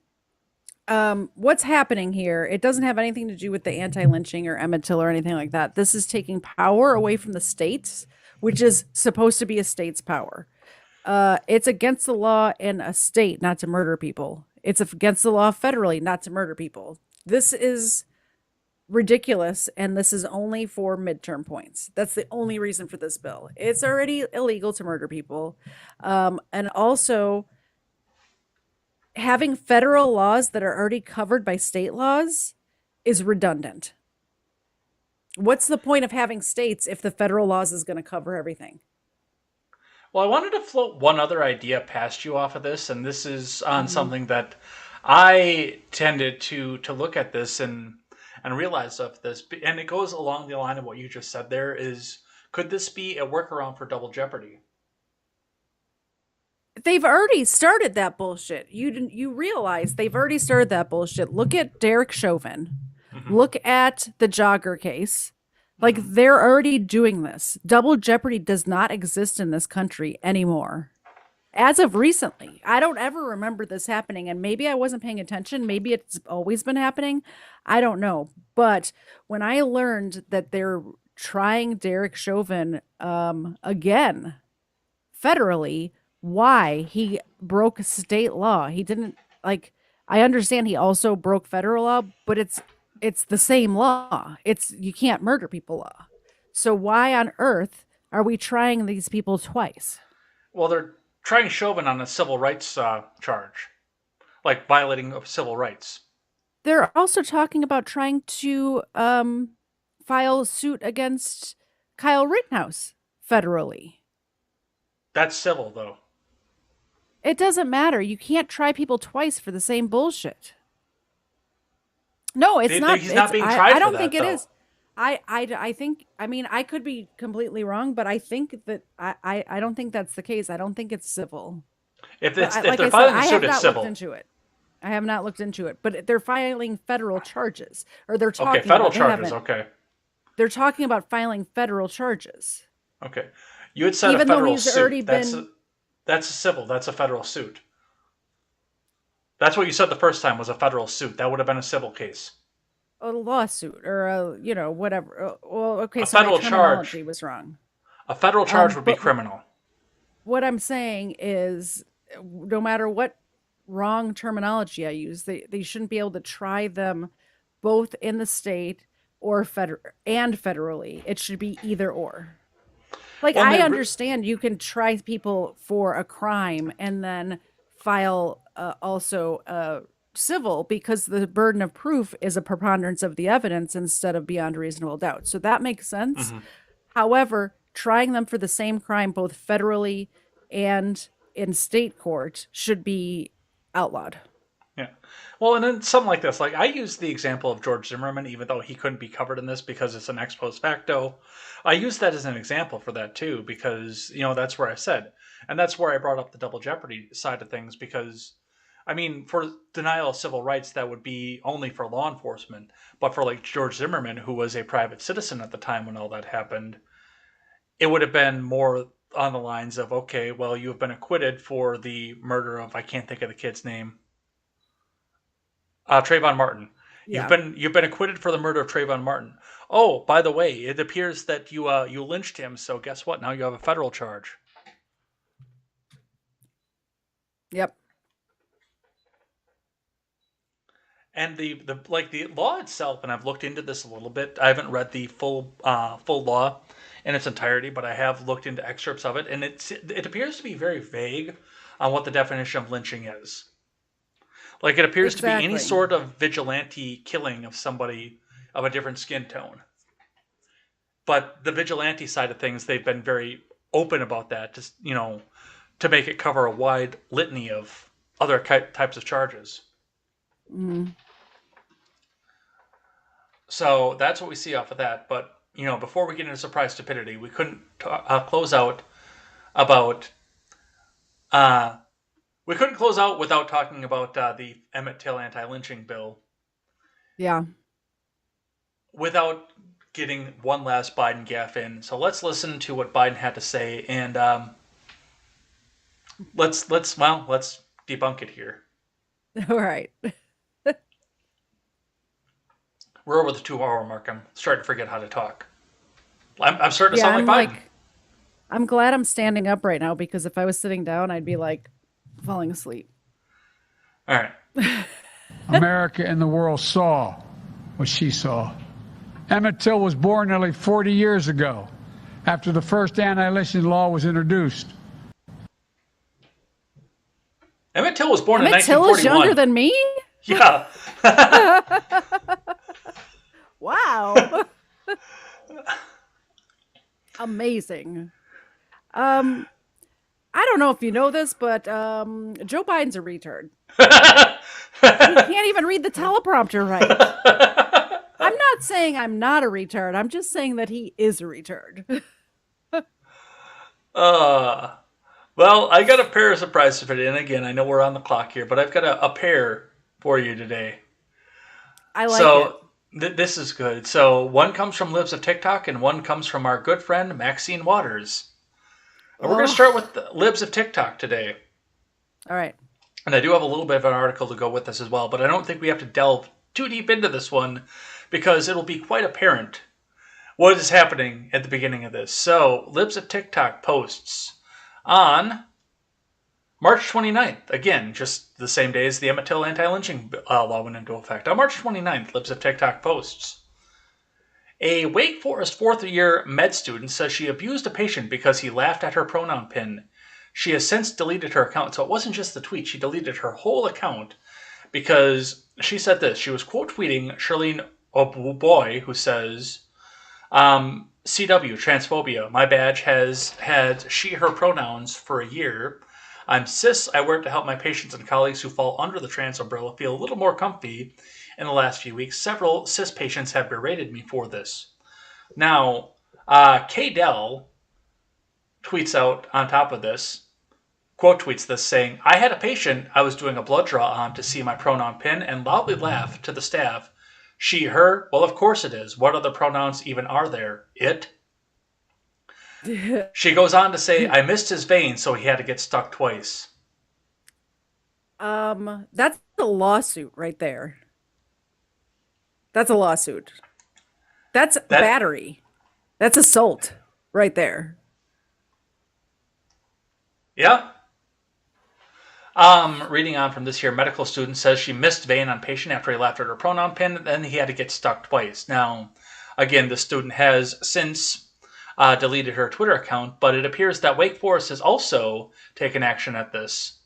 What's happening here? It doesn't have anything to do with the anti-lynching or Emmett Till or anything like that. This is taking power away from the states, which is supposed to be a state's power. It's against the law in a state not to murder people. It's against the law federally not to murder people. This is ridiculous, and this is only for midterm points. That's the only reason for this bill. It's already illegal to murder people. And also, having federal laws that are already covered by state laws is redundant. What's the point of having states if the federal laws is going to cover everything? Well, I wanted to float one other idea past you off of this, and this is on something that I tended to look at this and realize of this, and it goes along the line of what you just said there is, could this be a workaround for double jeopardy? They've already started that bullshit. You realize they've already started that bullshit. Look at Derek Chauvin. Look at the jogger case. Like, they're already doing this. Double jeopardy does not exist in this country anymore. As of recently. I don't ever remember this happening, and maybe I wasn't paying attention. Maybe it's always been happening. I don't know. But when I learned that they're trying Derek Chauvin again, federally, why? He broke state law. He didn't, like, I understand he also broke federal law, but it's the same law. It's, you can't murder people law. So why on earth are we trying these people twice? Well, they're trying Chauvin on a civil rights charge, like violating of civil rights. They're also talking about trying to file suit against Kyle Rittenhouse federally. That's civil, though. It doesn't matter. You can't try people twice for the same bullshit. No, it's not. He's not being tried. I don't for think that, it though. is. I think, I mean, I could be completely wrong, but I think that I don't think that's the case. I don't think it's civil. If But they're filing a suit, it's civil. looked into it. I have not looked into it, but they're filing federal charges, or they're talking. Okay, federal about, charges. Okay. They're talking about filing federal charges. Okay. You had said Even a though federal he's suit. already That's been- that's a civil. That's a federal suit. That's what you said the first time was a federal suit. That would have been a civil case. a lawsuit or whatever. Well, okay, A so my federal terminology charge. was wrong. A federal charge would be But criminal. what I'm saying is, no matter what wrong terminology I use, they shouldn't be able to try them both in the state or federally. It should be either or. Like, Well, I understand you can try people for a crime and then file also civil, because the burden of proof is a preponderance of the evidence instead of beyond reasonable doubt. So that makes sense. However, trying them for the same crime both federally and in state court should be outlawed. Yeah. Well, and then something like this. Like, I use the example of George Zimmerman, even though he couldn't be covered in this because it's an ex post facto. I use that as an example for that too, because, that's where I said. And that's where I brought up the double jeopardy side of things, because, I mean, for denial of civil rights, that would be only for law enforcement. But for, like, George Zimmerman, who was a private citizen at the time when all that happened, it would have been more on the lines of, okay, well, you have been acquitted for the murder of, I can't think of the kid's name, Trayvon Martin. Yeah. You've been acquitted for the murder of Trayvon Martin. Oh, by the way, it appears that you lynched him. So guess what? Now you have a federal charge. Yep. And the law itself, and I've looked into this a little bit. I haven't read the full law in its entirety, but I have looked into excerpts of it, and it appears to be very vague on what the definition of lynching is. Like, it appears to be any sort of vigilante killing of somebody of a different skin tone. But the vigilante side of things, they've been very open about that, just, to make it cover a wide litany of other types of charges. So that's what we see off of that. But, before we get into surprise stupidity, we couldn't close out about... we couldn't close out without talking about the Emmett Till anti-lynching bill. Yeah. Without getting one last Biden gaffe in. So let's listen to what Biden had to say, and let's debunk it here. All right. We're over the 2-hour mark. I'm starting to forget how to talk. I'm starting to sound like Biden. I'm glad I'm standing up right now, because if I was sitting down, I'd be falling asleep. All right. America and the world saw what she saw. Emmett Till was born nearly 40 years ago, after the first anti-lynching law was introduced. Emmett Till was born in Emmett Till 1941. is younger than me? Yeah. Wow. Amazing. I don't know if you know this, but Joe Biden's a retard. He can't even read the teleprompter right. I'm not saying I'm not a retard. I'm just saying that he is a retard. Well, I got a pair of surprises for you. And again, I know we're on the clock here, but I've got a pair for you today. I like it. This is good. So one comes from Libs of TikTok, and one comes from our good friend Maxine Waters. And we're going to start with the Libs of TikTok today. All right. And I do have a little bit of an article to go with this as well, but I don't think we have to delve too deep into this one, because it'll be quite apparent what is happening at the beginning of this. So, Libs of TikTok posts on March 29th. Again, just the same day as the Emmett Till anti-lynching law went into effect. On March 29th, Libs of TikTok posts: a Wake Forest fourth-year med student says she abused a patient because he laughed at her pronoun pin. She has since deleted her account. So it wasn't just the tweet. She deleted her whole account because she said this. She was quote tweeting Charlene O'Boy, who says, CW, transphobia. My badge has had she, her pronouns for a year. I'm cis. I work to help my patients and colleagues who fall under the trans umbrella feel a little more comfy. In the last few weeks, several cis patients have berated me for this. Now, KTZed tweets out on top of this, quote tweets this, saying, I had a patient I was doing a blood draw on to see my pronoun pin and loudly laughed to the staff. She, her, well, of course it is. What other pronouns even are there? It? She goes on to say, I missed his vein, so he had to get stuck twice. That's a lawsuit right there. That's a lawsuit. That's battery. That's assault right there. Yeah. Reading on from this here, medical student says she missed vein on patient after he laughed at her pronoun pin, and then he had to get stuck twice. Now, again, the student has since deleted her Twitter account, but it appears that Wake Forest has also taken action at this.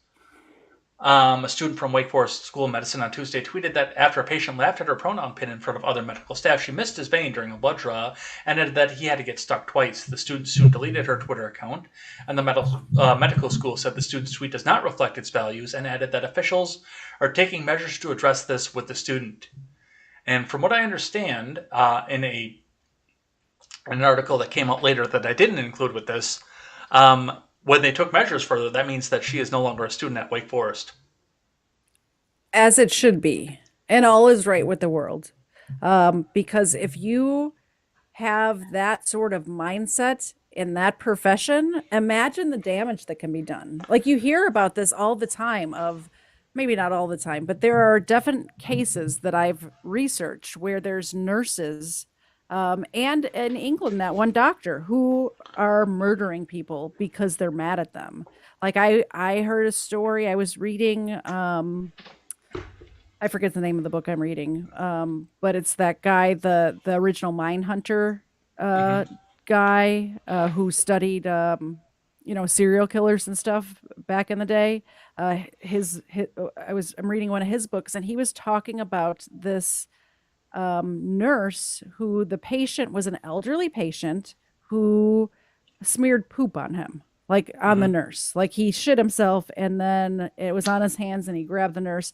A student from Wake Forest School of Medicine on Tuesday tweeted that after a patient laughed at her pronoun pin in front of other medical staff, she missed his vein during a blood draw and added that he had to get stuck twice. The student soon deleted her Twitter account, and the medical school said the student's tweet does not reflect its values and added that officials are taking measures to address this with the student. And from what I understand, in an article that came out later that I didn't include with this, when they took measures further, that means that she is no longer a student at Wake Forest. As it should be. And all is right with the world. Because if you have that sort of mindset in that profession, imagine the damage that can be done. Like you hear about this all the time of, maybe not all the time, but there are definite cases that I've researched where there's nurses and in England, that one doctor who are murdering people because they're mad at them. Like I heard a story I was reading. I forget the name of the book I'm reading, but it's that guy, the original Mindhunter guy who studied, serial killers and stuff back in the day. I'm reading one of his books, and he was talking about this nurse who the patient was an elderly patient who smeared poop on him, like on the nurse. Like he shit himself and then it was on his hands and he grabbed the nurse.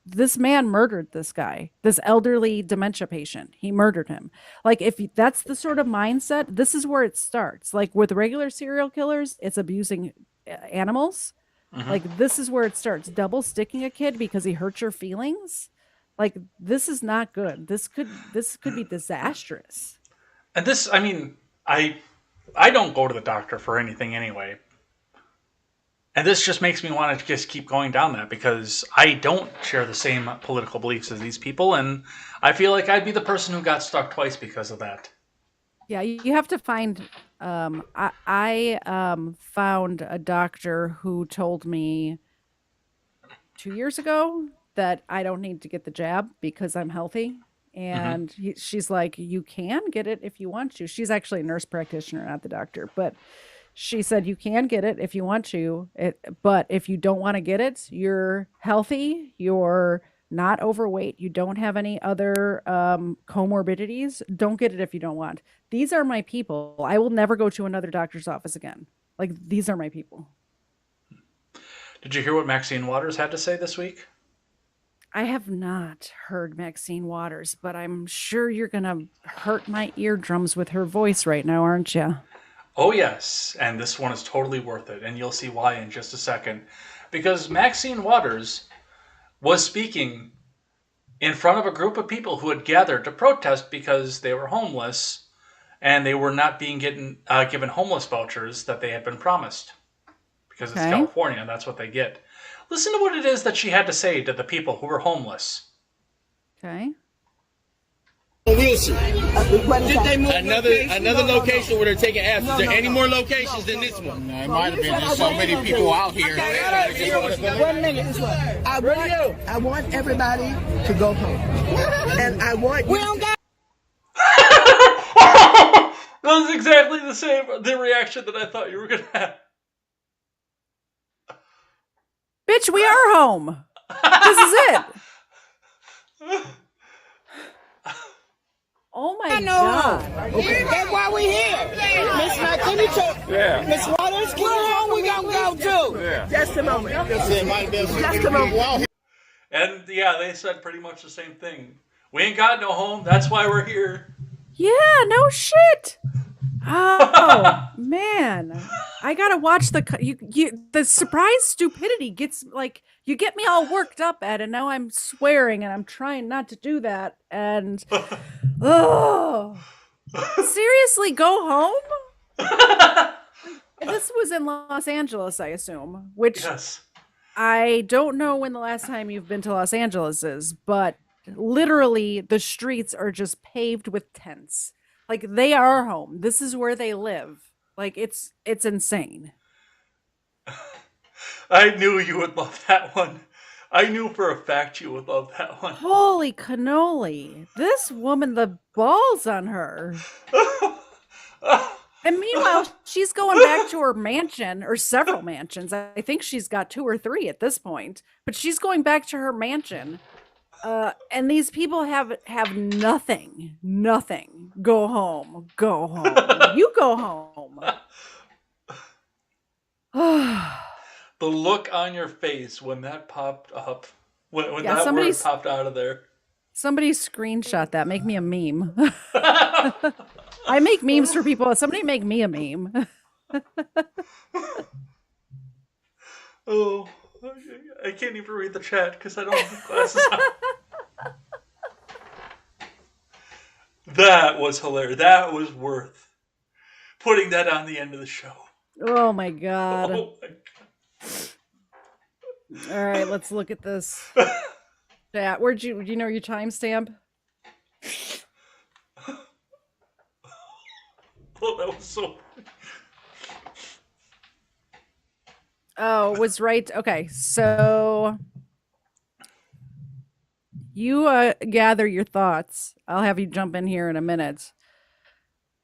This man murdered this guy, this elderly dementia patient. He murdered him. Like if that's the sort of mindset, this is where it starts. Like with regular serial killers, it's abusing animals. Like this is where it starts. Double sticking a kid because he hurt your feelings. Like this is not good. This could be disastrous. And this, I mean, I don't go to the doctor for anything anyway. And this just makes me want to just keep going down that because I don't share the same political beliefs as these people, and I feel like I'd be the person who got stuck twice because of that. Yeah, you have to find. I found a doctor who told me 2 years ago that I don't need to get the jab because I'm healthy. And she's like, you can get it if you want to. She's actually a nurse practitioner, not the doctor. But she said, you can get it if you want to. But if you don't want to get it, you're healthy, you're not overweight, you don't have any other comorbidities, don't get it if you don't want. These are my people. I will never go to another doctor's office again. Like, these are my people. Did you hear what Maxine Waters had to say this week? I have not heard Maxine Waters, but I'm sure you're going to hurt my eardrums with her voice right now, aren't you? Oh, yes. And this one is totally worth it. And you'll see why in just a second. Because Maxine Waters was speaking in front of a group of people who had gathered to protest because they were homeless and they were not being given homeless vouchers that they had been promised. Because it's California and that's what they get. Listen to what it is that she had to say to the people who were homeless. Okay. Wilson. Did they move another location where they're taking abs? Is there any more locations than this one? No, it might have been just so many people out here. 1 minute. I want everybody to go home. And I want you to... That was exactly the reaction that I thought you were going to have. Bitch, we are home. This is it. Oh my God. Okay. That's why we here. Miss Miss Waters, keep on, we gonna go too. Yeah. Just a moment. Just a moment. And yeah, they said pretty much the same thing. We ain't got no home. That's why we're here. Yeah, no shit. Oh man, I gotta watch the surprise stupidity gets like you get me all worked up at, and now I'm swearing and I'm trying not to do that. And seriously, go home. This was in Los Angeles, I assume. Which I don't know when the last time you've been to Los Angeles is, but literally the streets are just paved with tents. Like they are home. This is where they live. Like it's insane. I knew you would love that one. I knew for a fact you would love that one. Holy cannoli. This woman, the balls on her. And meanwhile, she's going back to her mansion, or several mansions. I think she's got 2 or 3 at this point, but she's going back to her mansion. And these people have nothing. Go home. You go home. The look on your face when that popped up, when Yeah, that word popped out of there. Somebody screenshot that. Make me a meme. I make memes for people. Somebody make me a meme. Oh, I can't even read the chat because I don't have glasses on. That was hilarious. That was worth putting that on the end of the show. Oh my god. Oh my god. All right, let's look at this. Chat. Do you know your timestamp? Oh, that was so. Oh, was right. Okay, so you gather your thoughts. I'll have you jump in here in a minute.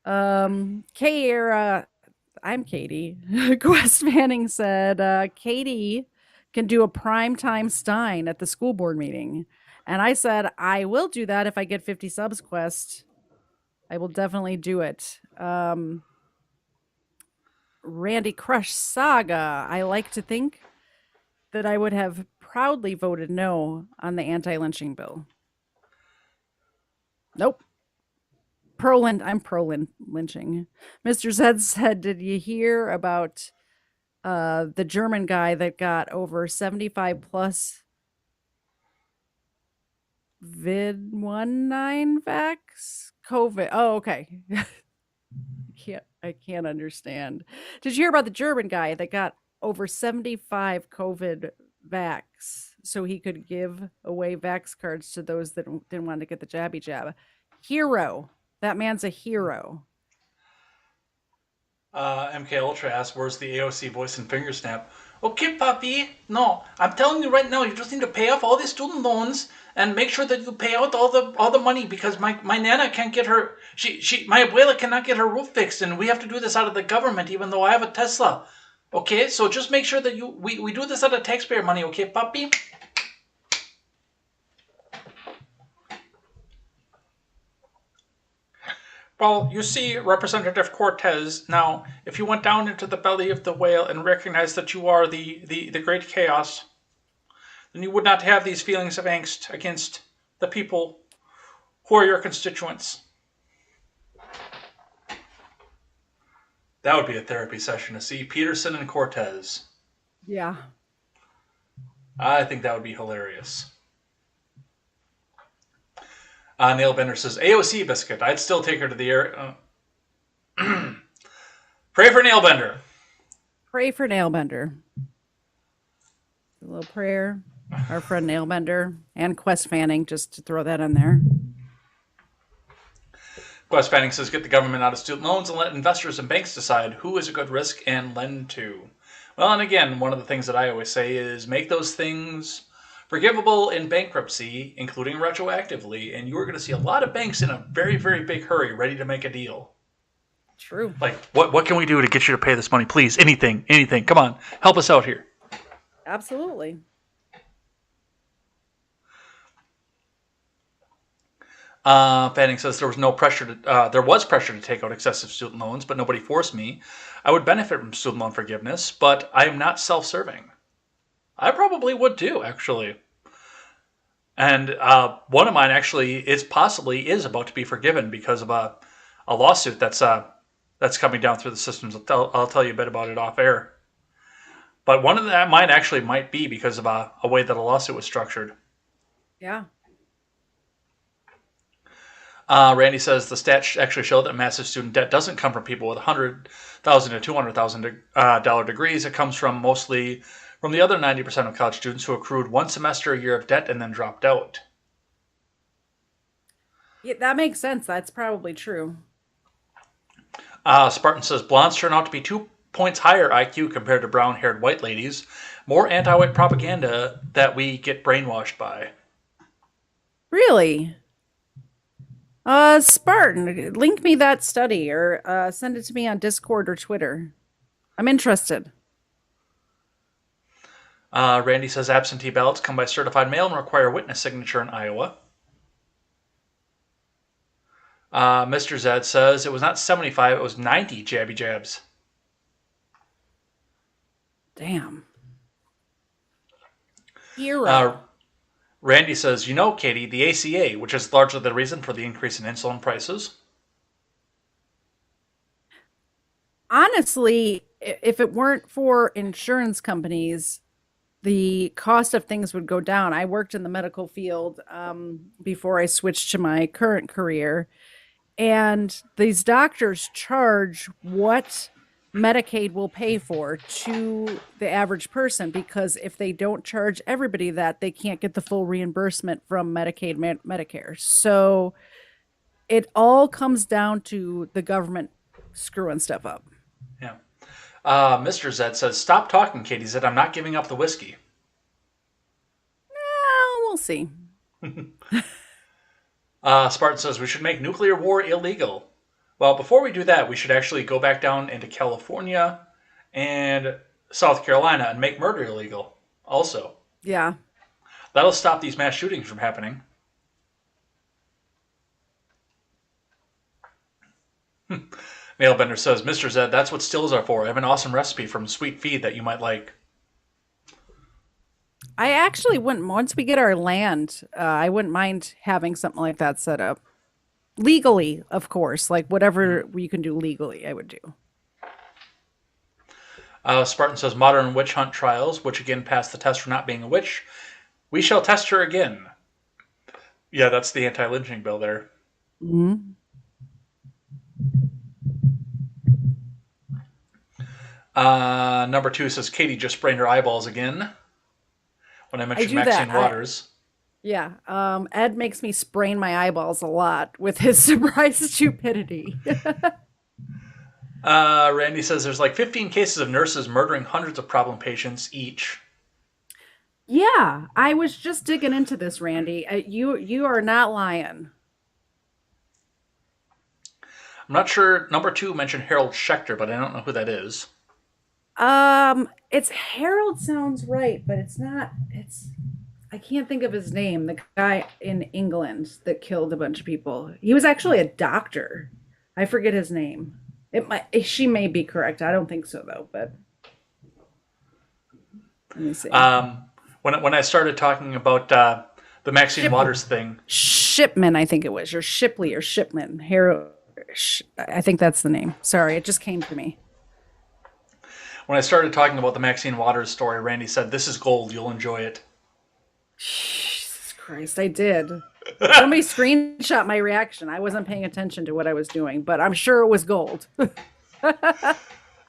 I'm Katie. Quest Manning said Katie can do a primetime Stein at the school board meeting. And I said, I will do that if I get 50 subs, Quest. I will definitely do it. Randy Crush Saga. I like to think that I would have proudly voted no on the anti-lynching bill. Nope. I'm pro-lynching. Mr. Zed said, did you hear about the German guy that got over 75 plus vid-19 vax? COVID. Oh, okay. I can't understand. Did you hear about the German guy that got over 75 COVID vax so he could give away vax cards to those that didn't want to get the jabby jab? Hero. That man's a hero. MK Ultra asks, where's the AOC voice and finger snap? Okay, Papi. No, I'm telling you right now, you just need to pay off all the student loans and make sure that you pay out all the money because my nana can't get her my abuela cannot get her roof fixed and we have to do this out of the government even though I have a Tesla. Okay, so just make sure that we do this out of taxpayer money, okay, Papi? Well, you see, Representative Cortez, now, if you went down into the belly of the whale and recognized that you are the great chaos, then you would not have these feelings of angst against the people who are your constituents. That would be a therapy session to see Peterson and Cortez. Yeah. I think that would be hilarious. Nailbender says, AOC biscuit. I'd still take her to the air. Pray for Nailbender. Pray for Nailbender. A little prayer. Our friend Nailbender and Quest Fanning, just to throw that in there. Quest Fanning says, get the government out of student loans and let investors and banks decide who is a good risk and lend to. Well, and again, one of the things that I always say is make those things forgivable in bankruptcy, including retroactively, and you are going to see a lot of banks in a very, very big hurry ready to make a deal. True. Like, what can we do to get you to pay this money? Please, anything. Come on, help us out here. Absolutely. Fanning says there was pressure to take out excessive student loans, but nobody forced me. I would benefit from student loan forgiveness, but I am not self-serving. I probably would too, actually. And one of mine actually is about to be forgiven because of a lawsuit that's coming down through the systems. I'll tell you a bit about it off air. But one of mine actually might be because of a way that a lawsuit was structured. Yeah. Randy says the stats actually show that massive student debt doesn't come from people with $100,000 to $200,000 degrees. It comes from mostly from the other 90% of college students who accrued one semester a year of debt and then dropped out. Yeah, that makes sense. That's probably true. Spartan says blondes turn out to be 2 points higher IQ compared to brown-haired white ladies. More anti-white propaganda that we get brainwashed by. Really? Spartan, link me that study or send it to me on Discord or Twitter. I'm interested. Randy says absentee ballots come by certified mail and require witness signature in Iowa. Mr. Zed says it was not 75, it was 90 jabby jabs. Damn. Hero. Randy says, you know, Katie, the ACA, which is largely the reason for the increase in insulin prices. Honestly, if it weren't for insurance companies, the cost of things would go down. I worked in the medical field before I switched to my current career, and these doctors charge what Medicaid will pay for to the average person, because if they don't charge everybody that, they can't get the full reimbursement from Medicaid, Medicare. So it all comes down to the government screwing stuff up. Yeah. Mr. Zed says, stop talking, KTZed. I'm not giving up the whiskey. Well, we'll see. Spartan says, we should make nuclear war illegal. Well, before we do that, we should actually go back down into California and South Carolina and make murder illegal also. Yeah. That'll stop these mass shootings from happening. Nailbender says, Mr. Zed, that's what stills are for. I have an awesome recipe from Sweet Feed that you might like. I actually wouldn't, once we get our land, I wouldn't mind having something like that set up. Legally, of course. Like whatever you can do legally, I would do. Spartan says, modern witch hunt trials, which again passed the test for not being a witch. We shall test her again. Yeah, that's the anti-lynching bill there. Mm-hmm. Number 2 says, Katie just sprained her eyeballs again. When I mentioned Maxine Waters. Yeah. Ed makes me sprain my eyeballs a lot with his surprise stupidity. Randy says there's like 15 cases of nurses murdering hundreds of problem patients each. Yeah, I was just digging into this, Randy. You are not lying. I'm not sure. Number 2 mentioned Harold Schechter, but I don't know who that is. It's Harold sounds right, but it's not. I can't think of his name. The guy in England that killed a bunch of people. He was actually a doctor. I forget his name. She may be correct. I don't think so though, but let me see. When I started talking about the Maxine Waters thing, Shipman, I think it was, or Shipley or Shipman. Harold, I think that's the name. Sorry, it just came to me. When I started talking about the Maxine Waters story, Randy said, "This is gold. You'll enjoy it." Jesus Christ, I did. Somebody screenshot my reaction. I wasn't paying attention to what I was doing, but I'm sure it was gold.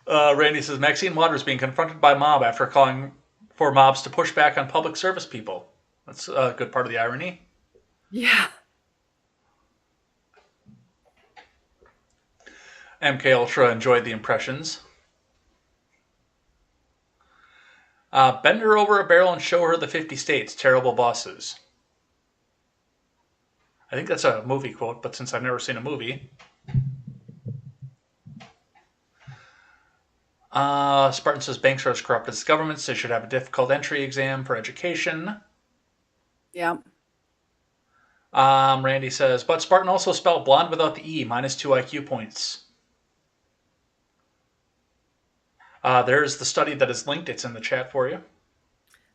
Randy says, Maxine Waters being confronted by mob after calling for mobs to push back on public service people. That's a good part of the irony. Yeah. MK Ultra enjoyed the impressions. Bend her over a barrel and show her the 50 states. Terrible bosses. I think that's a movie quote, but since I've never seen a movie. Spartan says banks are as corrupt as governments. They should have a difficult entry exam for education. Yeah. Randy says, but Spartan also spelled blonde without the E, -2 IQ points. There's the study that is linked. It's in the chat for you.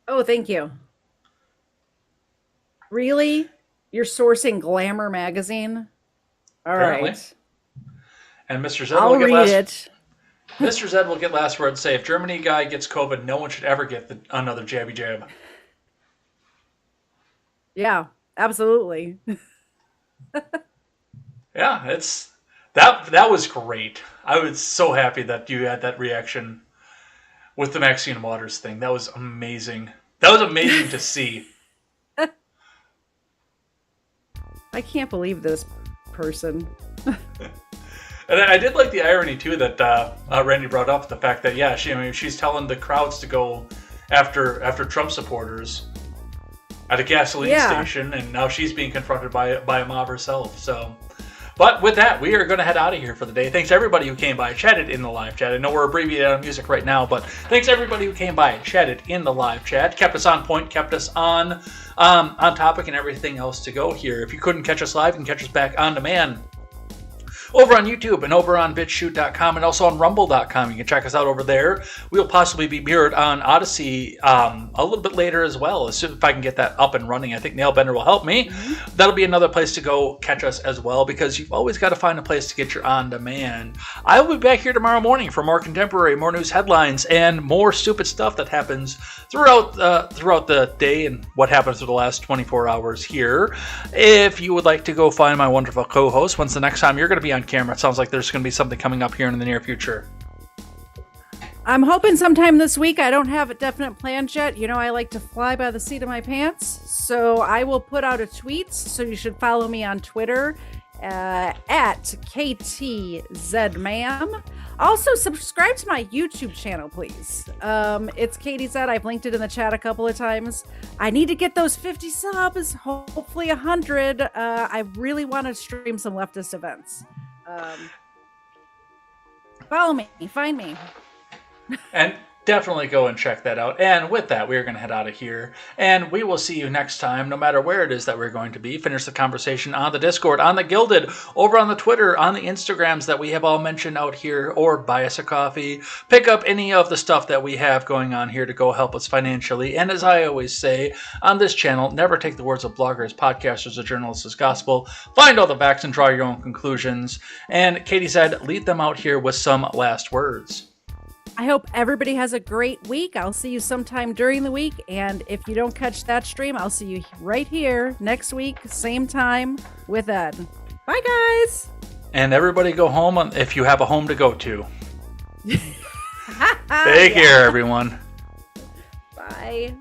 Oh, thank you. Really? You're sourcing Glamour magazine? All Apparently. right. And Mr. Zed I'll will get read it. Mr. Zed will get last word and say, if Germany guy gets COVID, no one should ever get another jabby jab. Yeah, absolutely. Yeah, it's that was great. I was so happy that you had that reaction with the Maxine Waters thing. That was amazing. That was amazing to see. I can't believe this person. And I did like the irony too that Randy brought up, the fact that she's telling the crowds to go after Trump supporters at a gasoline station, and now she's being confronted by a mob herself. So, but with that, we are going to head out of here for the day. Thanks everybody who came by and chatted in the live chat. I know we're abbreviated on music right now, but thanks everybody who came by and chatted in the live chat, kept us on point, kept us on topic, and everything else to go here. If you couldn't catch us live, you can catch us back on demand over on YouTube and over on BitChute.com and also on Rumble.com. You can check us out over there. We'll possibly be mirrored on Odyssey a little bit later as well, as soon if I can get that up and running. I think Nailbender will help me. That'll be another place to go catch us as well, because you've always got to find a place to get your on-demand. I will be back here tomorrow morning for more contemporary, more news headlines, and more stupid stuff that happens throughout the day and what happens for the last 24 hours here. If you would like to go find my wonderful co-host, when's the next time you're going to be on camera? It sounds like there's going to be something coming up here in the near future. I'm hoping sometime this week. I don't have a definite plan yet. You know, I like to fly by the seat of my pants. So I will put out a tweet. So you should follow me on Twitter at KTZed. Also, subscribe to my YouTube channel, please. It's KTZed. I've linked it in the chat a couple of times. I need to get those 50 subs, hopefully 100. I really want to stream some leftist events. Follow me, find me. And definitely go and check that out. And with that, we are going to head out of here. And we will see you next time, no matter where it is that we're going to be. Finish the conversation on the Discord, on the Gilded, over on the Twitter, on the Instagrams that we have all mentioned out here, or buy us a coffee. Pick up any of the stuff that we have going on here to go help us financially. And as I always say on this channel, never take the words of bloggers, podcasters, or journalists as gospel. Find all the facts and draw your own conclusions. And KTZed, lead them out here with some last words. I hope everybody has a great week. I'll see you sometime during the week. And if you don't catch that stream, I'll see you right here next week, same time with Ed. Bye, guys. And everybody go home if you have a home to go to. Take care, everyone. Bye.